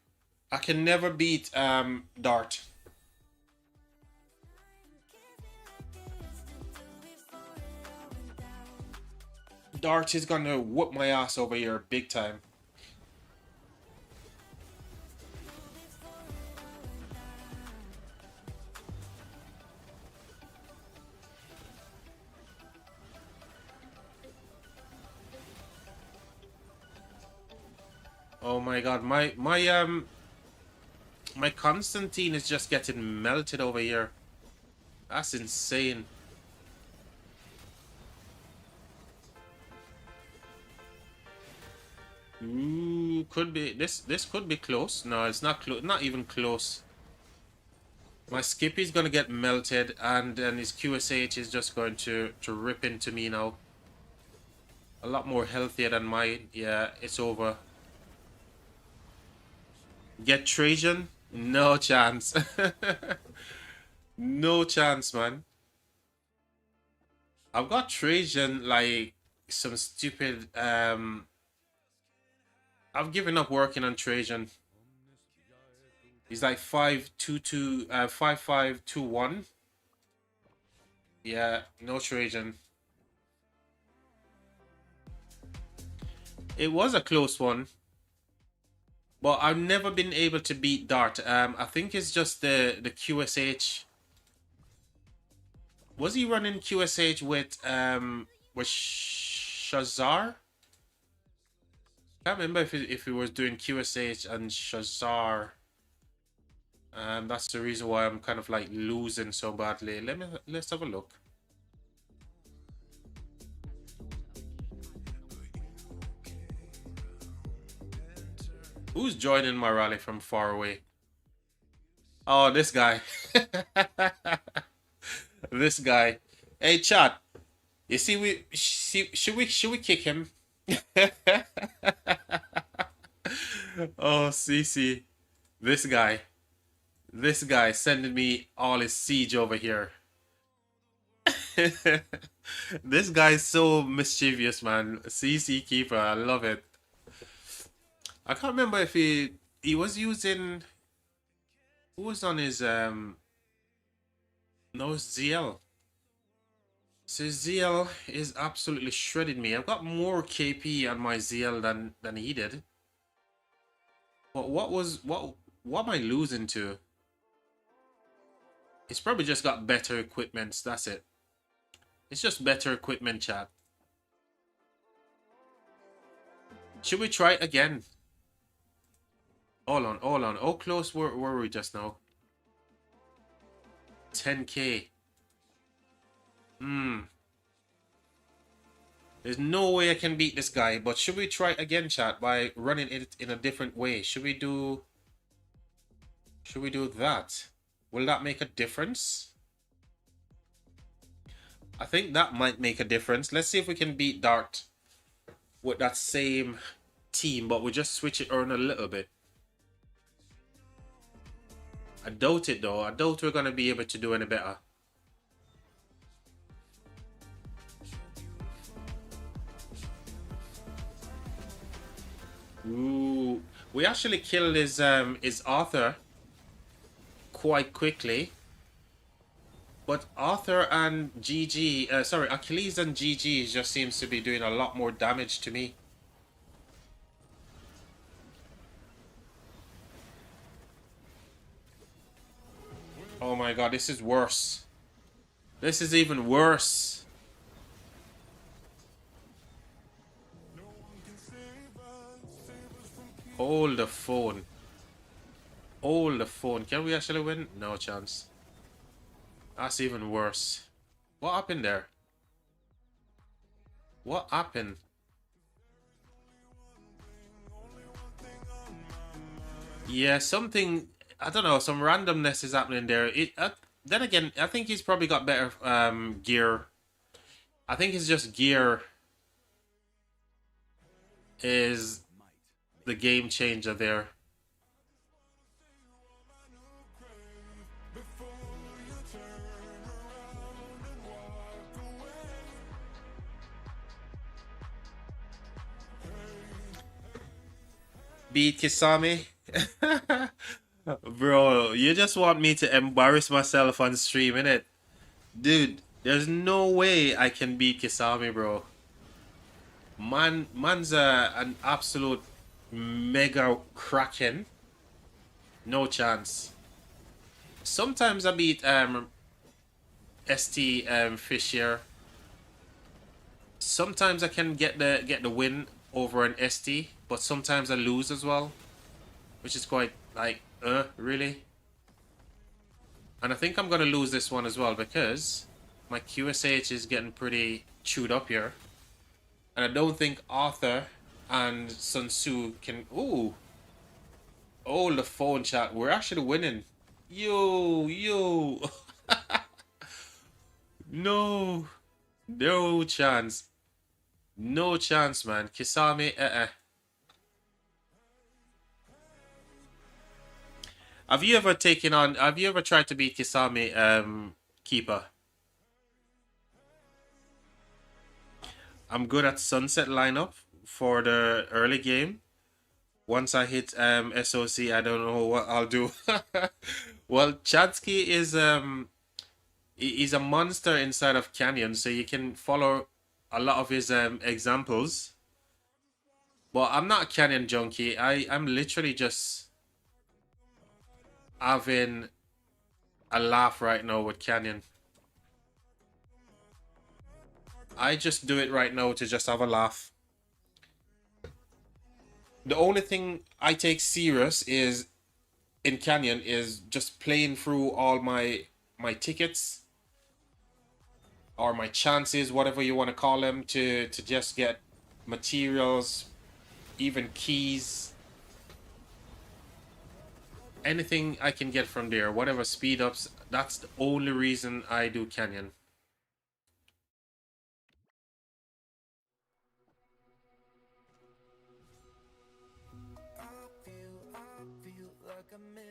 I can never beat Dart. Dart is going to whoop my ass over here big time. Oh my god, my Constantine is just getting melted over here. That's insane. Ooh, could be this could be close. No, it's not close, not even close. My Skippy's gonna get melted, and then his QSH is just going to rip into me now. A lot more healthier than mine. Yeah, it's over. Get Trajan? No chance. No chance, man. I've got Trajan like some stupid I've given up working on Trajan. He's like 522 5521. Yeah, no Trajan. It was a close one. But I've never been able to beat Dart. I think it's just the QSH. Was he running QSH with Shazar? Can't remember if he was doing QSH and Shazar. That's the reason why I'm kind of like losing so badly. Let's have a look. Who's joining my rally from far away? Oh, this guy. This guy. Hey, chat. You see, should we kick him? Oh, CC. This guy sending me all his siege over here. This guy's so mischievous, man. CC Keeper, I love it. I can't remember if he was using, who was on his no, ZL. So ZL is absolutely shredding me. I've got more KP on my ZL than he did. But what am I losing to? It's probably just got better equipment. That's it. It's just better equipment, chat. Should we try it again? Hold on, hold on. How close were we just now? 10k. There's no way I can beat this guy, but should we try it again, chat, by running it in a different way? Should we do that? Will that make a difference? I think that might make a difference. Let's see if we can beat Dart with that same team, but we just switch it around a little bit. I doubt it though. I doubt we're gonna be able to do any better. Ooh, we actually killed his Arthur quite quickly. But Arthur and GG, sorry, Achilles and GG just seems to be doing a lot more damage to me. Oh my god, this is worse. This is even worse. Hold the phone. Hold the phone. Can we actually win? No chance. That's even worse. What happened there? What happened? Yeah, something, I don't know, some randomness is happening there. Then again, I think he's probably got better gear. I think it's just gear is the game changer there. Beat Kisame. Bro, you just want me to embarrass myself on stream, innit? Dude, there's no way I can beat Kisame, bro. Man's an absolute mega kraken. No chance. Sometimes I beat ST Fisher. Sometimes I can get the win over an ST, but sometimes I lose as well, which is quite like really. And I think I'm gonna lose this one as well because my QSH is getting pretty chewed up here, and I don't think Arthur and Sun Tzu can. Ooh, oh, the phone chat. We're actually winning. Yo. No, no chance. No chance, man. Kisame, Have you ever tried to beat Kisame, Keeper? I'm good at Sunset lineup for the early game. Once I hit SOC, I don't know what I'll do. Well, Chadsky is he's a monster inside of Canyon, so you can follow a lot of his examples. But I'm not a Canyon junkie. I'm literally just having a laugh right now with Canyon. I just do it right now to just have a laugh. The only thing I take serious is in Canyon is just playing through all my tickets or my chances, whatever you want to call them, to just get materials, even keys, anything I can get from there, whatever speed ups. That's the only reason I do Canyon.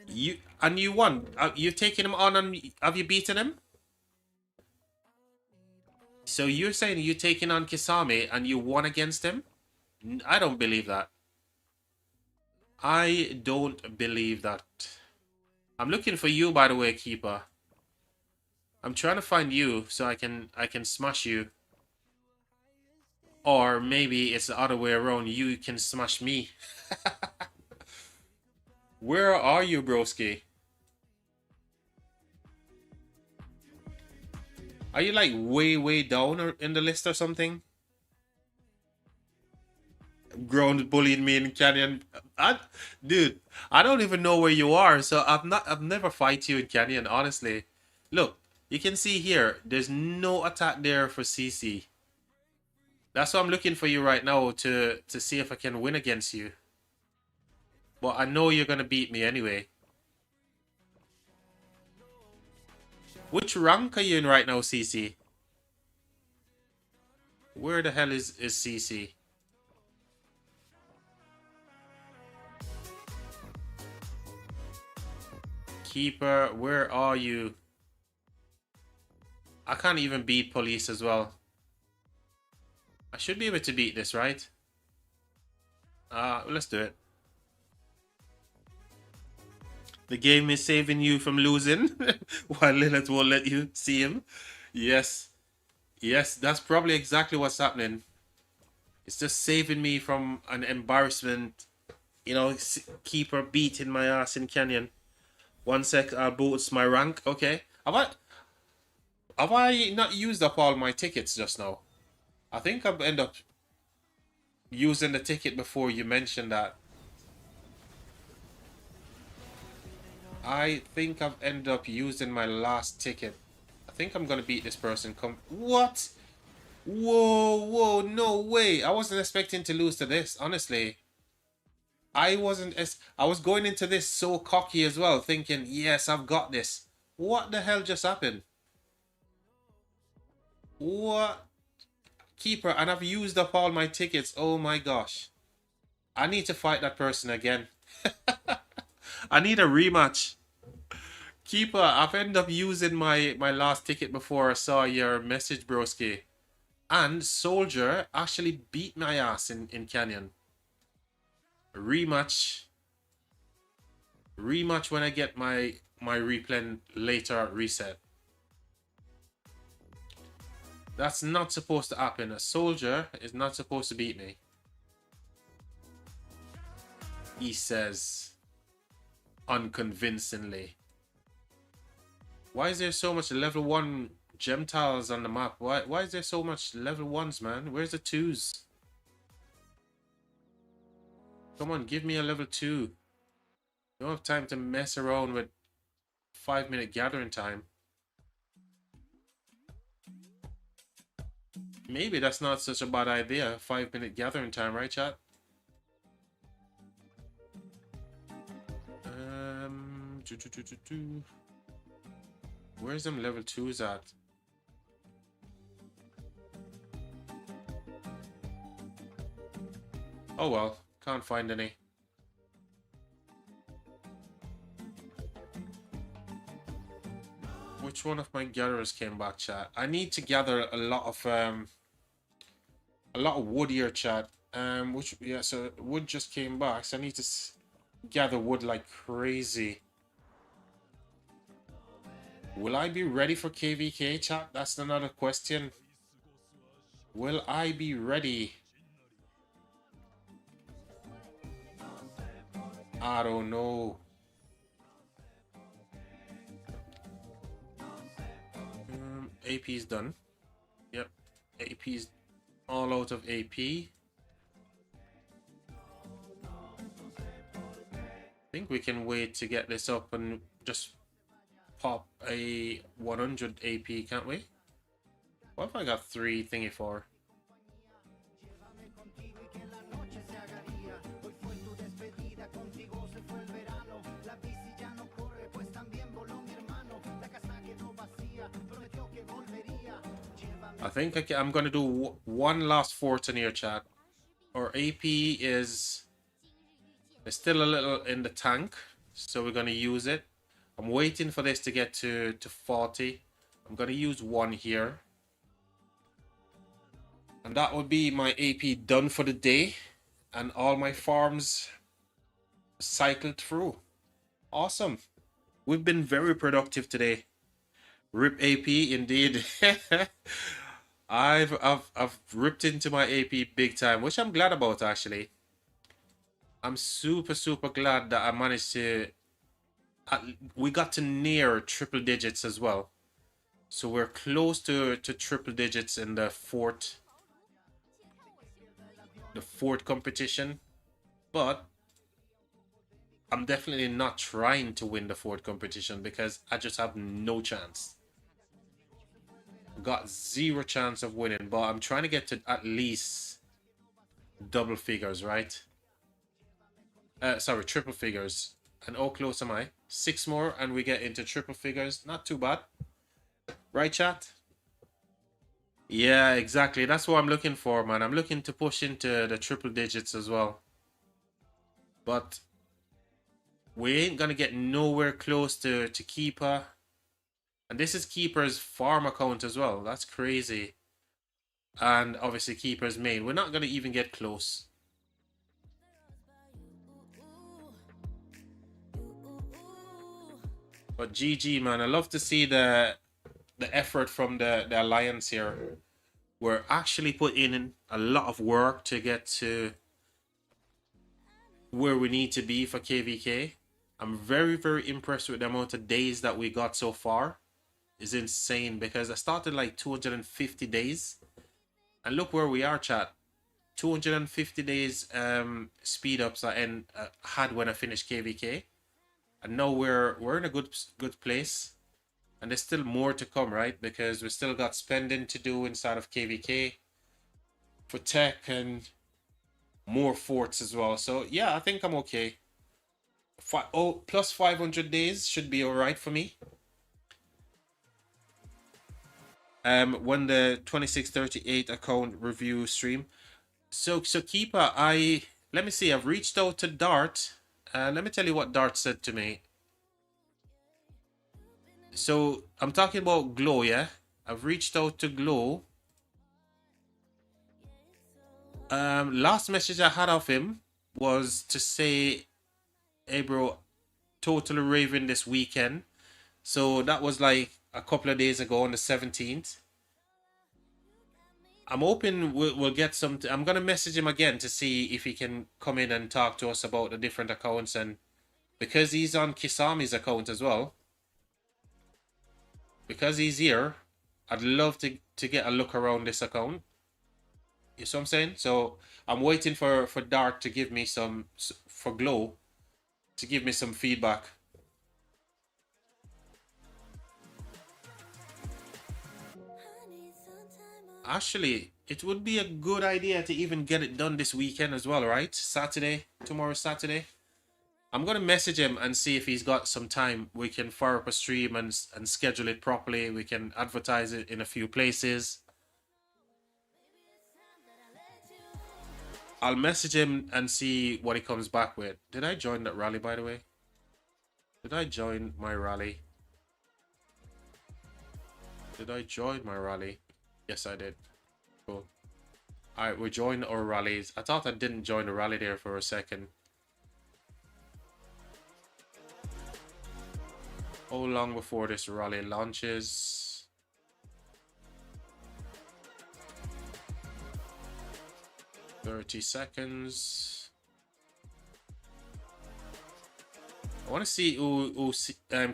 You won. You've taken him on, and have you beaten him? So you're saying you're taking on Kisame and you won against him? I don't believe that. I don't believe that. I'm looking for you, by the way, Keeper. I'm trying to find you so I can smash you. Or maybe it's the other way around. You can smash me. Where are you, broski? Are you like way down or in the list or something? Grown bullied me in Canyon. Dude, I don't even know where you are, so I've never fight you in Canyon, honestly. Look, you can see here, there's no attack there for CC. That's why I'm looking for you right now to see if I can win against you. But I know you're gonna beat me anyway. Which rank are you in right now, CC? Where the hell is CC? Keeper, where are you? I can't even beat police as well. I should be able to beat this, right? Let's do it. The game is saving you from losing while Lilith won't let you see him. Yes. Yes, that's probably exactly what's happening. It's just saving me from an embarrassment. You know, keeper beating my ass in Canyon. 1 sec, I'll boost my rank. Okay. Have I not used up all my tickets just now? I think I've ended up using the ticket before you mentioned that. I think I've ended up using my last ticket. I think I'm gonna beat this person. What? Whoa, no way. I wasn't expecting to lose to this, honestly. I was going into this so cocky as well, thinking, yes, I've got this. What the hell just happened? What? Keeper, and I've used up all my tickets. Oh my gosh. I need to fight that person again. I need a rematch. Keeper, I've ended up using my last ticket before I saw your message, broski. And Soldier actually beat my ass in Canyon. Rematch. Rematch when I get my replay later reset. That's not supposed to happen. A soldier is not supposed to beat me. He says unconvincingly. Why is there so much level 1 gem tiles on the map? Why is there so much level 1s, man? Where's the 2s? Come on, give me a level 2. Don't have time to mess around with 5-minute gathering time. Maybe that's not such a bad idea. 5-minute gathering time, right, chat? Where's them level 2s at? Oh well, can't find any. Which one of my gatherers came back, chat? I need to gather a lot of wood here, chat. So wood just came back, so I need to gather wood like crazy. Will I be ready for KVK, chat? That's another question. Will I be ready? I don't know. AP's done. Yep, AP's all out of AP. I think we can wait to get this up and just pop a 100 AP, can't we? What if I got 3 thingy for? I think I'm gonna do one last Fortinier, chat. Our AP is still a little in the tank, so we're gonna use it. I'm waiting for this to get to 40. I'm gonna use 1 here, and that would be my AP done for the day, and all my farms cycled through. Awesome. We've been very productive today. Rip AP indeed. I've ripped into my AP big time, which I'm glad about actually. I'm super, super glad that I managed to... we got to near triple digits as well. So we're close to triple digits in the fourth competition. But I'm definitely not trying to win the fourth competition because I just have no chance. Got zero chance of winning, but I'm trying to get to at least double figures, right? Sorry, triple figures. And how close am I? 6 more and we get into triple figures. Not too bad. Right, chat? Yeah, exactly. That's what I'm looking for, man. I'm looking to push into the triple digits as well. But we ain't gonna get nowhere close to Keeper. And this is Keeper's farm account as well. That's crazy. And obviously Keeper's main. We're not gonna even get close. But GG, man. I love to see the effort from the Alliance here. We're actually putting in a lot of work to get to where we need to be for KVK. I'm very, very impressed with the amount of days that we got so far. It's insane because I started like 250 days. And look where we are, chat. 250 days speed ups I had when I finished KVK. And now we're in a good place. And there's still more to come, right? Because we still got spending to do inside of KVK for tech and more forts as well. So yeah, I think I'm okay. Plus 500 days should be all right for me. When the 2638 account review stream. So Keeper, let me see. I've reached out to Dart. Let me tell you what Dart said to me. So I'm talking about Glow, yeah. I've reached out to Glow. Last message I had of him was to say, hey bro, totally raving this weekend. So that was like a couple of days ago on the 17th. I'm hoping we'll get some... I'm going to message him again to see if he can come in and talk to us about the different accounts. And because he's on Kisami's account as well, because he's here, I'd love to get a look around this account. You see what I'm saying? So I'm waiting for Dart to give me some... for Glow to give me some feedback. Actually, it would be a good idea to even get it done this weekend as well, right? Tomorrow Saturday. I'm going to message him and see if he's got some time. We can fire up a stream and schedule it properly. We can advertise it in a few places. I'll message him and see what he comes back with. Did I join that rally, by the way? Did I join my rally? Did I join my rally? Yes, I did. Cool. Alright, we joined our rallies. I thought I didn't join the rally there for a second. How long before this rally launches? $30 seconds. I want to see who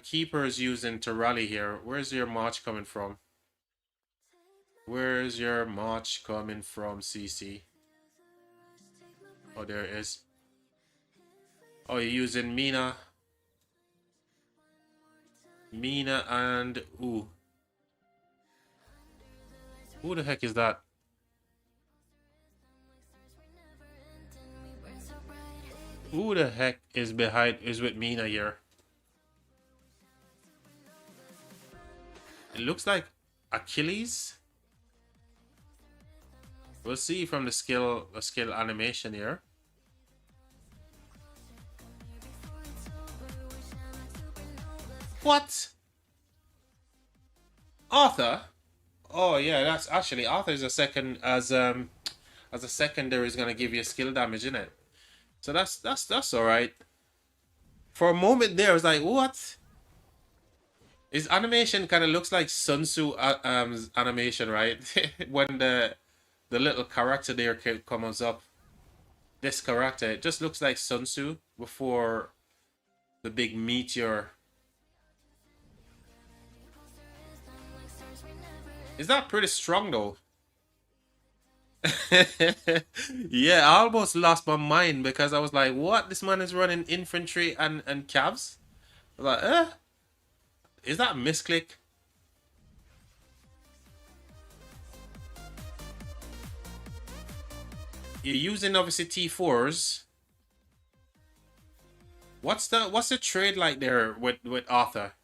Keeper is using to rally here. Where's your march coming from? Where's your march coming from, CC? Oh, there it is. Oh, you're using Mina. Mina and... Ooh. Who the heck is that? Who the heck is with Mina here? It looks like Achilles. We'll see from the skill animation here. What? Arthur? Oh yeah, that's actually Arthur's a second as a secondary is gonna give you skill damage, isn't it? So that's all right. For a moment there, I was like, what? His animation kind of looks like Sun Tzu animation, right? When the little character there comes up. this character. It just looks like Sun Tzu before the big meteor. Is that pretty strong though? Yeah, I almost lost my mind because I was like, what? This man is running infantry and cabs? I was like, is that a misclick? You're using obviously T4s. What's the trade like there with Arthur?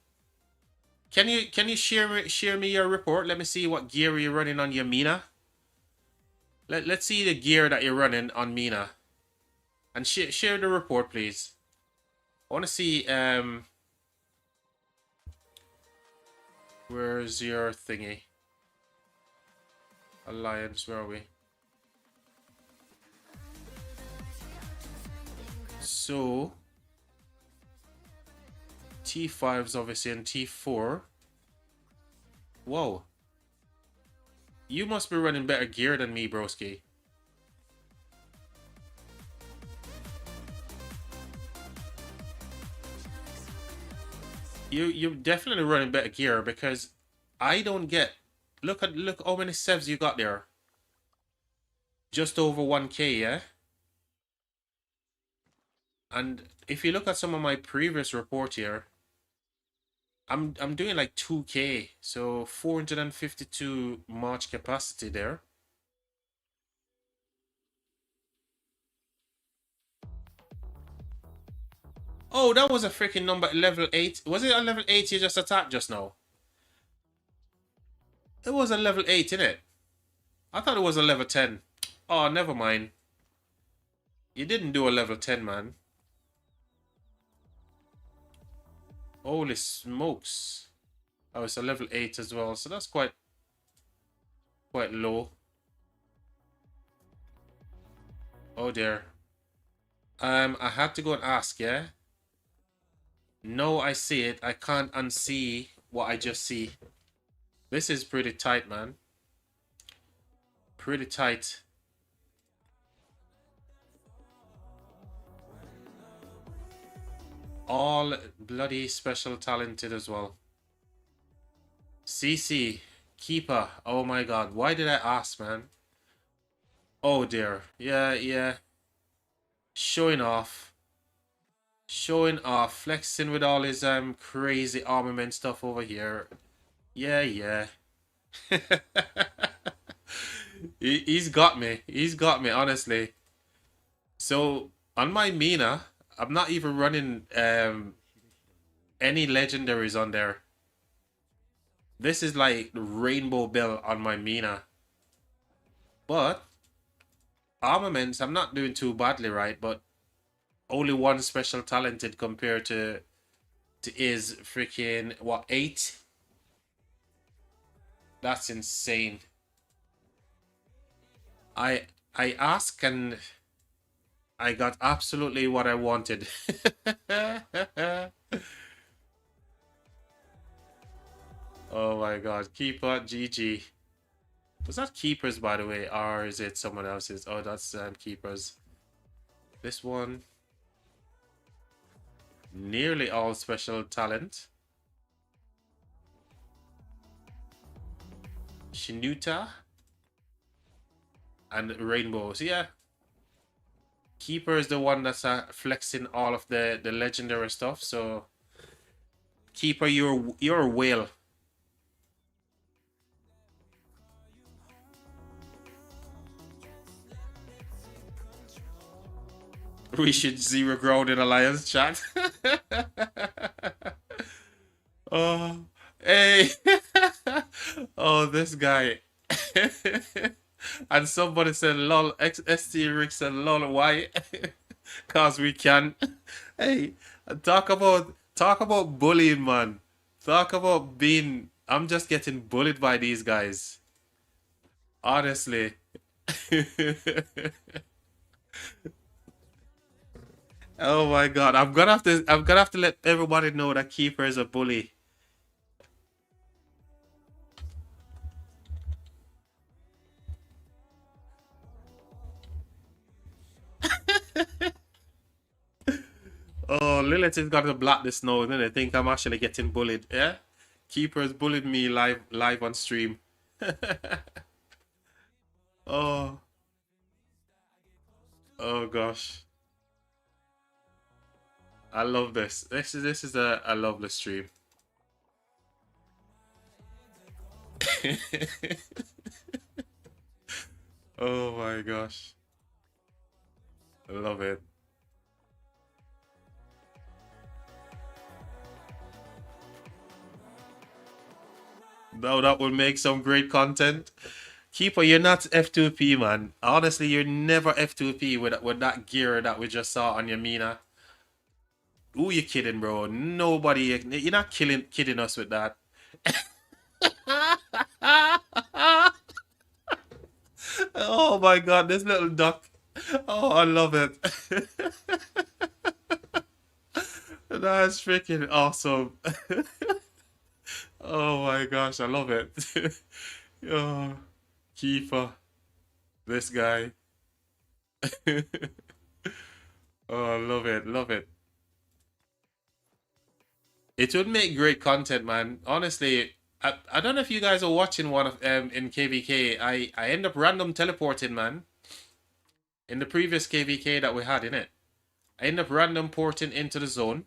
Can you share me your report? Let me see what gear you're running on your Mina. Let's see the gear that you're running on Mina. And share the report, please. I want to see where's your thingy? Alliance, where are we? So T5's obviously in T4. Whoa. You must be running better gear than me, broski. You're definitely running better gear because I don't get. Look how many sevs you got there. Just over 1K, yeah? And if you look at some of my previous report here, I'm doing like 2K, so 452 march capacity there. Oh, that was a freaking number, level 8. Was it a level 8 you just attacked just now? It was a level 8, innit? I thought it was a level 10. Oh, never mind. You didn't do a level 10, man. Holy smokes. Oh, it's a level 8 as well, so that's quite low. Oh dear. I had to go and ask, yeah? No, I see it. I can't unsee what I just see. This is pretty tight, man. Pretty tight. All bloody special talented as well. CC, Keeper. Oh my god. Why did I ask, man? Oh dear. Yeah. Showing off. Showing off. Flexing with all his crazy armament stuff over here. Yeah. He's got me. He's got me, honestly. So, on my Mina, I'm not even running any legendaries on there. This is like Rainbow Bell on my Mina. But armaments, I'm not doing too badly, right? But only one special talented compared to is freaking what, 8? That's insane. I asked and I got absolutely what I wanted. Oh my god. Keeper, GG. Was that Keepers, by the way? Or is it someone else's? Oh, that's Keepers. This one. Nearly all special talent. Shinuta. And Rainbow. So yeah. Keeper is the one that's flexing all of the legendary stuff. So Keeper, you're a whale. We should zero ground in Alliance chat. Oh, hey. Oh, this guy. And somebody said, lol, ST Rick said, lol, why? Cause we can. Hey, talk about bullying, man. Talk about being, I'm just getting bullied by these guys. Honestly. Oh my god, I'm gonna have to let everybody know that Keeper is a bully. Lilith is got to block this now, and then they think I'm actually getting bullied. Yeah, Keeper's bullied me live on stream. Oh, oh gosh, I love this. This is a lovely stream. Oh my gosh, I love it. Now that will make some great content. Keeper, you're not F2P, man. Honestly, you're never F2P with that gear that we just saw on your Mina. Who you kidding, bro? Nobody. You're not kidding us with that. Oh my god, this little duck. Oh, I love it. That's freaking awesome. Oh my gosh, I love it. Oh, Kiefer. This guy. Oh, I love it, love it. It would make great content, man. Honestly, I don't know if you guys are watching one of in KVK. I end up random teleporting, man. In the previous KVK that we had in it, I end up random porting into the zone.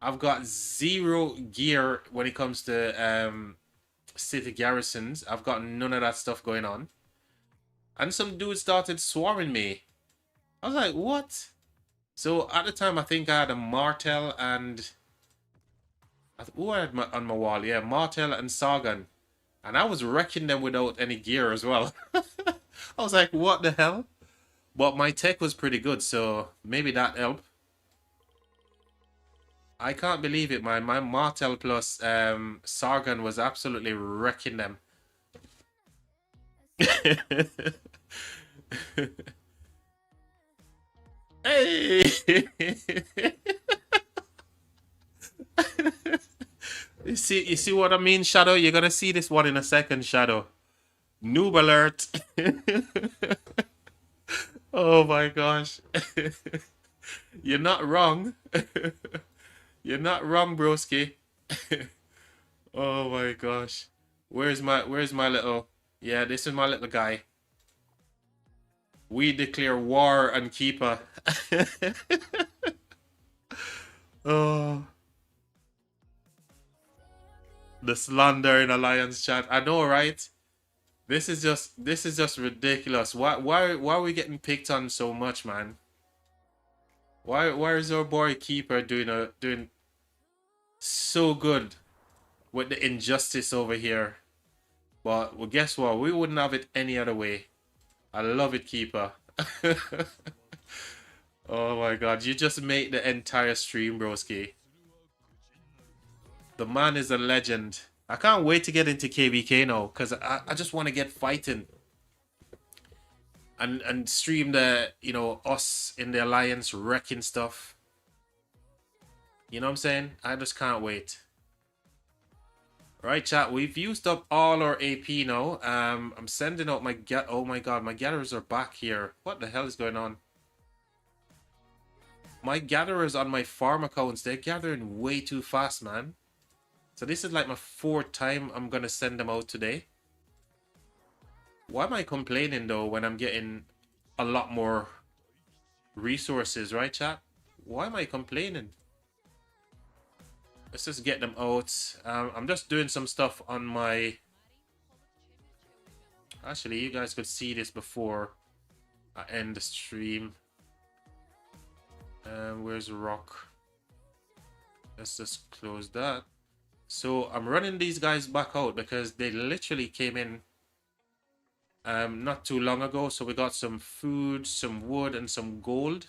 I've got 0 gear when it comes to city garrisons. I've got none of that stuff going on. And some dude started swarming me. I was like, what? So at the time, I think I had a Martel and... who I had on my wall? Yeah, Martel and Sagan. And I was wrecking them without any gear as well. I was like, what the hell? But my tech was pretty good, so maybe that helped. I can't believe it, man. My Martel plus Sargon was absolutely wrecking them. Hey! You see what I mean, Shadow? You're gonna see this one in a second, Shadow. Noob alert. Oh my gosh. You're not wrong. You're not wrong, broski. Oh my gosh. Where's my little... Yeah, this is my little guy. We declare war on Keeper. Oh. The slander in Alliance chat. I know, right? This is just ridiculous. Why are we getting picked on so much, man? Why is our boy Keeper doing so good with the injustice over here? But well, guess what? We wouldn't have it any other way. I love it, Keeper. Oh my god, you just made the entire stream, broski. The man is a legend. I can't wait to get into KVK now, because I just want to get fighting. And stream the, you know, us in the Alliance wrecking stuff. You know what I'm saying? I just can't wait. Right, chat, we've used up all our AP now. I'm sending out my... Oh my god, my gatherers are back here. What the hell is going on? My gatherers on my farm accounts, they're gathering way too fast, man. So this is like my 4th time I'm gonna send them out today. Why am I complaining though when I'm getting a lot more resources, right, chat? Why am I complaining? Let's just get them out. I'm just doing some stuff on my... Actually, you guys could see this before I end the stream. Where's Rock? Let's just close that. So I'm running these guys back out because they literally came in not too long ago. So we got some food, some wood, and some gold.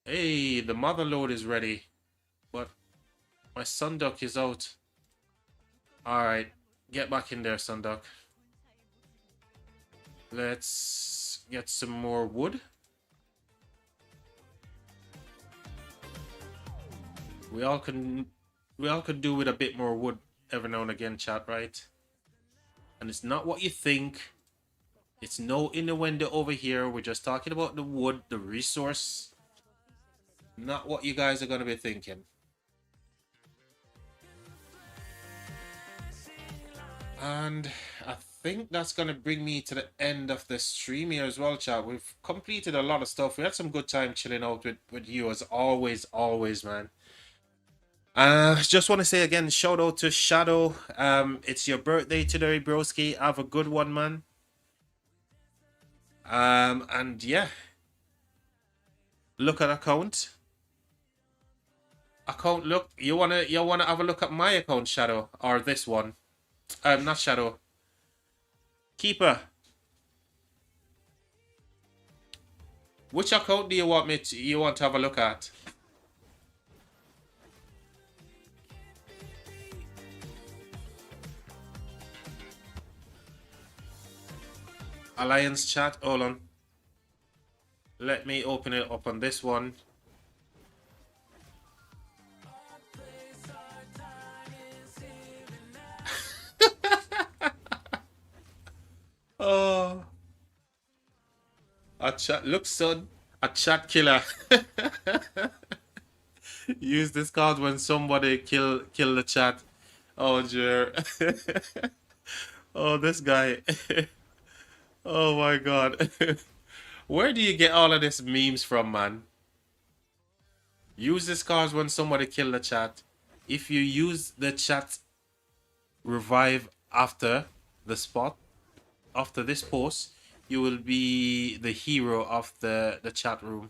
Hey, the mother load is ready. But my Sunduck is out. Alright, get back in there, Sunduck. Let's get some more wood. We all could do with a bit more wood every now and again, chat, right? And it's not what you think. It's no innuendo over here. We're just talking about the wood, the resource. Not what you guys are going to be thinking. And I think that's going to bring me to the end of the stream here as well, chat. We've completed a lot of stuff. We had some good time chilling out with you as always, man. Just want to say again, shout out to Shadow. It's your birthday today, broski. Have a good one, man. And yeah. Look at account. Look, you wanna have a look at my account, Shadow, or this one? Not Shadow. Keeper. Which account do you want to have a look at? Alliance chat. Hold on. Let me open it up on this one. Oh. A chat. Look, son. A chat killer. Use this card when somebody kill the chat. Oh, dear. Oh, this guy. Oh my god. Where do you get all of these memes from, man? Use this card when somebody kill the chat. If you use the chat revive after the spot, after this post, you will be the hero of the chat room.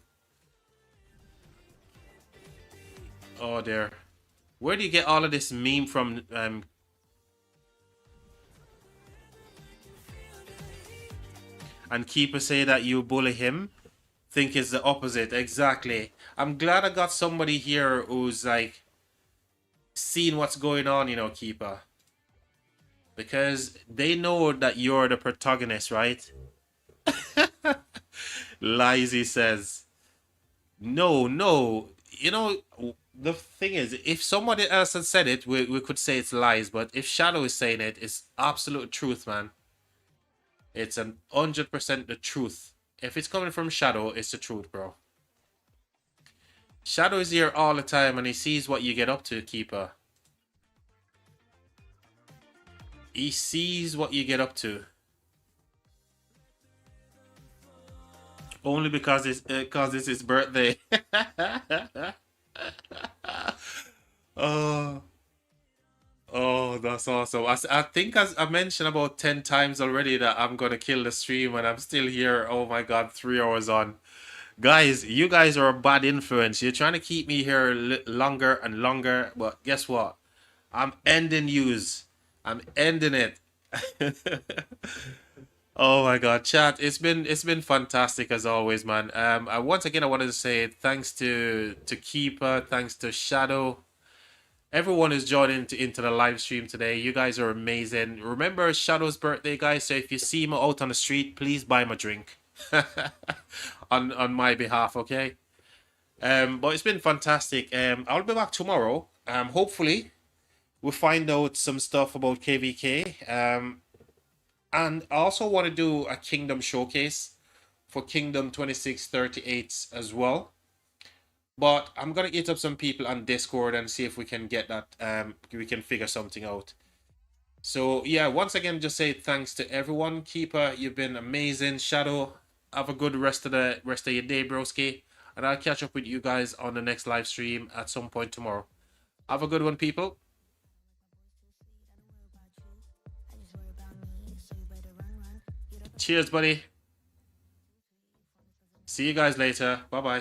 Oh dear. Where do you get all of this meme from? And Keeper say that you bully him. Think it's the opposite. Exactly. I'm glad I got somebody here who's like seeing what's going on, you know, Keeper. Because they know that you're the protagonist, right? Lies, he says. No. You know, the thing is, if somebody else had said it, we could say it's lies. But if Shadow is saying it, it's absolute truth, man. It's 100% the truth. If it's coming from Shadow, it's the truth, bro. Shadow is here all the time and he sees what you get up to, Keeper. He sees what you get up to. Only because it's his birthday. Oh, that's awesome. I think as I mentioned about 10 times already that I'm gonna kill the stream and I'm still here. Oh my god, 3 hours on. Guys, you guys are a bad influence. You're trying to keep me here longer and longer, but guess what? I'm ending yous. I'm ending it. Oh my god, chat. It's been fantastic as always, man. Once again I wanted to say thanks to Keeper, thanks to Shadow. Everyone is joining into the live stream today. You guys are amazing. Remember Shadow's birthday, guys. So if you see him out on the street, please buy him a drink. on my behalf, okay? But it's been fantastic. I'll be back tomorrow. Hopefully we'll find out some stuff about KVK. And I also want to do a Kingdom showcase for Kingdom 2638 as well. But I'm going to hit up some people on Discord and see if we can get that, we can figure something out. So, yeah, once again, just say thanks to everyone. Keeper, you've been amazing. Shadow, have a good rest of your day, broski. And I'll catch up with you guys on the next live stream at some point tomorrow. Have a good one, people. Cheers, buddy. See you guys later. Bye-bye.